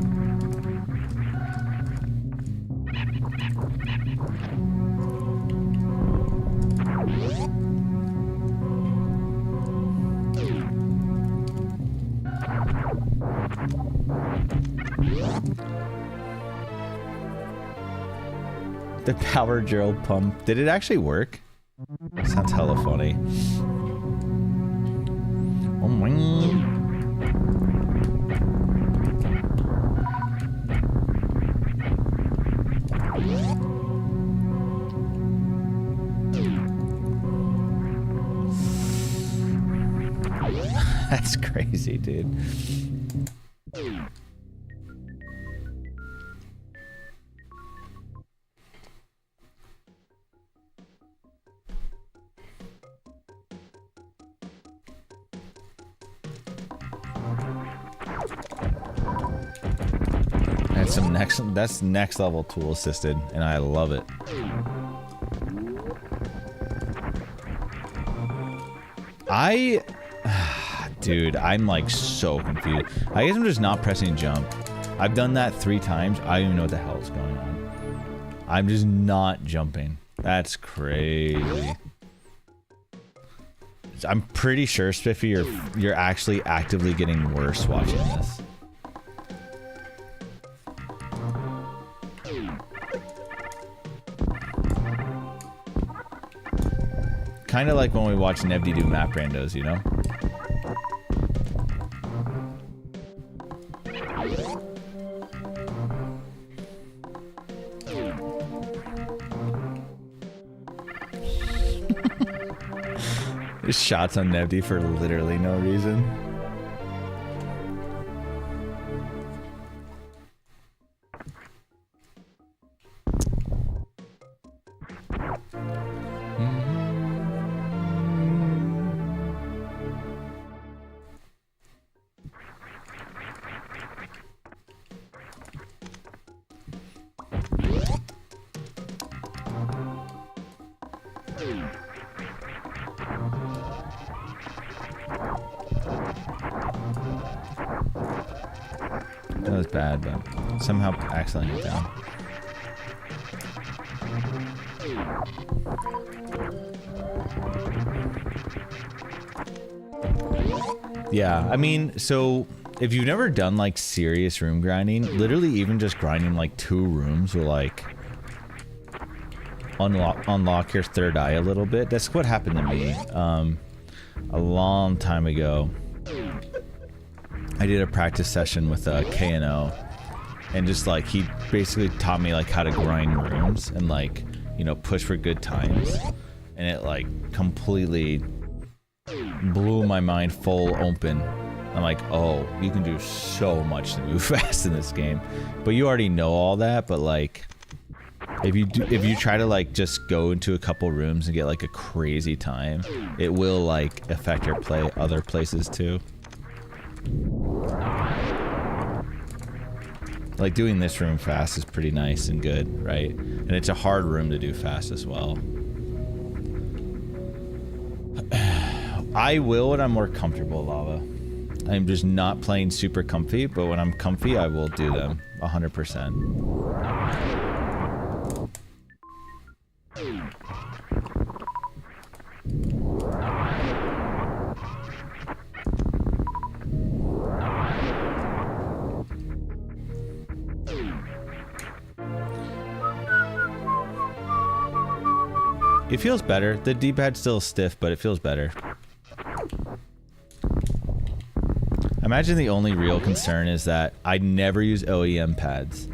The power drill pump. Did it actually work? Sounds hella funny. Oh my. That's crazy, dude. That's next level tool assisted, and I love it. Dude, I'm like so confused. I guess I'm just not pressing jump. I've done that 3 times. I don't even know what the hell is going on. I'm just not jumping. That's crazy. I'm pretty sure, Spiffy, you're actually actively getting worse watching this. Kind of like when we watch Nevdi do map randos, you know? Just shots on Nevdi for literally no reason. That was bad, but somehow accidentally hit down. Yeah, I mean, so if you've never done like serious room grinding, literally even just grinding like 2 rooms will like unlock your third eye a little bit. That's what happened to me a long time ago. I did a practice session with K&O, and just like he basically taught me like how to grind rooms and like, you know, push for good times, and it like completely blew my mind full open. I'm like, oh, you can do so much to move fast in this game, but you already know all that. But like, if you try to like just go into a couple rooms and get like a crazy time, it will like affect your play other places too. Like doing this room fast is pretty nice and good, right? And it's a hard room to do fast as well. I will when I'm more comfortable, Lava. I'm just not playing super comfy, but when I'm comfy, I will do them 100%. It feels better. The D-pad's still stiff, but it feels better. Imagine the only real concern is that I never use OEM pads.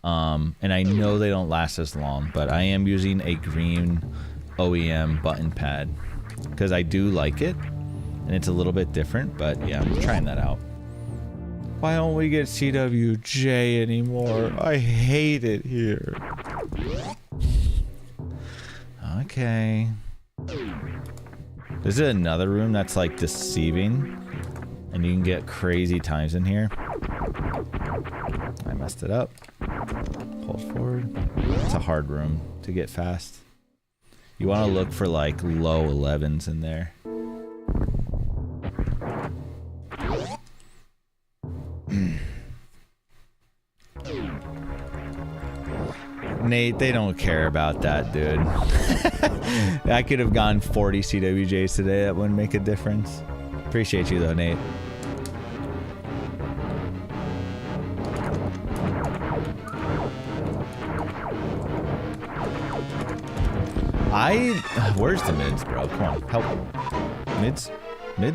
And I know they don't last as long, but I am using a green OEM button pad because I do like it, and it's a little bit different, but yeah, I'm trying that out. Why don't we get CWJ anymore? I hate it here. Okay. Is it another room that's like deceiving? And you can get crazy times in here. I messed it up. Pull forward. It's a hard room to get fast. You want to look for like low 11s in there. Nate, they don't care about that, dude. I could have gone 40 CWJs today. That wouldn't make a difference. Appreciate you though, Nate. Where's the mids, bro? Come on, help. Mids? Mid?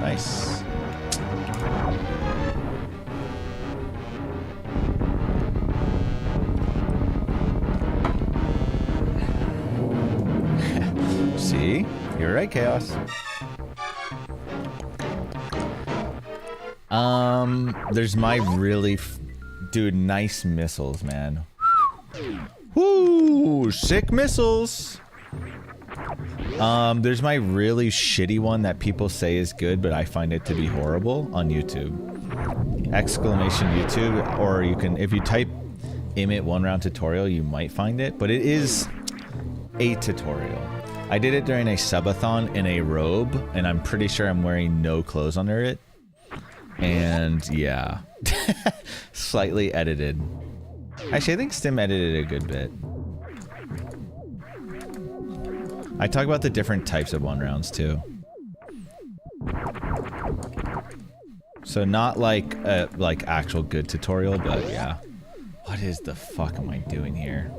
Nice. See? You're right, Chaos. There's my really... Dude, nice missiles, man. Woo! Sick missiles! There's my really shitty one that people say is good, but I find it to be horrible on YouTube. Exclamation YouTube, or you can, if you type Imit 1-round tutorial, you might find it, but it is a tutorial. I did it during a subathon in a robe, and I'm pretty sure I'm wearing no clothes under it. And yeah, slightly edited. Actually, I think Stim edited a good bit. I talk about the different types of 1-rounds too. So not like a actual good tutorial, but yeah. What is the fuck am I doing here?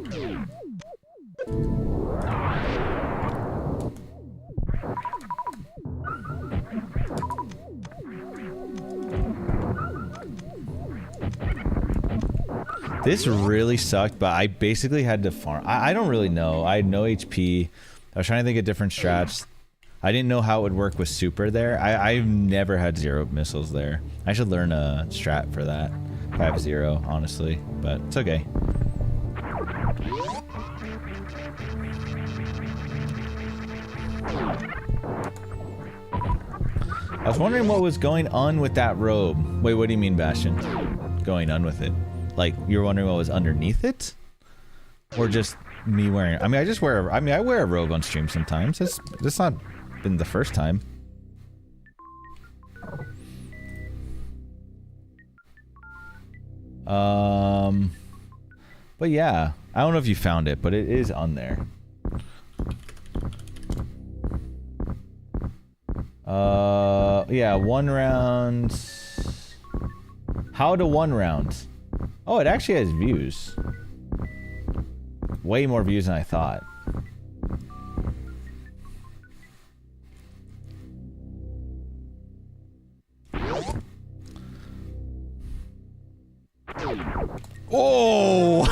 This really sucked, but I basically had to farm. I don't really know. I had no HP. I was trying to think of different strats. I didn't know how it would work with super there. I've never had 0 missiles there. I should learn a strat for that. 5-0, honestly, but it's okay. I was wondering what was going on with that robe. Wait, what do you mean, Bastion? Going on with it? Like, you're wondering what was underneath it? Or just me wearing. I mean, I wear a robe on stream sometimes. That's not been the first time. But yeah, I don't know if you found it, but it is on there. Yeah, 1 round. How to 1 round? Oh, it actually has views. Way more views than I thought. Oh!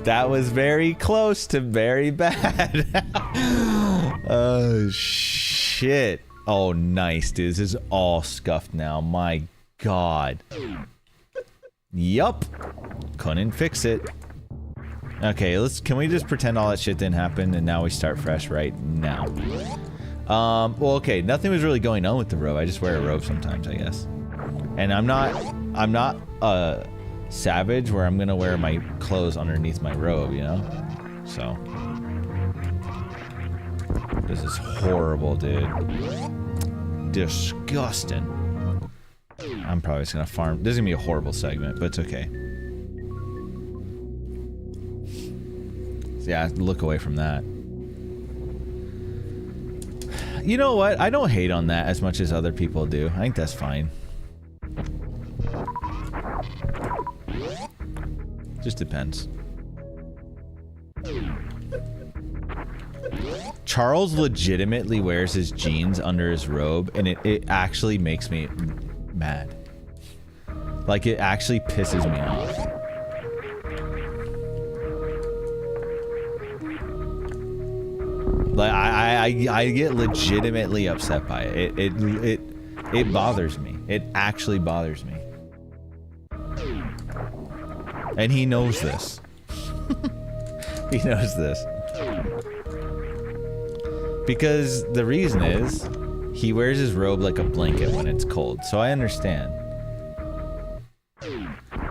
That was very close to very bad. Oh, shit. Oh, nice, dude. This is all scuffed now. My God. Yup. Couldn't fix it. Okay, can we just pretend all that shit didn't happen and now we start fresh right now? Well, okay, nothing was really going on with the robe. I just wear a robe sometimes, I guess. And I'm not a savage where I'm gonna wear my clothes underneath my robe, you know? So. This is horrible, dude. Disgusting. I'm probably just gonna farm. This is gonna be a horrible segment, but it's okay. So yeah, look away from that. You know what? I don't hate on that as much as other people do. I think that's fine. Just depends. Charles legitimately wears his jeans under his robe, and it actually makes me mad. Like, it actually pisses me off. Like, I get legitimately upset by it. It bothers me. It actually bothers me. And he knows this. He knows this. Because the reason is, he wears his robe like a blanket when it's cold, so I understand.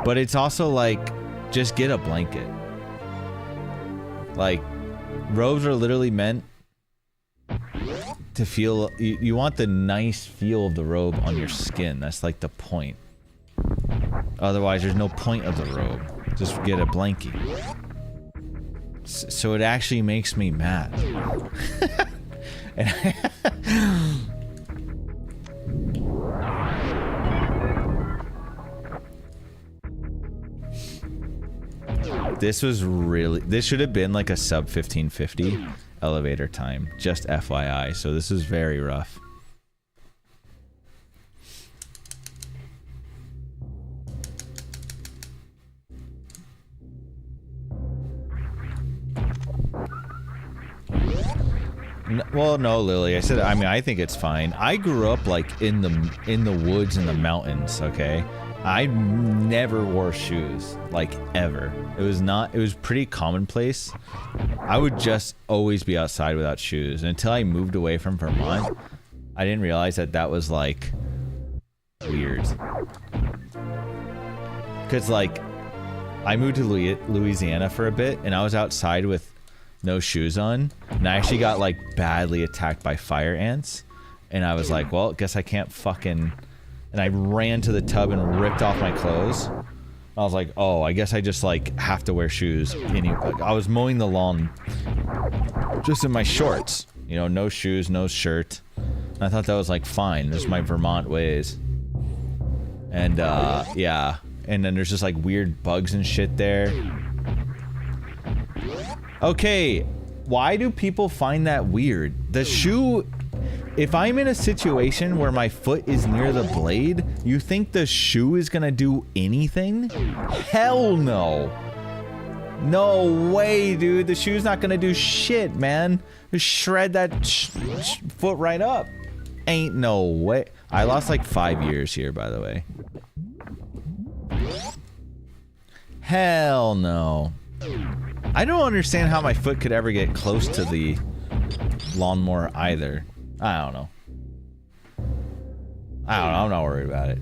But it's also like, just get a blanket. Like, robes are literally meant to feel, you want the nice feel of the robe on your skin. That's like the point. Otherwise, there's no point of the robe. Just get a blankie. So it actually makes me mad. This should have been like a sub 1550 elevator time, just FYI. So this is very rough. Well, no, Lily. I mean, I think it's fine. I grew up like in the woods and the mountains. Okay, I never wore shoes, like ever. It was pretty commonplace. I would just always be outside without shoes. And until I moved away from Vermont, I didn't realize that was like weird. Cause like, I moved to Louisiana for a bit, and I was outside with no shoes on, and I actually got like badly attacked by fire ants, and I was like, well, guess I can't fucking, and I ran to the tub and ripped off my clothes. I was like, oh, I guess I just like have to wear shoes. I was mowing the lawn just in my shorts, you know, no shoes, no shirt. And I thought that was like fine. This is my Vermont ways. And yeah, and then there's just like weird bugs and shit there. Okay, why do people find that weird? The shoe, if I'm in a situation where my foot is near the blade, you think the shoe is gonna do anything? Hell no. No way, dude. The shoe's not gonna do shit, man. Just shred that foot right up. Ain't no way. I lost like 5 years here, by the way. Hell no. I don't understand how my foot could ever get close to the lawnmower either. I don't know. I'm not worried about it.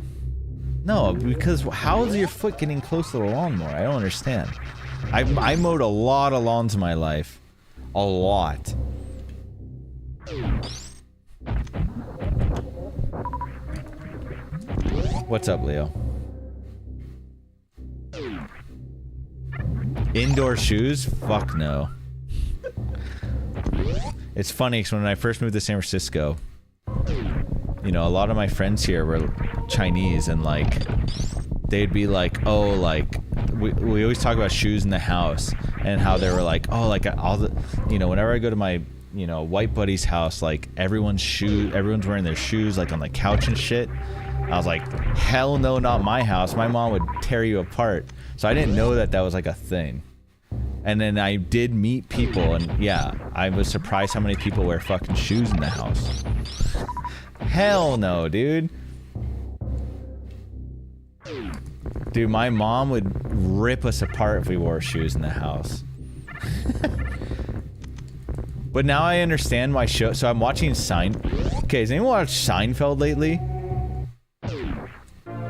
No, because how is your foot getting close to the lawnmower? I don't understand. I mowed a lot of lawns in my life. A lot. What's up, Leo? Indoor shoes? Fuck no. It's funny because when I first moved to San Francisco, you know, a lot of my friends here were Chinese, and like they'd be like, oh, like we always talk about shoes in the house and how they were like, oh, like all the, you know, whenever I go to my, you know, white buddy's house, like everyone's wearing their shoes like on the couch and shit. I was like, hell no, not my house. My mom would tear you apart. So I didn't know that that was like a thing. And then I did meet people, and yeah, I was surprised how many people wear fucking shoes in the house. Hell no, dude. Dude, my mom would rip us apart if we wore shoes in the house. But now I understand why show. So I'm watching Okay, has anyone watched Seinfeld lately?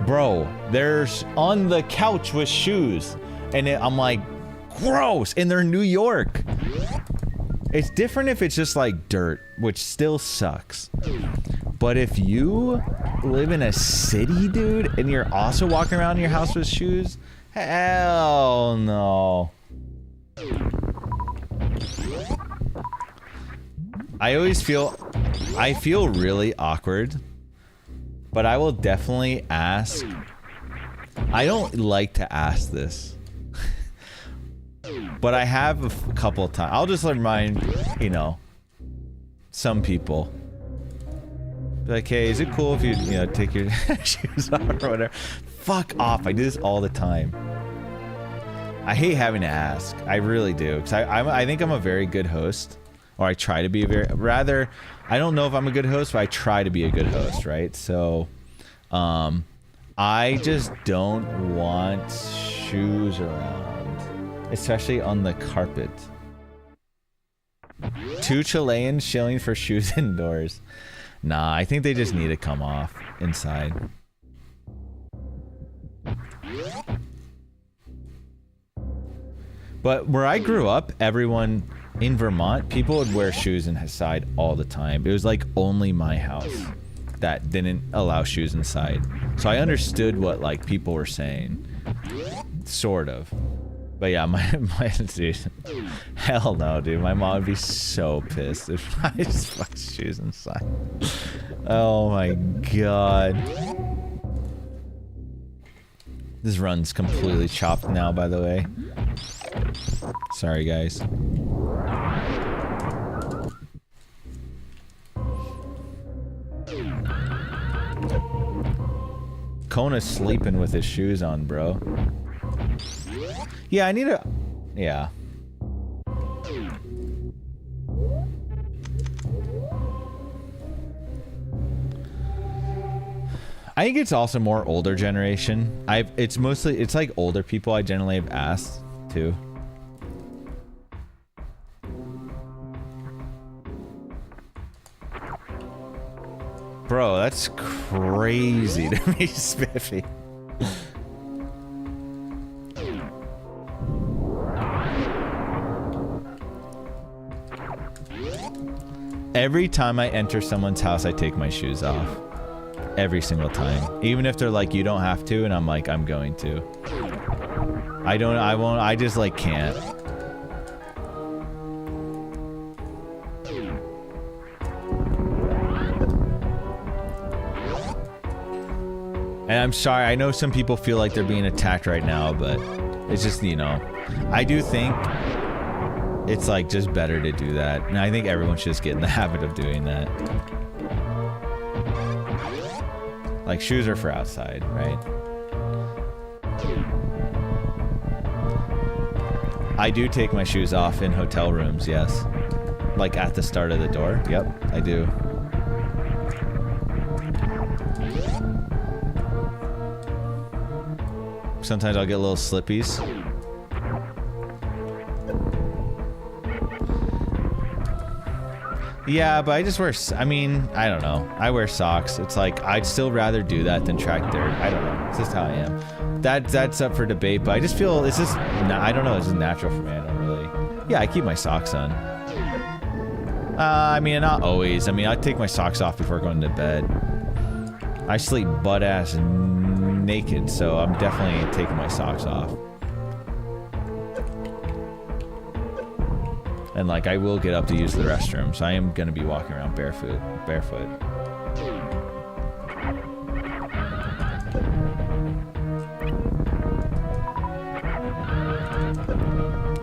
Bro, there's on the couch with shoes, and I'm like, gross, and they're in New York. It's different if it's just like dirt, which still sucks. But if you live in a city, dude, and you're also walking around your house with shoes, hell no. I feel really awkward, but I will definitely ask. I don't like to ask this, but I have a couple of times. I'll just remind, you know, some people. Be like, hey, is it cool if you know, take your shoes off or whatever? Fuck off. I do this all the time. I hate having to ask. I really do. Because I think I'm a very good host. Or I try to be I don't know if I'm a good host, but I try to be a good host, right? So, I just don't want shoes around. Especially on the carpet. 2 Chileans shilling for shoes indoors. Nah, I think they just need to come off inside. But where I grew up, everyone in Vermont, people would wear shoes inside all the time. It was like only my house that didn't allow shoes inside. So I understood what like people were saying. Sort of. But yeah, my dude, hell no, dude. My mom would be so pissed if I just fucked shoes inside. Oh my god. This run's completely chopped now, by the way. Sorry, guys. Kona's sleeping with his shoes on, bro. Yeah, I need a... Yeah. I think it's also more older generation. It's like older people I generally have asked too. Bro, that's crazy to me, Spiffy. Every time I enter someone's house, I take my shoes off. Every single time. Even if they're like, you don't have to, and I'm like, I'm going to. I won't, I just like can't. And I'm sorry, I know some people feel like they're being attacked right now, but it's just, you know, I do think it's like just better to do that. And I think everyone should just get in the habit of doing that. Like, shoes are for outside, right? I do take my shoes off in hotel rooms, yes. Like at the start of the door. Yep, I do. Sometimes I'll get little slippies. Yeah, but I just wear, I mean, I don't know. I wear socks. It's like, I'd still rather do that than track dirt. I don't know. It's just how I am. That's up for debate, but I just feel it's just, I don't know, it's just natural for me. I don't really, yeah, I keep my socks on. I mean, not always. I mean, I take my socks off before going to bed. I sleep butt-ass naked, so I'm definitely taking my socks off. And like, I will get up to use the restroom, so I am gonna be walking around barefoot.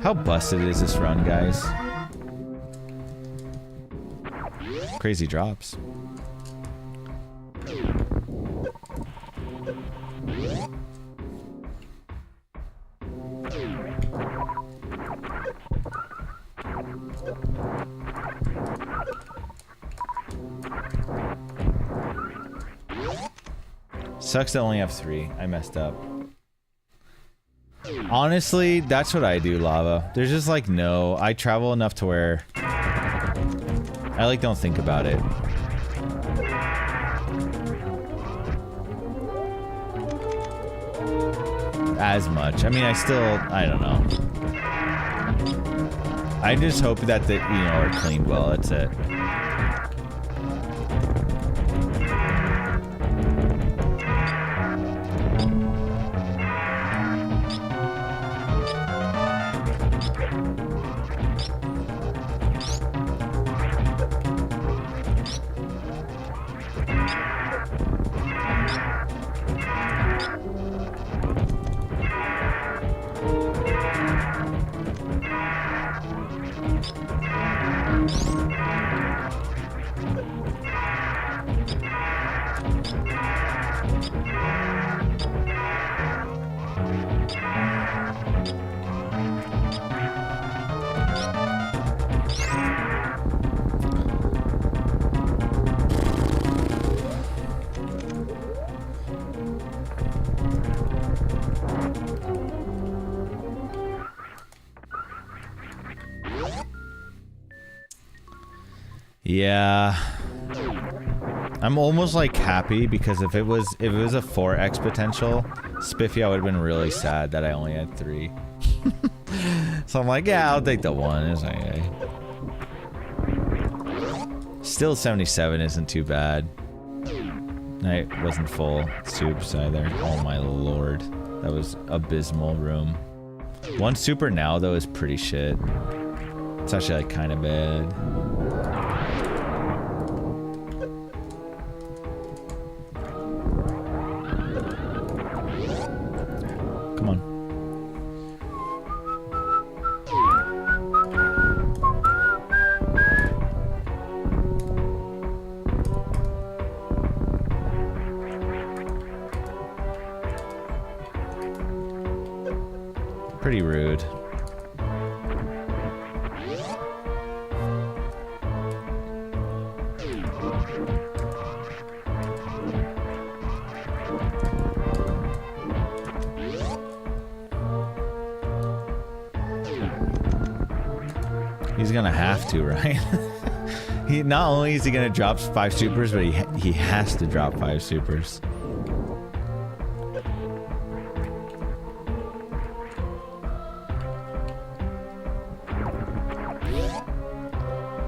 How busted is this run, guys? Crazy drops. Sucks to only have 3. I messed up. Honestly, that's what I do, Lava. There's just like no... I travel enough to where... I like don't think about it. As much. I mean, I still... I don't know. I just hope that the, are cleaned well. That's it. Yeah, I'm almost like happy because if it was a 4x potential Spiffy, I would have been really sad that I only had 3. So I'm like, yeah, I'll take the 1. It's okay. Still 77 isn't too bad. I wasn't full soups either. Oh my lord, that was abysmal room. 1 super now though is pretty shit. It's actually like kind of bad. Come on. Pretty rude. He's gonna have to, right? He not only is he gonna drop 5 supers, but he has to drop 5 supers.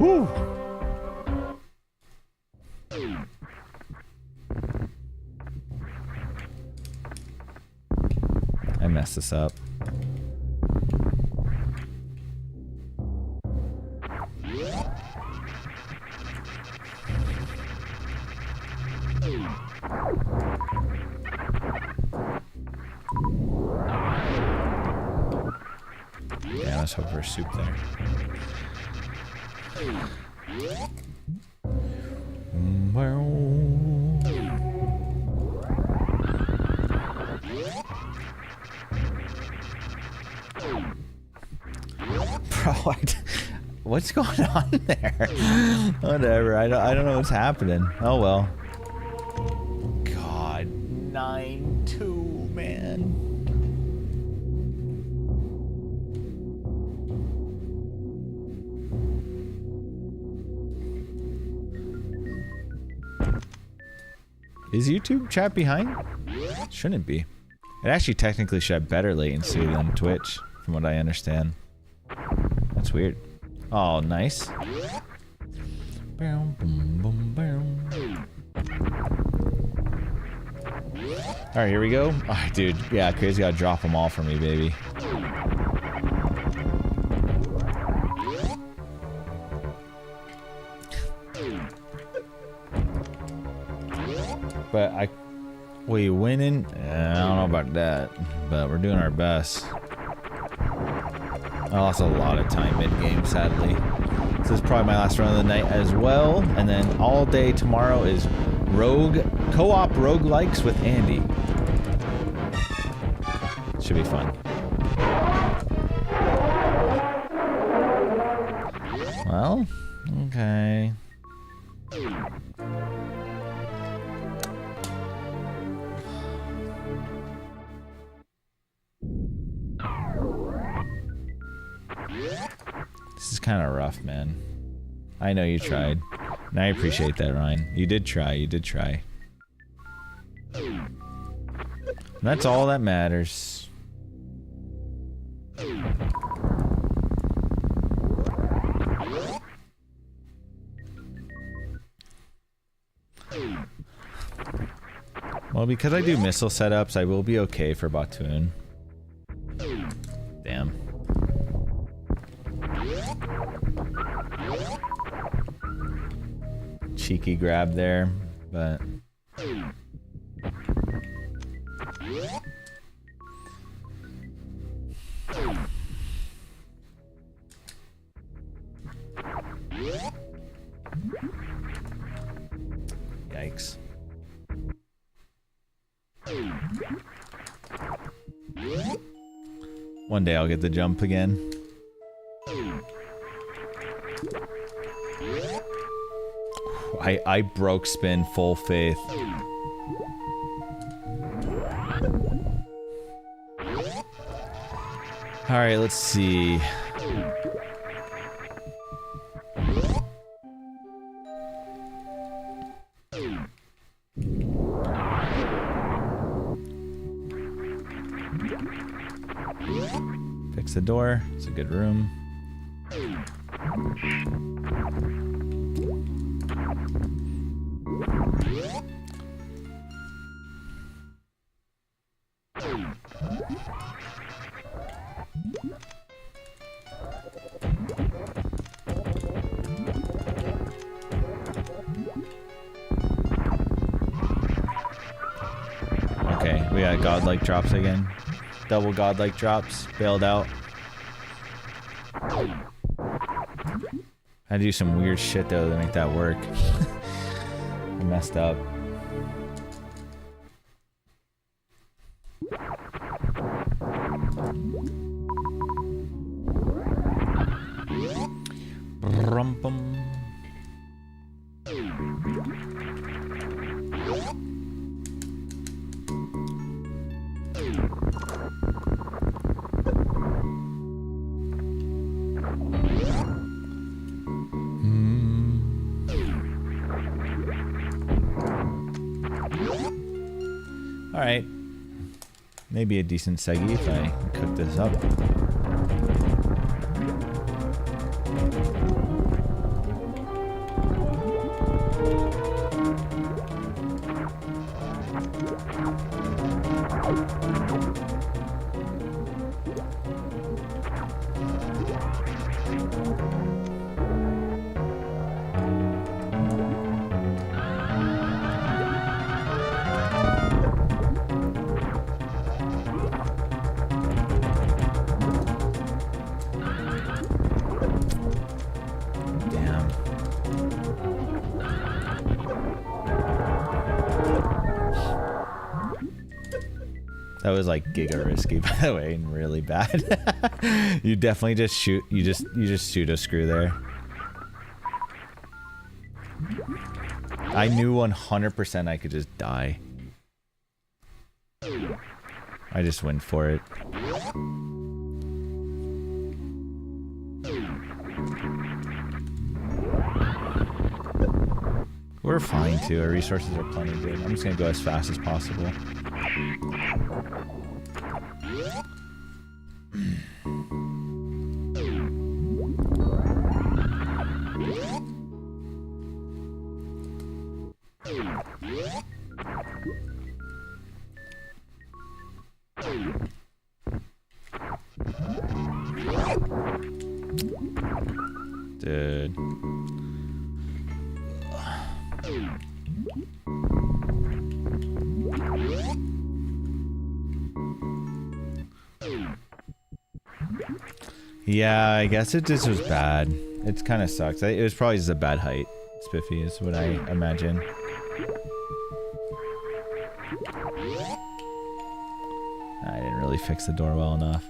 Woo! I messed this up. Yeah, let's hope for a soup there. Bro, what's going on there? Whatever, I don't know what's happening. Oh well. God, 9-2, man. Is YouTube chat behind? Shouldn't be. It actually technically should have better latency than Twitch, from what I understand. That's weird. Oh, nice. Alright, here we go. Alright, dude. Yeah, Crazy gotta drop them all for me, baby. But we winning? I don't know about that, but we're doing our best. I lost a lot of time mid-game, sadly. This is probably my last run of the night as well, and then all day tomorrow is co-op roguelikes with Andy. Should be fun. Well, okay. This is kind of rough, man. I know you tried. And I appreciate that, Ryan. You did try. You did try. And that's all that matters. Well, because I do missile setups, I will be okay for Batoon. Damn. Cheeky grab there, but... Yikes. One day I'll get the jump again. I broke spin full faith. Alright, let's see. Fix the door. It's a good room. Okay, we got godlike drops again. Double godlike drops. Bailed out. I had to do some weird shit though to make that work. I messed up. Brum-bum. Alright. Maybe a decent Segi if I cook this up. That was like giga risky, by the way, and really bad. You definitely just shoot. You just pseudo screw there. I knew 100% I could just die. I just went for it. We're fine too. Our resources are plenty good. I'm just gonna go as fast as possible. Dude. Yeah, I guess it just was bad. It kind of sucks. It was probably just a bad height. Spiffy is what I imagine. I didn't really fix the door well enough.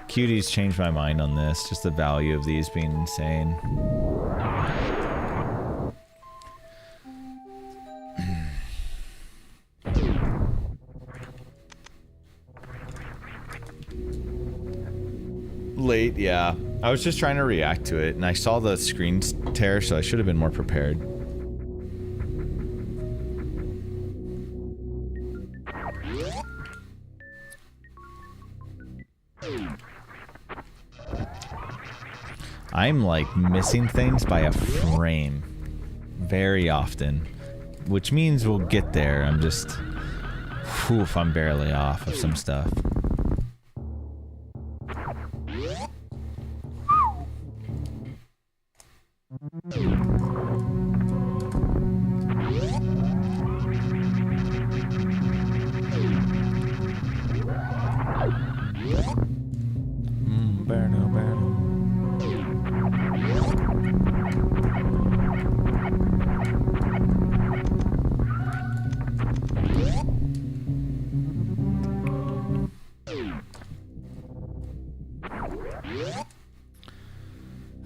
Cuties changed my mind on this. Just the value of these being insane. Late, yeah. I was just trying to react to it, and I saw the screen tear, so I should have been more prepared. I'm like missing things by a frame very often, which means we'll get there. I'm just, oof, I'm barely off of some stuff.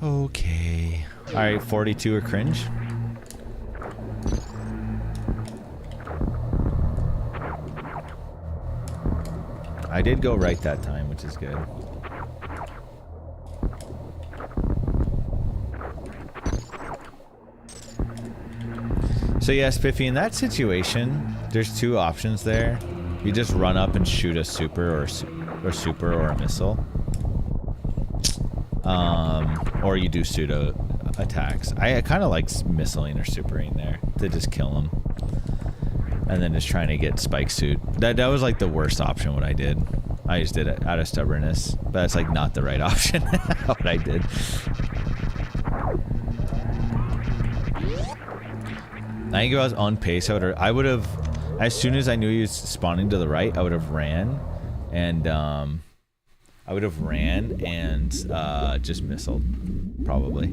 Okay. Alright, 42 or cringe. I did go right that time, which is good. So yeah, Spiffy, in that situation, there's two options there. You just run up and shoot a super or a missile. Or you do pseudo attacks. I kind of like missiling or supering there to just kill them. And then just trying to get spike suit. That was like the worst option what I did. I just did it out of stubbornness. But that's like not the right option what I did. I think if I was on pace, I would have, as soon as I knew he was spawning to the right, I would have ran and just missiled, probably.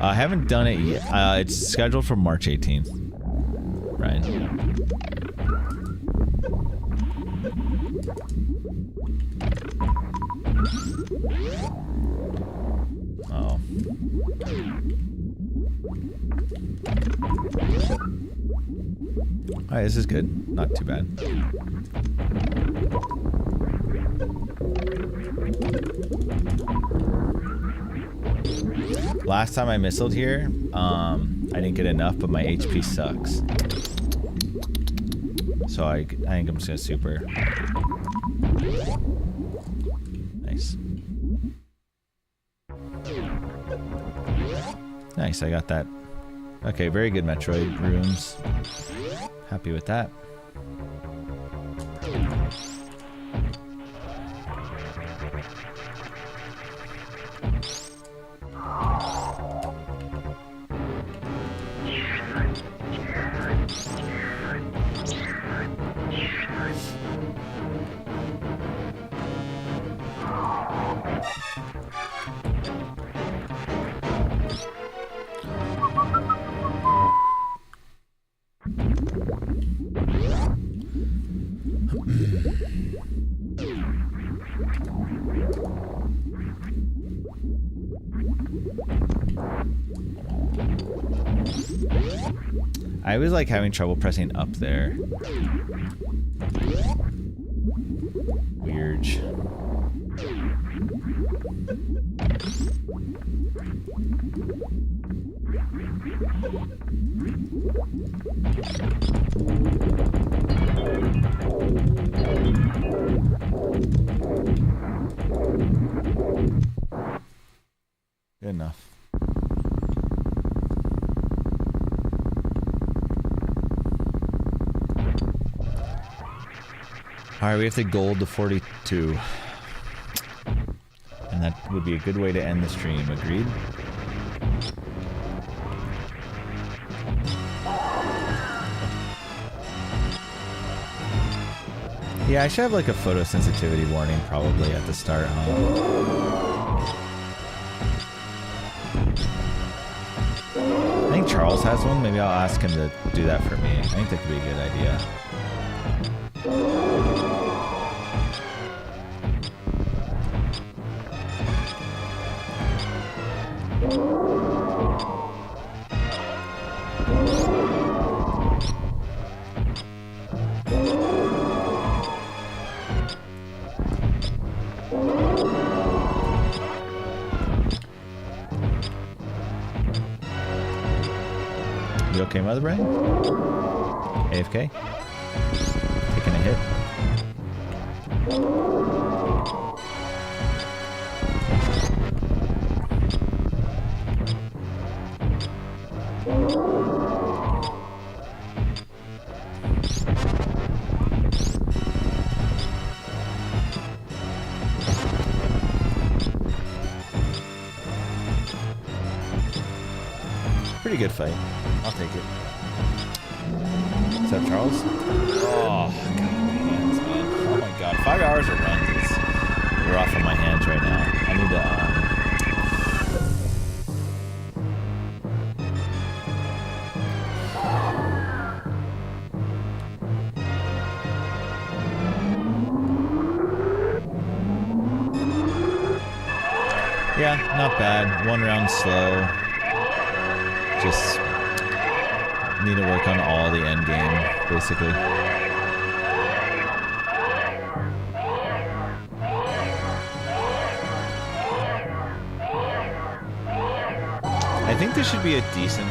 I haven't done it yet. It's scheduled for March 18th. Right. Oh. Alright, this is good. Not too bad. Last time I missiled here, I didn't get enough, but my HP sucks. So I think I'm just gonna super. Nice. Nice, I got that. Okay, very good Metroid runes. Happy with that. I was like having trouble pressing up there. Weird. Good enough. Alright, we have to gold to 42. And that would be a good way to end the stream, agreed? Yeah, I should have like a photosensitivity warning probably at the start, I think Charles has one. Maybe I'll ask him to do that for me. I think that could be a good idea. You okay, Mother Brain? AFK? Taking a hit? Pretty good fight. I'll take it. What's up, Charles? Oh, God, my hands, man. Oh my God, 5 hours of runs is rough on my hands right now. I need to, Yeah, not bad. 1 round slow. Just need to work on all the end game, basically. I think this should be a decent,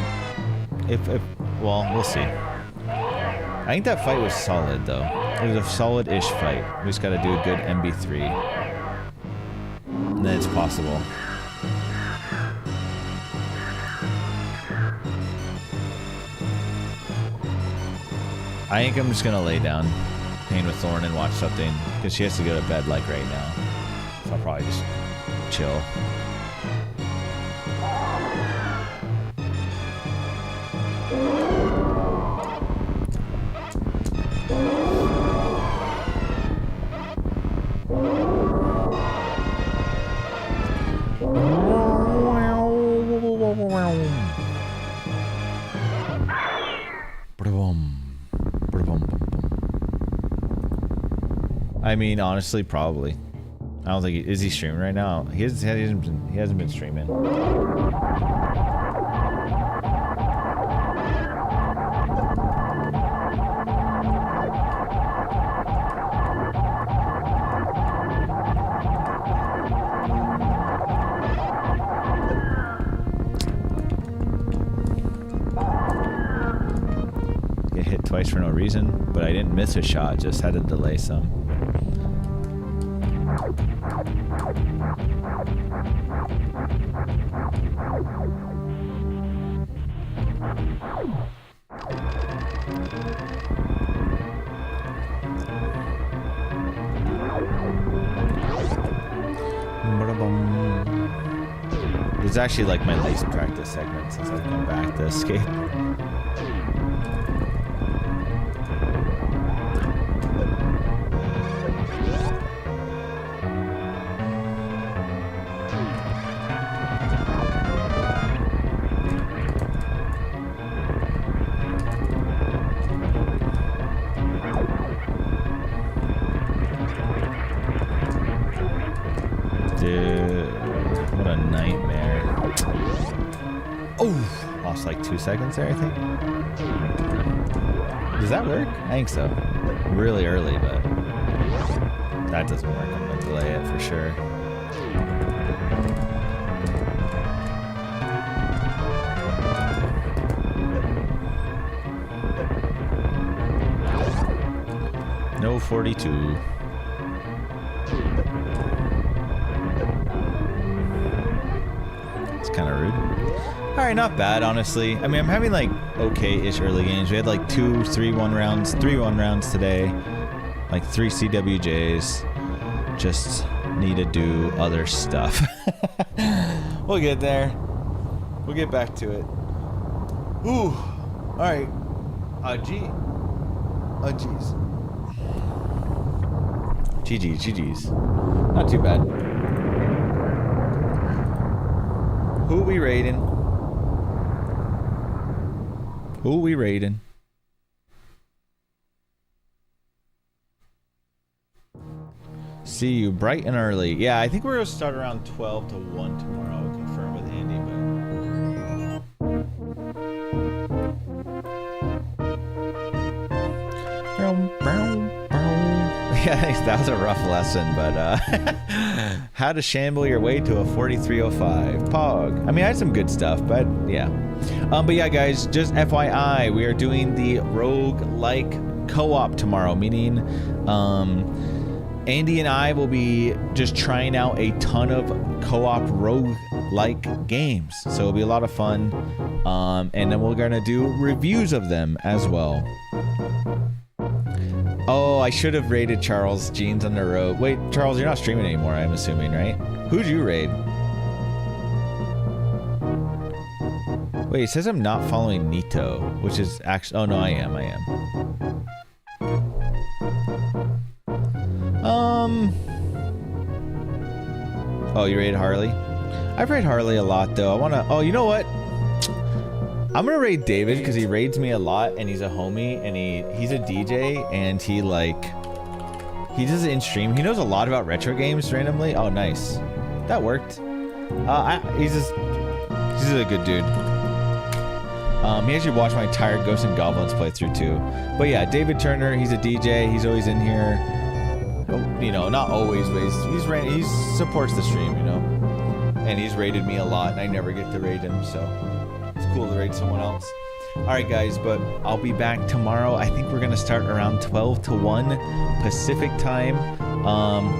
well, we'll see. I think that fight was solid, though. It was a solid-ish fight. We just gotta do a good MB3. And then it's possible. I think I'm just gonna lay down, Pain with Thorn, and watch something, because she has to go to bed like right now. So I'll probably just chill. I mean, honestly, probably. I don't think is he streaming right now? He hasn't been streaming. Get hit twice for no reason, but I didn't miss a shot, just had to delay some. This is actually like my least practice segment since I've come back to Escape. Like 2 seconds there, I think. Does that work? I think so. Really early, but that doesn't work. I'm gonna delay it for sure. no 42. It's kind of rude. All right, not bad, honestly. I mean, I'm having like okay-ish early games. We had like 3 1 rounds today, like 3 CWJs. Just need to do other stuff. We'll get there. We'll get back to it. Ooh. All right. Jeez. GG's. Not too bad. Who we raiding? See you bright and early. Yeah, I think we're gonna start around 12 to 1 tomorrow. I'll confirm with Andy, yeah, that was a rough lesson, but how to shamble your way to a 4305 Pog. I mean, I had some good stuff, but yeah. But yeah, guys, just FYI, we are doing the rogue-like co-op tomorrow, meaning Andy and I will be just trying out a ton of co-op rogue-like games. So it'll be a lot of fun. And then we're gonna do reviews of them as well. Oh, I should have raided Charles Jeans on the road. Wait, Charles, you're not streaming anymore, I'm assuming, right? Who'd you raid? Wait, it says I'm not following Nito, which is actually... Oh, no, I am. Oh, you raided Harley? I've raided Harley a lot, though. I want to... Oh, you know what? I'm going to raid David because he raids me a lot, and he's a homie, and he's a DJ, and he does it in stream. He knows a lot about retro games randomly. Oh, nice. That worked. He's a good dude. He actually watched my entire Ghosts and Goblins playthrough too. But yeah, David Turner, he's a DJ. He's always in here. You know, not always, but he supports the stream, you know. And he's raided me a lot, and I never get to raid him, so it's cool to raid someone else. All right, guys, but I'll be back tomorrow. I think we're gonna start around 12 to 1 Pacific time.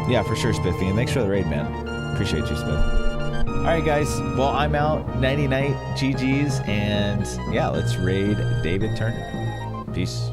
Yeah, for sure, Spiffy, and thanks for the raid, man. Appreciate you, Spiff. All right, guys. Well, I'm out. Nighty night, GG's, and yeah, let's raid David Turner. Peace.